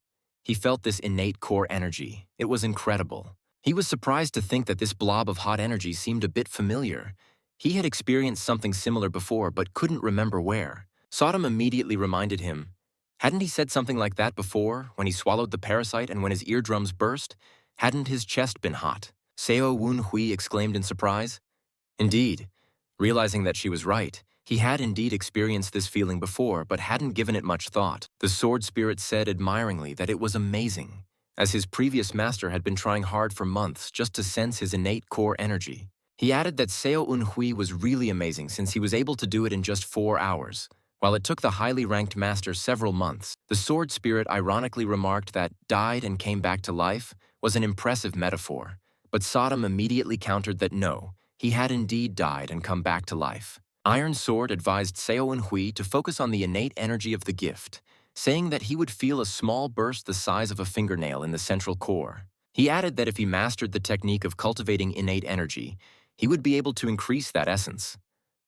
A: he felt this innate core energy. It was incredible. He was surprised to think that this blob of hot energy seemed a bit familiar. He had experienced something similar before but couldn't remember where. Sodom immediately reminded him. Hadn't he said something like that before, when he swallowed the parasite and when his eardrums burst? Hadn't his chest been hot? Seo Eunhui exclaimed in surprise. Indeed. Realizing that she was right, he had indeed experienced this feeling before but hadn't given it much thought. The sword spirit said admiringly that it was amazing, as his previous master had been trying hard for months just to sense his innate core energy. He added that Seo Eunhui was really amazing since he was able to do it in just 4 hours, While it took the highly ranked master several months, the sword spirit ironically remarked that died and came back to life was an impressive metaphor, but Sodom immediately countered that no, he had indeed died and come back to life. Iron Sword advised Seo Eun-hui to focus on the innate energy of the gift, saying that he would feel a small burst the size of a fingernail in the central core. He added that if he mastered the technique of cultivating innate energy, he would be able to increase that essence.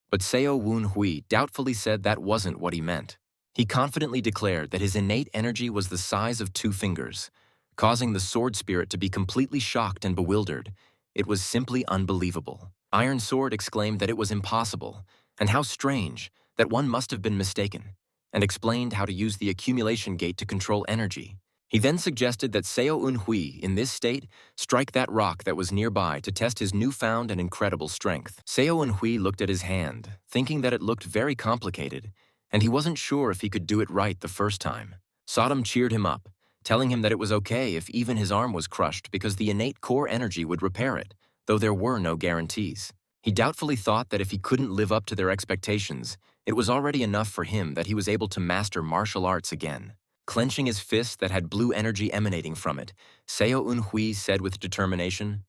A: But Seo Woon-hui doubtfully said that wasn't what he meant. He confidently declared that his innate energy was the size of 2 fingers, causing the sword spirit to be completely shocked and bewildered. It was simply unbelievable. Iron Sword exclaimed that it was impossible, and how strange, that one must have been mistaken, and explained how to use the accumulation gate to control energy. He then suggested that Seo Eun-hui, in this state, strike that rock that was nearby to test his newfound and incredible strength. Seo Eun-hui looked at his hand, thinking that it looked very complicated, and he wasn't sure if he could do it right the first time. Sodom cheered him up, telling him that it was okay if even his arm was crushed because the innate core energy would repair it, though there were no guarantees. He doubtfully thought that if he couldn't live up to their expectations, it was already enough for him that he was able to master martial arts again. Clenching his fist that had blue energy emanating from it, Seo Eun-hui said with determination,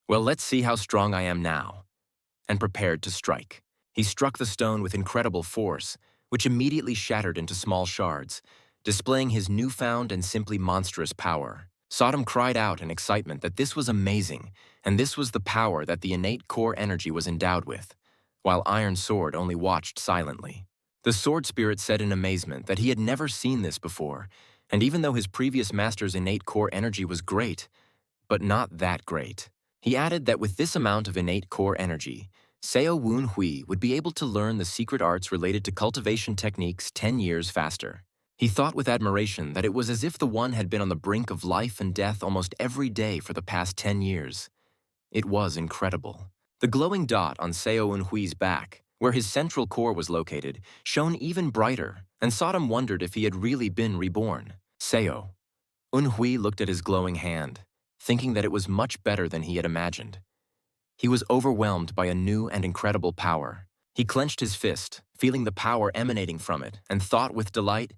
A: "Well, let's see how strong I am now," and prepared to strike. He struck the stone with incredible force, which immediately shattered into small shards, displaying his newfound and simply monstrous power. Sodom cried out in excitement that this was amazing, and this was the power that the innate core energy was endowed with, while Iron Sword only watched silently. The sword spirit said in amazement that he had never seen this before, and even though his previous master's innate core energy was great, but not that great. He added that with this amount of innate core energy, Seo Woon-hui would be able to learn the secret arts related to cultivation techniques 10 years faster. He thought with admiration that it was as if the one had been on the brink of life and death almost every day for the past 10 years. It was incredible. The glowing dot on Seo Eun-hui's back, where his central core was located, shone even brighter, and Sodom wondered if he had really been reborn. Seo Eun-hui looked at his glowing hand, thinking that it was much better than he had imagined. He was overwhelmed by a new and incredible power. He clenched his fist, feeling the power emanating from it, and thought with delight,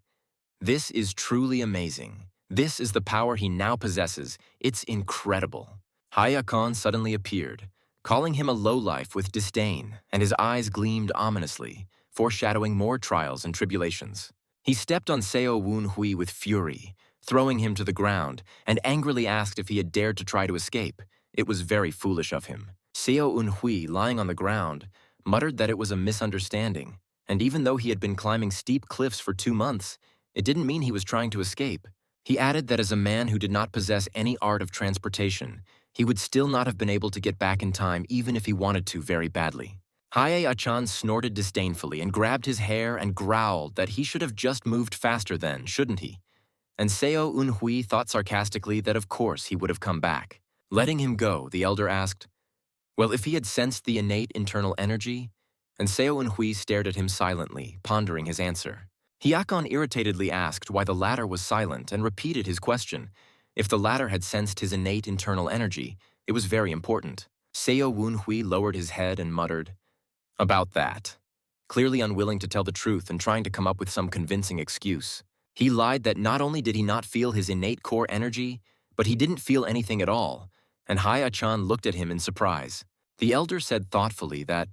A: "This is truly amazing. This is the power he now possesses. It's incredible." Hayakon suddenly appeared, calling him a lowlife with disdain, and his eyes gleamed ominously, foreshadowing more trials and tribulations. He stepped on Seo Woon-hui with fury, throwing him to the ground, and angrily asked if he had dared to try to escape. It was very foolish of him. Seo Eun-hui, lying on the ground, muttered that it was a misunderstanding, and even though he had been climbing steep cliffs for 2 months, it didn't mean he was trying to escape. He added that as a man who did not possess any art of transportation, he would still not have been able to get back in time even if he wanted to very badly. Hae-achan snorted disdainfully and grabbed his hair and growled that he should have just moved faster then, shouldn't he? And Seo Eun-hui thought sarcastically that of course he would have come back. Letting him go, the elder asked, "Well, if he had sensed the innate internal energy?" And Seo Eun-hui stared at him silently, pondering his answer. Hyakon irritatedly asked why the latter was silent and repeated his question. If the latter had sensed his innate internal energy, it was very important. Seo Woon-hui lowered his head and muttered, "About that," clearly unwilling to tell the truth and trying to come up with some convincing excuse. He lied that not only did he not feel his innate core energy, but he didn't feel anything at all, and Hae-achan looked at him in surprise. The elder said thoughtfully that,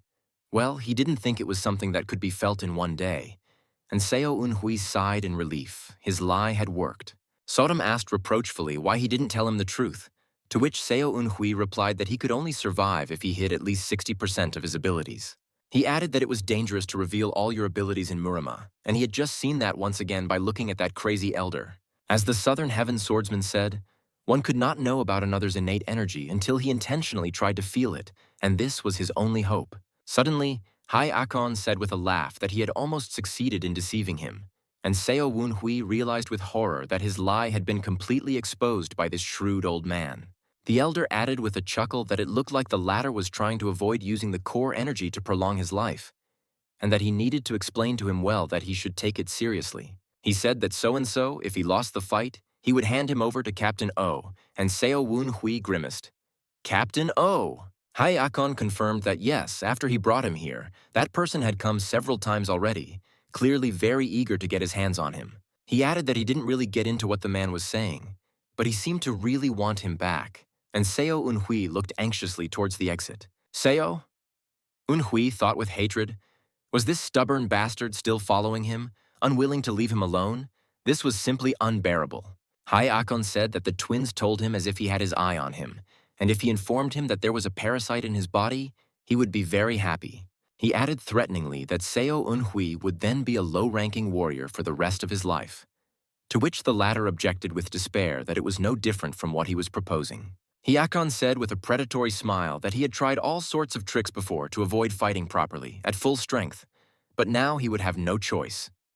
A: well, he didn't think it was something that could be felt in one day. And Seo Eun-hui sighed in relief. His lie had worked. Sodom asked reproachfully why he didn't tell him the truth, to which Seo Eun-hui replied that he could only survive if he hid at least 60% of his abilities. He added that it was dangerous to reveal all your abilities in Murama, and he had just seen that once again by looking at that crazy elder. As the Southern Heaven swordsman said, one could not know about another's innate energy until he intentionally tried to feel it, and this was his only hope. Suddenly, Hae-achan said with a laugh that he had almost succeeded in deceiving him, and Seo Woon-hui realized with horror that his lie had been completely exposed by this shrewd old man. The elder added with a chuckle that it looked like the latter was trying to avoid using the core energy to prolong his life, and that he needed to explain to him well that he should take it seriously. He said that so-and-so, if he lost the fight, he would hand him over to Captain O, and Seo Woon-hui grimaced. "Captain O!" Hae-achan confirmed that yes, after he brought him here, that person had come several times already, clearly very eager to get his hands on him. He added that he didn't really get into what the man was saying, but he seemed to really want him back, and Seo Eunhui looked anxiously towards the exit. Seo? Eunhui thought with hatred. Was this stubborn bastard still following him, unwilling to leave him alone? This was simply unbearable. Hai Akon said that the twins told him as if he had his eye on him, and if he informed him that there was a parasite in his body, he would be very happy. He added threateningly that Seo Eunhui would then be a low-ranking warrior for the rest of his life, to which the latter objected with despair that it was no different from what he was proposing. Hyakon said with a predatory smile that he had tried all sorts of tricks before to avoid fighting properly, at full strength, but now he would have no choice.